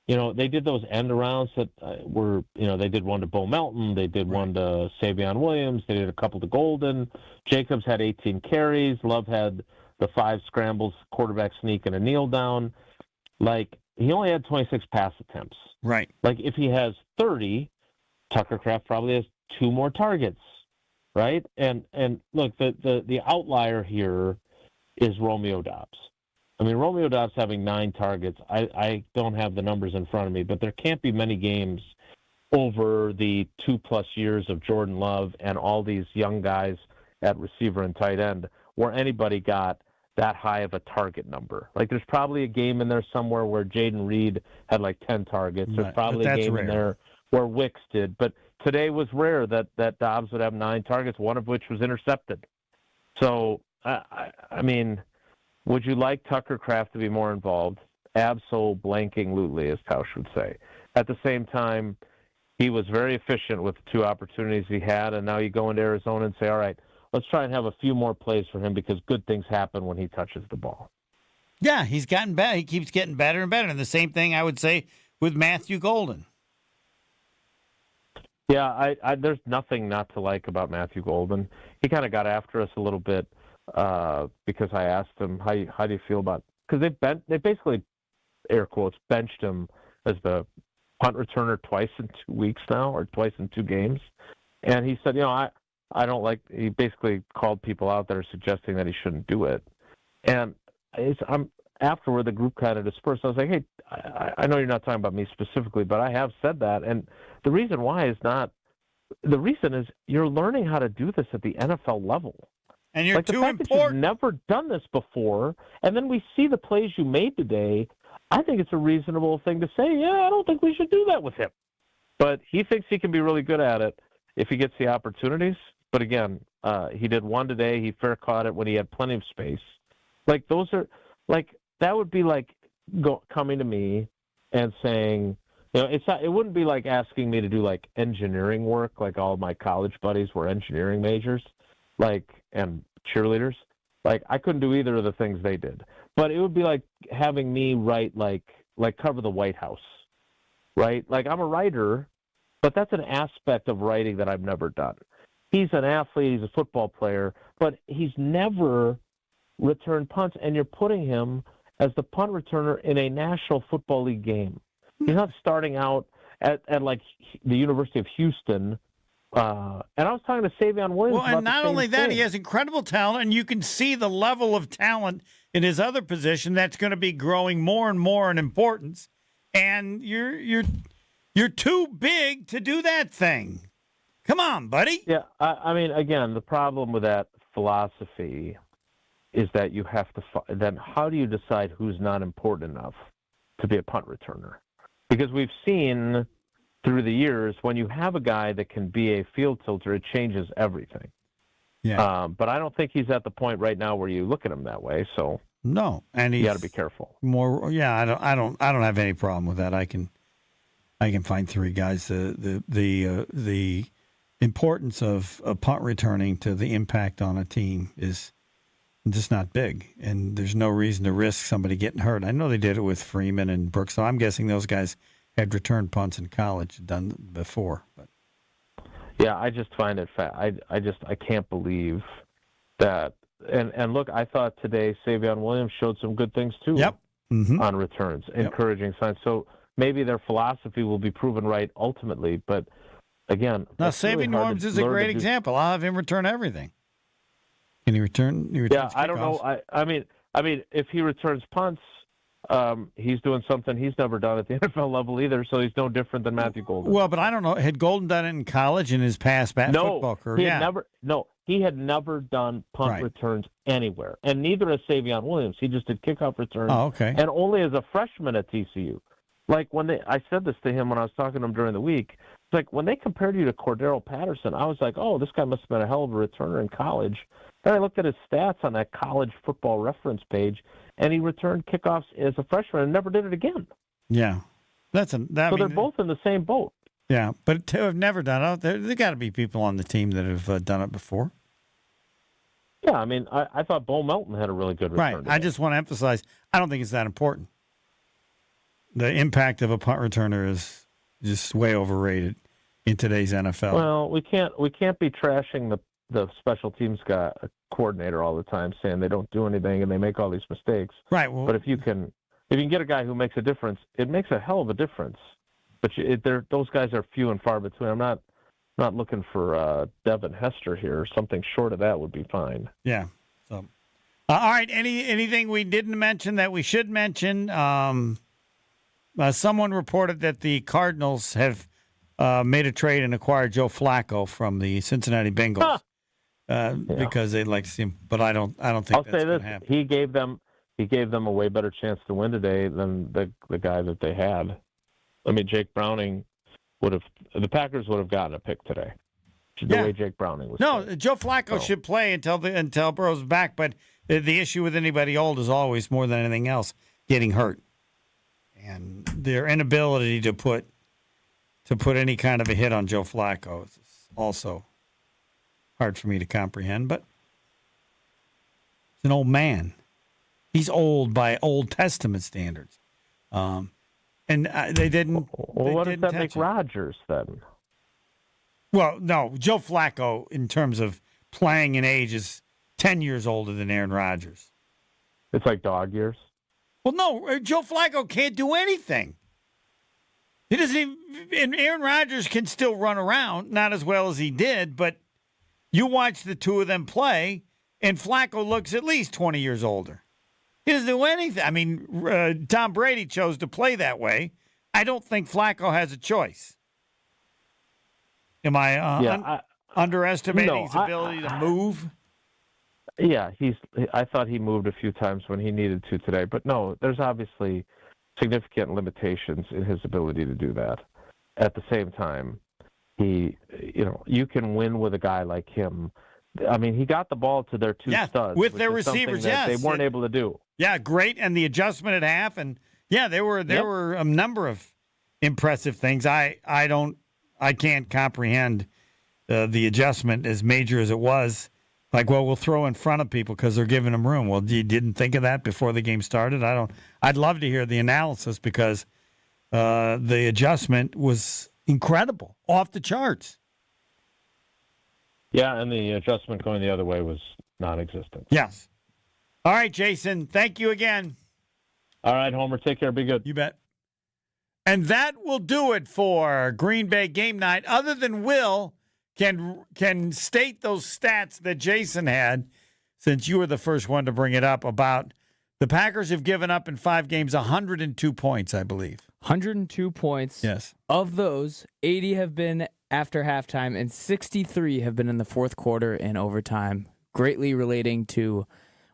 You know, they did those end arounds that were, you know, they did one to Bo Melton, they did one to Savion Williams, they did a couple to Golden. Jacobs had 18 carries. Love had the 5 scrambles, quarterback sneak, and a kneel down. Like, he only had 26 pass attempts. Right. Like, if he has 30, Tucker Kraft probably has 2 more targets, right? And look, the outlier here is Romeo Doubs. I mean, Romeo Doubs having 9 targets, I don't have the numbers in front of me, but there can't be many games over the 2+ years of Jordan Love and all these young guys at receiver and tight end where anybody got that high of a target number. Like, there's probably a game in there somewhere where Jaden Reed had like 10 targets. There's probably a game in there where Wicks did. But today was rare that Dobbs would have 9 targets, one of which was intercepted. So, I mean, would you like Tucker Kraft to be more involved? Abso-blanking-lutely, as Tauscher would say. At the same time, he was very efficient with the 2 opportunities he had, and now you go into Arizona and say, all right, let's try and have a few more plays for him because good things happen when he touches the ball. Yeah, he's gotten better. He keeps getting better and better. And the same thing I would say with Matthew Golden. Yeah, there's nothing not to like about Matthew Golden. He kind of got after us a little bit because I asked him, how do you feel about – because they basically, air quotes, benched him as the punt returner twice in 2 weeks now or twice in 2 games. And he said, you know, I don't like – he basically called people out that are suggesting that he shouldn't do it. And afterward, the group kind of dispersed. I was like, hey, I know you're not talking about me specifically, but I have said that. And the reason why is not – the reason is you're learning how to do this at the NFL level. And you're too important. The fact that you've never done this before, and then we see the plays you made today, I think it's a reasonable thing to say, yeah, I don't think we should do that with him. But he thinks he can be really good at it if he gets the opportunities. But again, he did one today. He fair caught it when he had plenty of space. Like those are like that would be like coming to me and saying, you know, it's not. It wouldn't be like asking me to do like engineering work, like all my college buddies were engineering majors, like and cheerleaders. Like I couldn't do either of the things they did. But it would be like having me write like cover the White House, right? Like I'm a writer, but that's an aspect of writing that I've never done. He's an athlete, he's a football player, but he's never returned punts, and you're putting him as the punt returner in a National Football League game. He's not starting out at like the University of Houston. And I was talking to Savion Williams. Well, and not only that, he has incredible talent, and you can see the level of talent in his other position that's going to be growing more and more in importance. And you're too big to do that thing. Come on, buddy. Yeah, I mean, again, the problem with that philosophy is that you have to then how do you decide who's not important enough to be a punt returner? Because we've seen through the years when you have a guy that can be a field tilter, it changes everything. Yeah. But I don't think he's at the point right now where you look at him that way. So no, and you got to be careful. More, yeah. I don't have any problem with that. I can find three guys. The importance of a punt returning to the impact on a team is just not big, and there's no reason to risk somebody getting hurt. I know they did it with Freeman and Brooks, so I'm guessing those guys had returned punts in college, done before. But yeah, I just find it I can't believe that. And look, I thought today Savion Williams showed some good things too. Yep. Mm-hmm. On returns, encouraging signs. So maybe their philosophy will be proven right ultimately, but again, now Savion Williams is a great example. I'll have him return everything. Can he return? Yeah, I don't know. I mean, if he returns punts, he's doing something he's never done at the NFL level either. So he's no different than Matthew Golden. Well, but I don't know. Had Golden done it in college in his past football career? He had never done punt returns anywhere, and neither has Savion Williams. He just did kickoff returns. Oh, okay. And only as a freshman at TCU. Like I said this to him when I was talking to him during the week. It's like when they compared you to Cordero Patterson, I was like, oh, this guy must have been a hell of a returner in college. Then I looked at his stats on that college football reference page, and he returned kickoffs as a freshman and never did it again. Yeah, they're both in the same boat. Yeah, but to have never done it, there got to be people on the team that have done it before. Yeah, I mean, I thought Bo Melton had a really good return. Right. I just want to emphasize, I don't think it's that important. The impact of a punt returner is just way overrated in today's NFL. Well, we can't be trashing the special teams guy coordinator all the time, saying they don't do anything and they make all these mistakes. Right. Well, but if you can get a guy who makes a difference, it makes a hell of a difference. But those guys are few and far between. I'm not looking for Devin Hester here. Something short of that would be fine. Yeah. So, all right. Anything we didn't mention that we should mention? Someone reported that the Cardinals have made a trade and acquired Joe Flacco from the Cincinnati Bengals because they'd like to see him. But I don't think that's going to happen. He gave them a way better chance to win today than the guy that they had. I mean, Jake Browning the Packers would have gotten a pick today. The way Jake Browning was. No, playing. Joe Flacco should play until Burrow's back. But the issue with anybody old is always, more than anything else, getting hurt, and their inability to put any kind of a hit on Joe Flacco is also hard for me to comprehend. But he's an old man. He's old by Old Testament standards. And they didn't. Well, what does that make Rodgers then? Well, no, Joe Flacco, in terms of playing in age, is 10 years older than Aaron Rodgers. It's like dog years. Well, no, Joe Flacco can't do anything. He doesn't even. And Aaron Rodgers can still run around, not as well as he did, but you watch the two of them play, and Flacco looks at least 20 years older. He doesn't do anything. I mean, Tom Brady chose to play that way. I don't think Flacco has a choice. Am I underestimating his ability to move? Yeah, I thought he moved a few times when he needed to today, but no, there's obviously significant limitations in his ability to do that. At the same time, you can win with a guy like him. I mean, he got the ball to their two studs with their receivers. That they weren't able to do. Yeah, great, and the adjustment at half, and there were a number of impressive things. I can't comprehend the adjustment as major as it was. Like, well, we'll throw in front of people because they're giving them room. Well, you didn't think of that before the game started? I'd love to hear the analysis because the adjustment was incredible, off the charts. Yeah, and the adjustment going the other way was non-existent. Yes. All right, Jason, thank you again. All right, Homer, take care. Be good. You bet. And that will do it for Green Bay Game Night. Other than Will can state those stats that Jason had, since you were the first one to bring it up, about the Packers have given up in 5 games 102 points, I believe. 102 points. Yes. Of those, 80 have been after halftime, and 63 have been in the fourth quarter and overtime, greatly relating to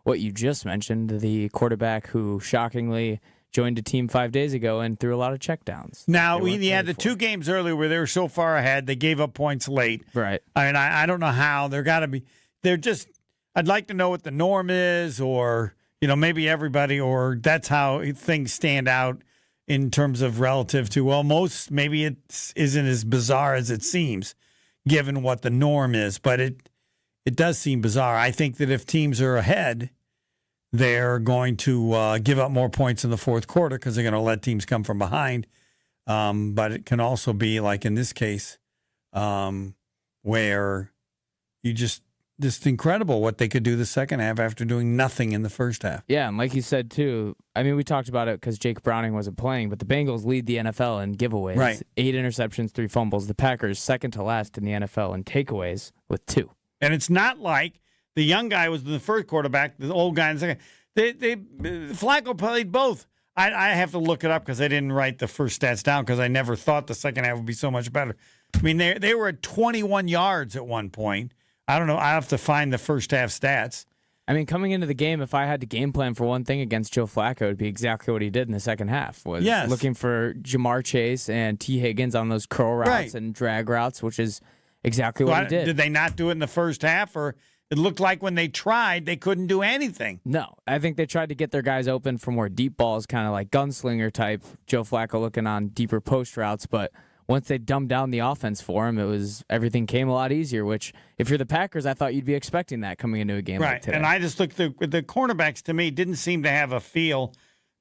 what you just mentioned, the quarterback who shockingly joined a team 5 days ago and threw a lot of checkdowns. Now, we had the 2 games earlier where they were so far ahead, they gave up points late. Right. I mean, I don't know how. I'd like to know what the norm is, or, maybe everybody, or that's how things stand out in terms of relative to, maybe it isn't as bizarre as it seems, given what the norm is. But it does seem bizarre. I think that if teams are ahead, they're going to give up more points in the fourth quarter because they're going to let teams come from behind. But it can also be like in this case where you just incredible what they could do the second half after doing nothing in the first half. Yeah, and like you said, too, I mean, we talked about it because Jake Browning wasn't playing, but the Bengals lead the NFL in giveaways. Right. 8 interceptions, 3 fumbles. The Packers second to last in the NFL in takeaways with 2. And it's not like the young guy was the first quarterback, the old guy in the second. Flacco played both. I have to look it up because I didn't write the first stats down because I never thought the second half would be so much better. I mean, they were at 21 yards at one point. I don't know. I have to find the first half stats. I mean, coming into the game, if I had to game plan for one thing against Joe Flacco, it would be exactly what he did in the second half. Was looking for Jamar Chase and T. Higgins on those curl routes and drag routes, which is exactly what he did. Did they not do it in the first half, or it looked like when they tried, they couldn't do anything? No. I think they tried to get their guys open for more deep balls, kind of like gunslinger type, Joe Flacco looking on deeper post routes, but once they dumbed down the offense for him, everything came a lot easier, which if you're the Packers, I thought you'd be expecting that coming into a game like today. And I just looked at the cornerbacks, to me, didn't seem to have a feel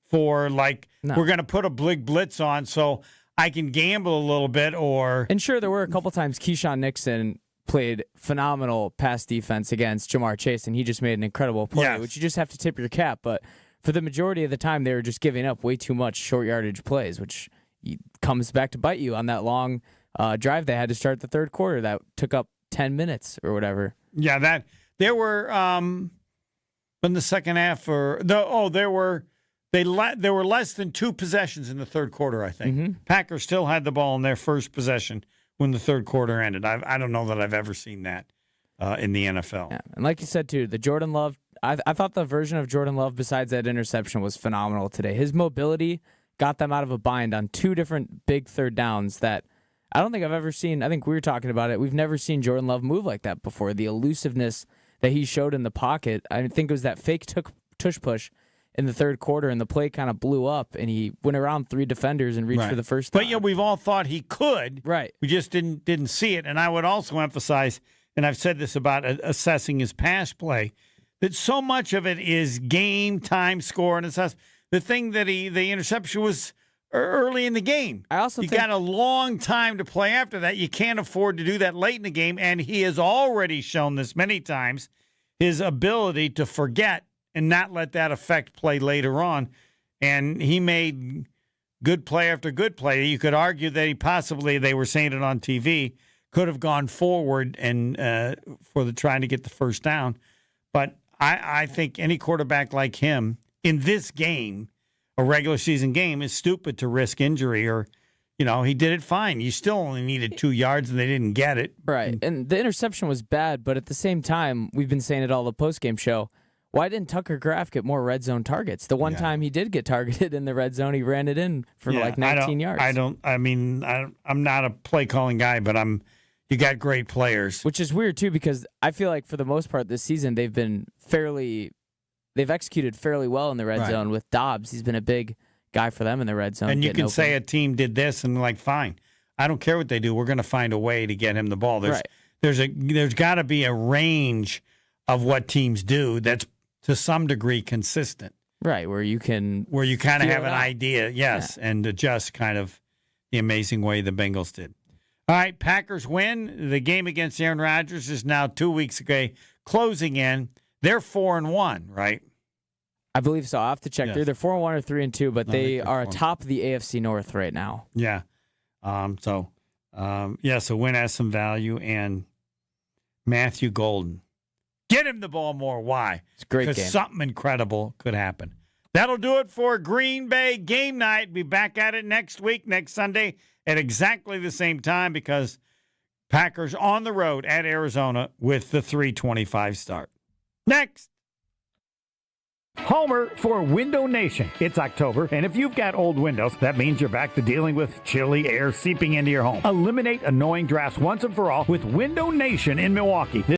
for, we're going to put a big blitz on so I can gamble a little bit, or... And sure, there were a couple times Keyshawn Nixon played phenomenal pass defense against Jamar Chase, and he just made an incredible play, which you just have to tip your cap. But for the majority of the time, they were just giving up way too much short yardage plays, which comes back to bite you on that long drive they had to start the third quarter that took up 10 minutes or whatever. Yeah, there were in the second half, there were less than 2 possessions in the third quarter, I think. Mm-hmm. Packers still had the ball in their first possession when the third quarter ended. I don't know that I've ever seen that in the NFL. Yeah. And like you said, too, the Jordan Love, I thought the version of Jordan Love besides that interception was phenomenal today. His mobility got them out of a bind on 2 different big third downs that I don't think I've ever seen. I think we were talking about it. We've never seen Jordan Love move like that before. The elusiveness that he showed in the pocket, I think it was that fake tush push in the third quarter, and the play kind of blew up, and he went around 3 defenders and reached for the first down. But yeah, we've all thought he could. Right. We just didn't see it. And I would also emphasize, and I've said this about assessing his pass play, that so much of it is game, time, score, and assess. The thing that the interception was early in the game. I also think got a long time to play after that. You can't afford to do that late in the game, and he has already shown this many times, his ability to forget and not let that affect play later on. And he made good play after good play. You could argue that they were saying it on TV, could have gone forward and trying to get the first down. But I think any quarterback like him in this game, a regular season game, is stupid to risk injury or, he did it fine. You still only needed 2 yards and they didn't get it. Right. And the interception was bad, but at the same time, we've been saying it all the postgame show. Why didn't Tucker Kraft get more red zone targets? The one time he did get targeted in the red zone, he ran it in for 19 yards. I'm not a play calling guy, but you got great players. Which is weird too, because I feel like for the most part this season they've executed fairly well in the red zone with Dobbs. He's been a big guy for them in the red zone. And you can say a team did this and fine. I don't care what they do. We're going to find a way to get him the ball. There's got to be a range of what teams do that's to some degree consistent. Right, where you kind of have an idea, and adjust kind of the amazing way the Bengals did. All right, Packers win. The game against Aaron Rodgers is now 2 weeks ago, closing in. They're 4-1, right? I believe so. I'll have to check. Yes. They're either 4-1 or 3-2, but they are atop the AFC North right now. Yeah. So win has some value, and Matthew Golden. Get him the ball more. Why? It's a great game. Because something incredible could happen. That'll do it for Green Bay Game Night. Be back at it next week, next Sunday, at exactly the same time, because Packers on the road at Arizona with the 3:25 start. Next. Homer for Window Nation. It's October, and if you've got old windows, that means you're back to dealing with chilly air seeping into your home. Eliminate annoying drafts once and for all with Window Nation in Milwaukee.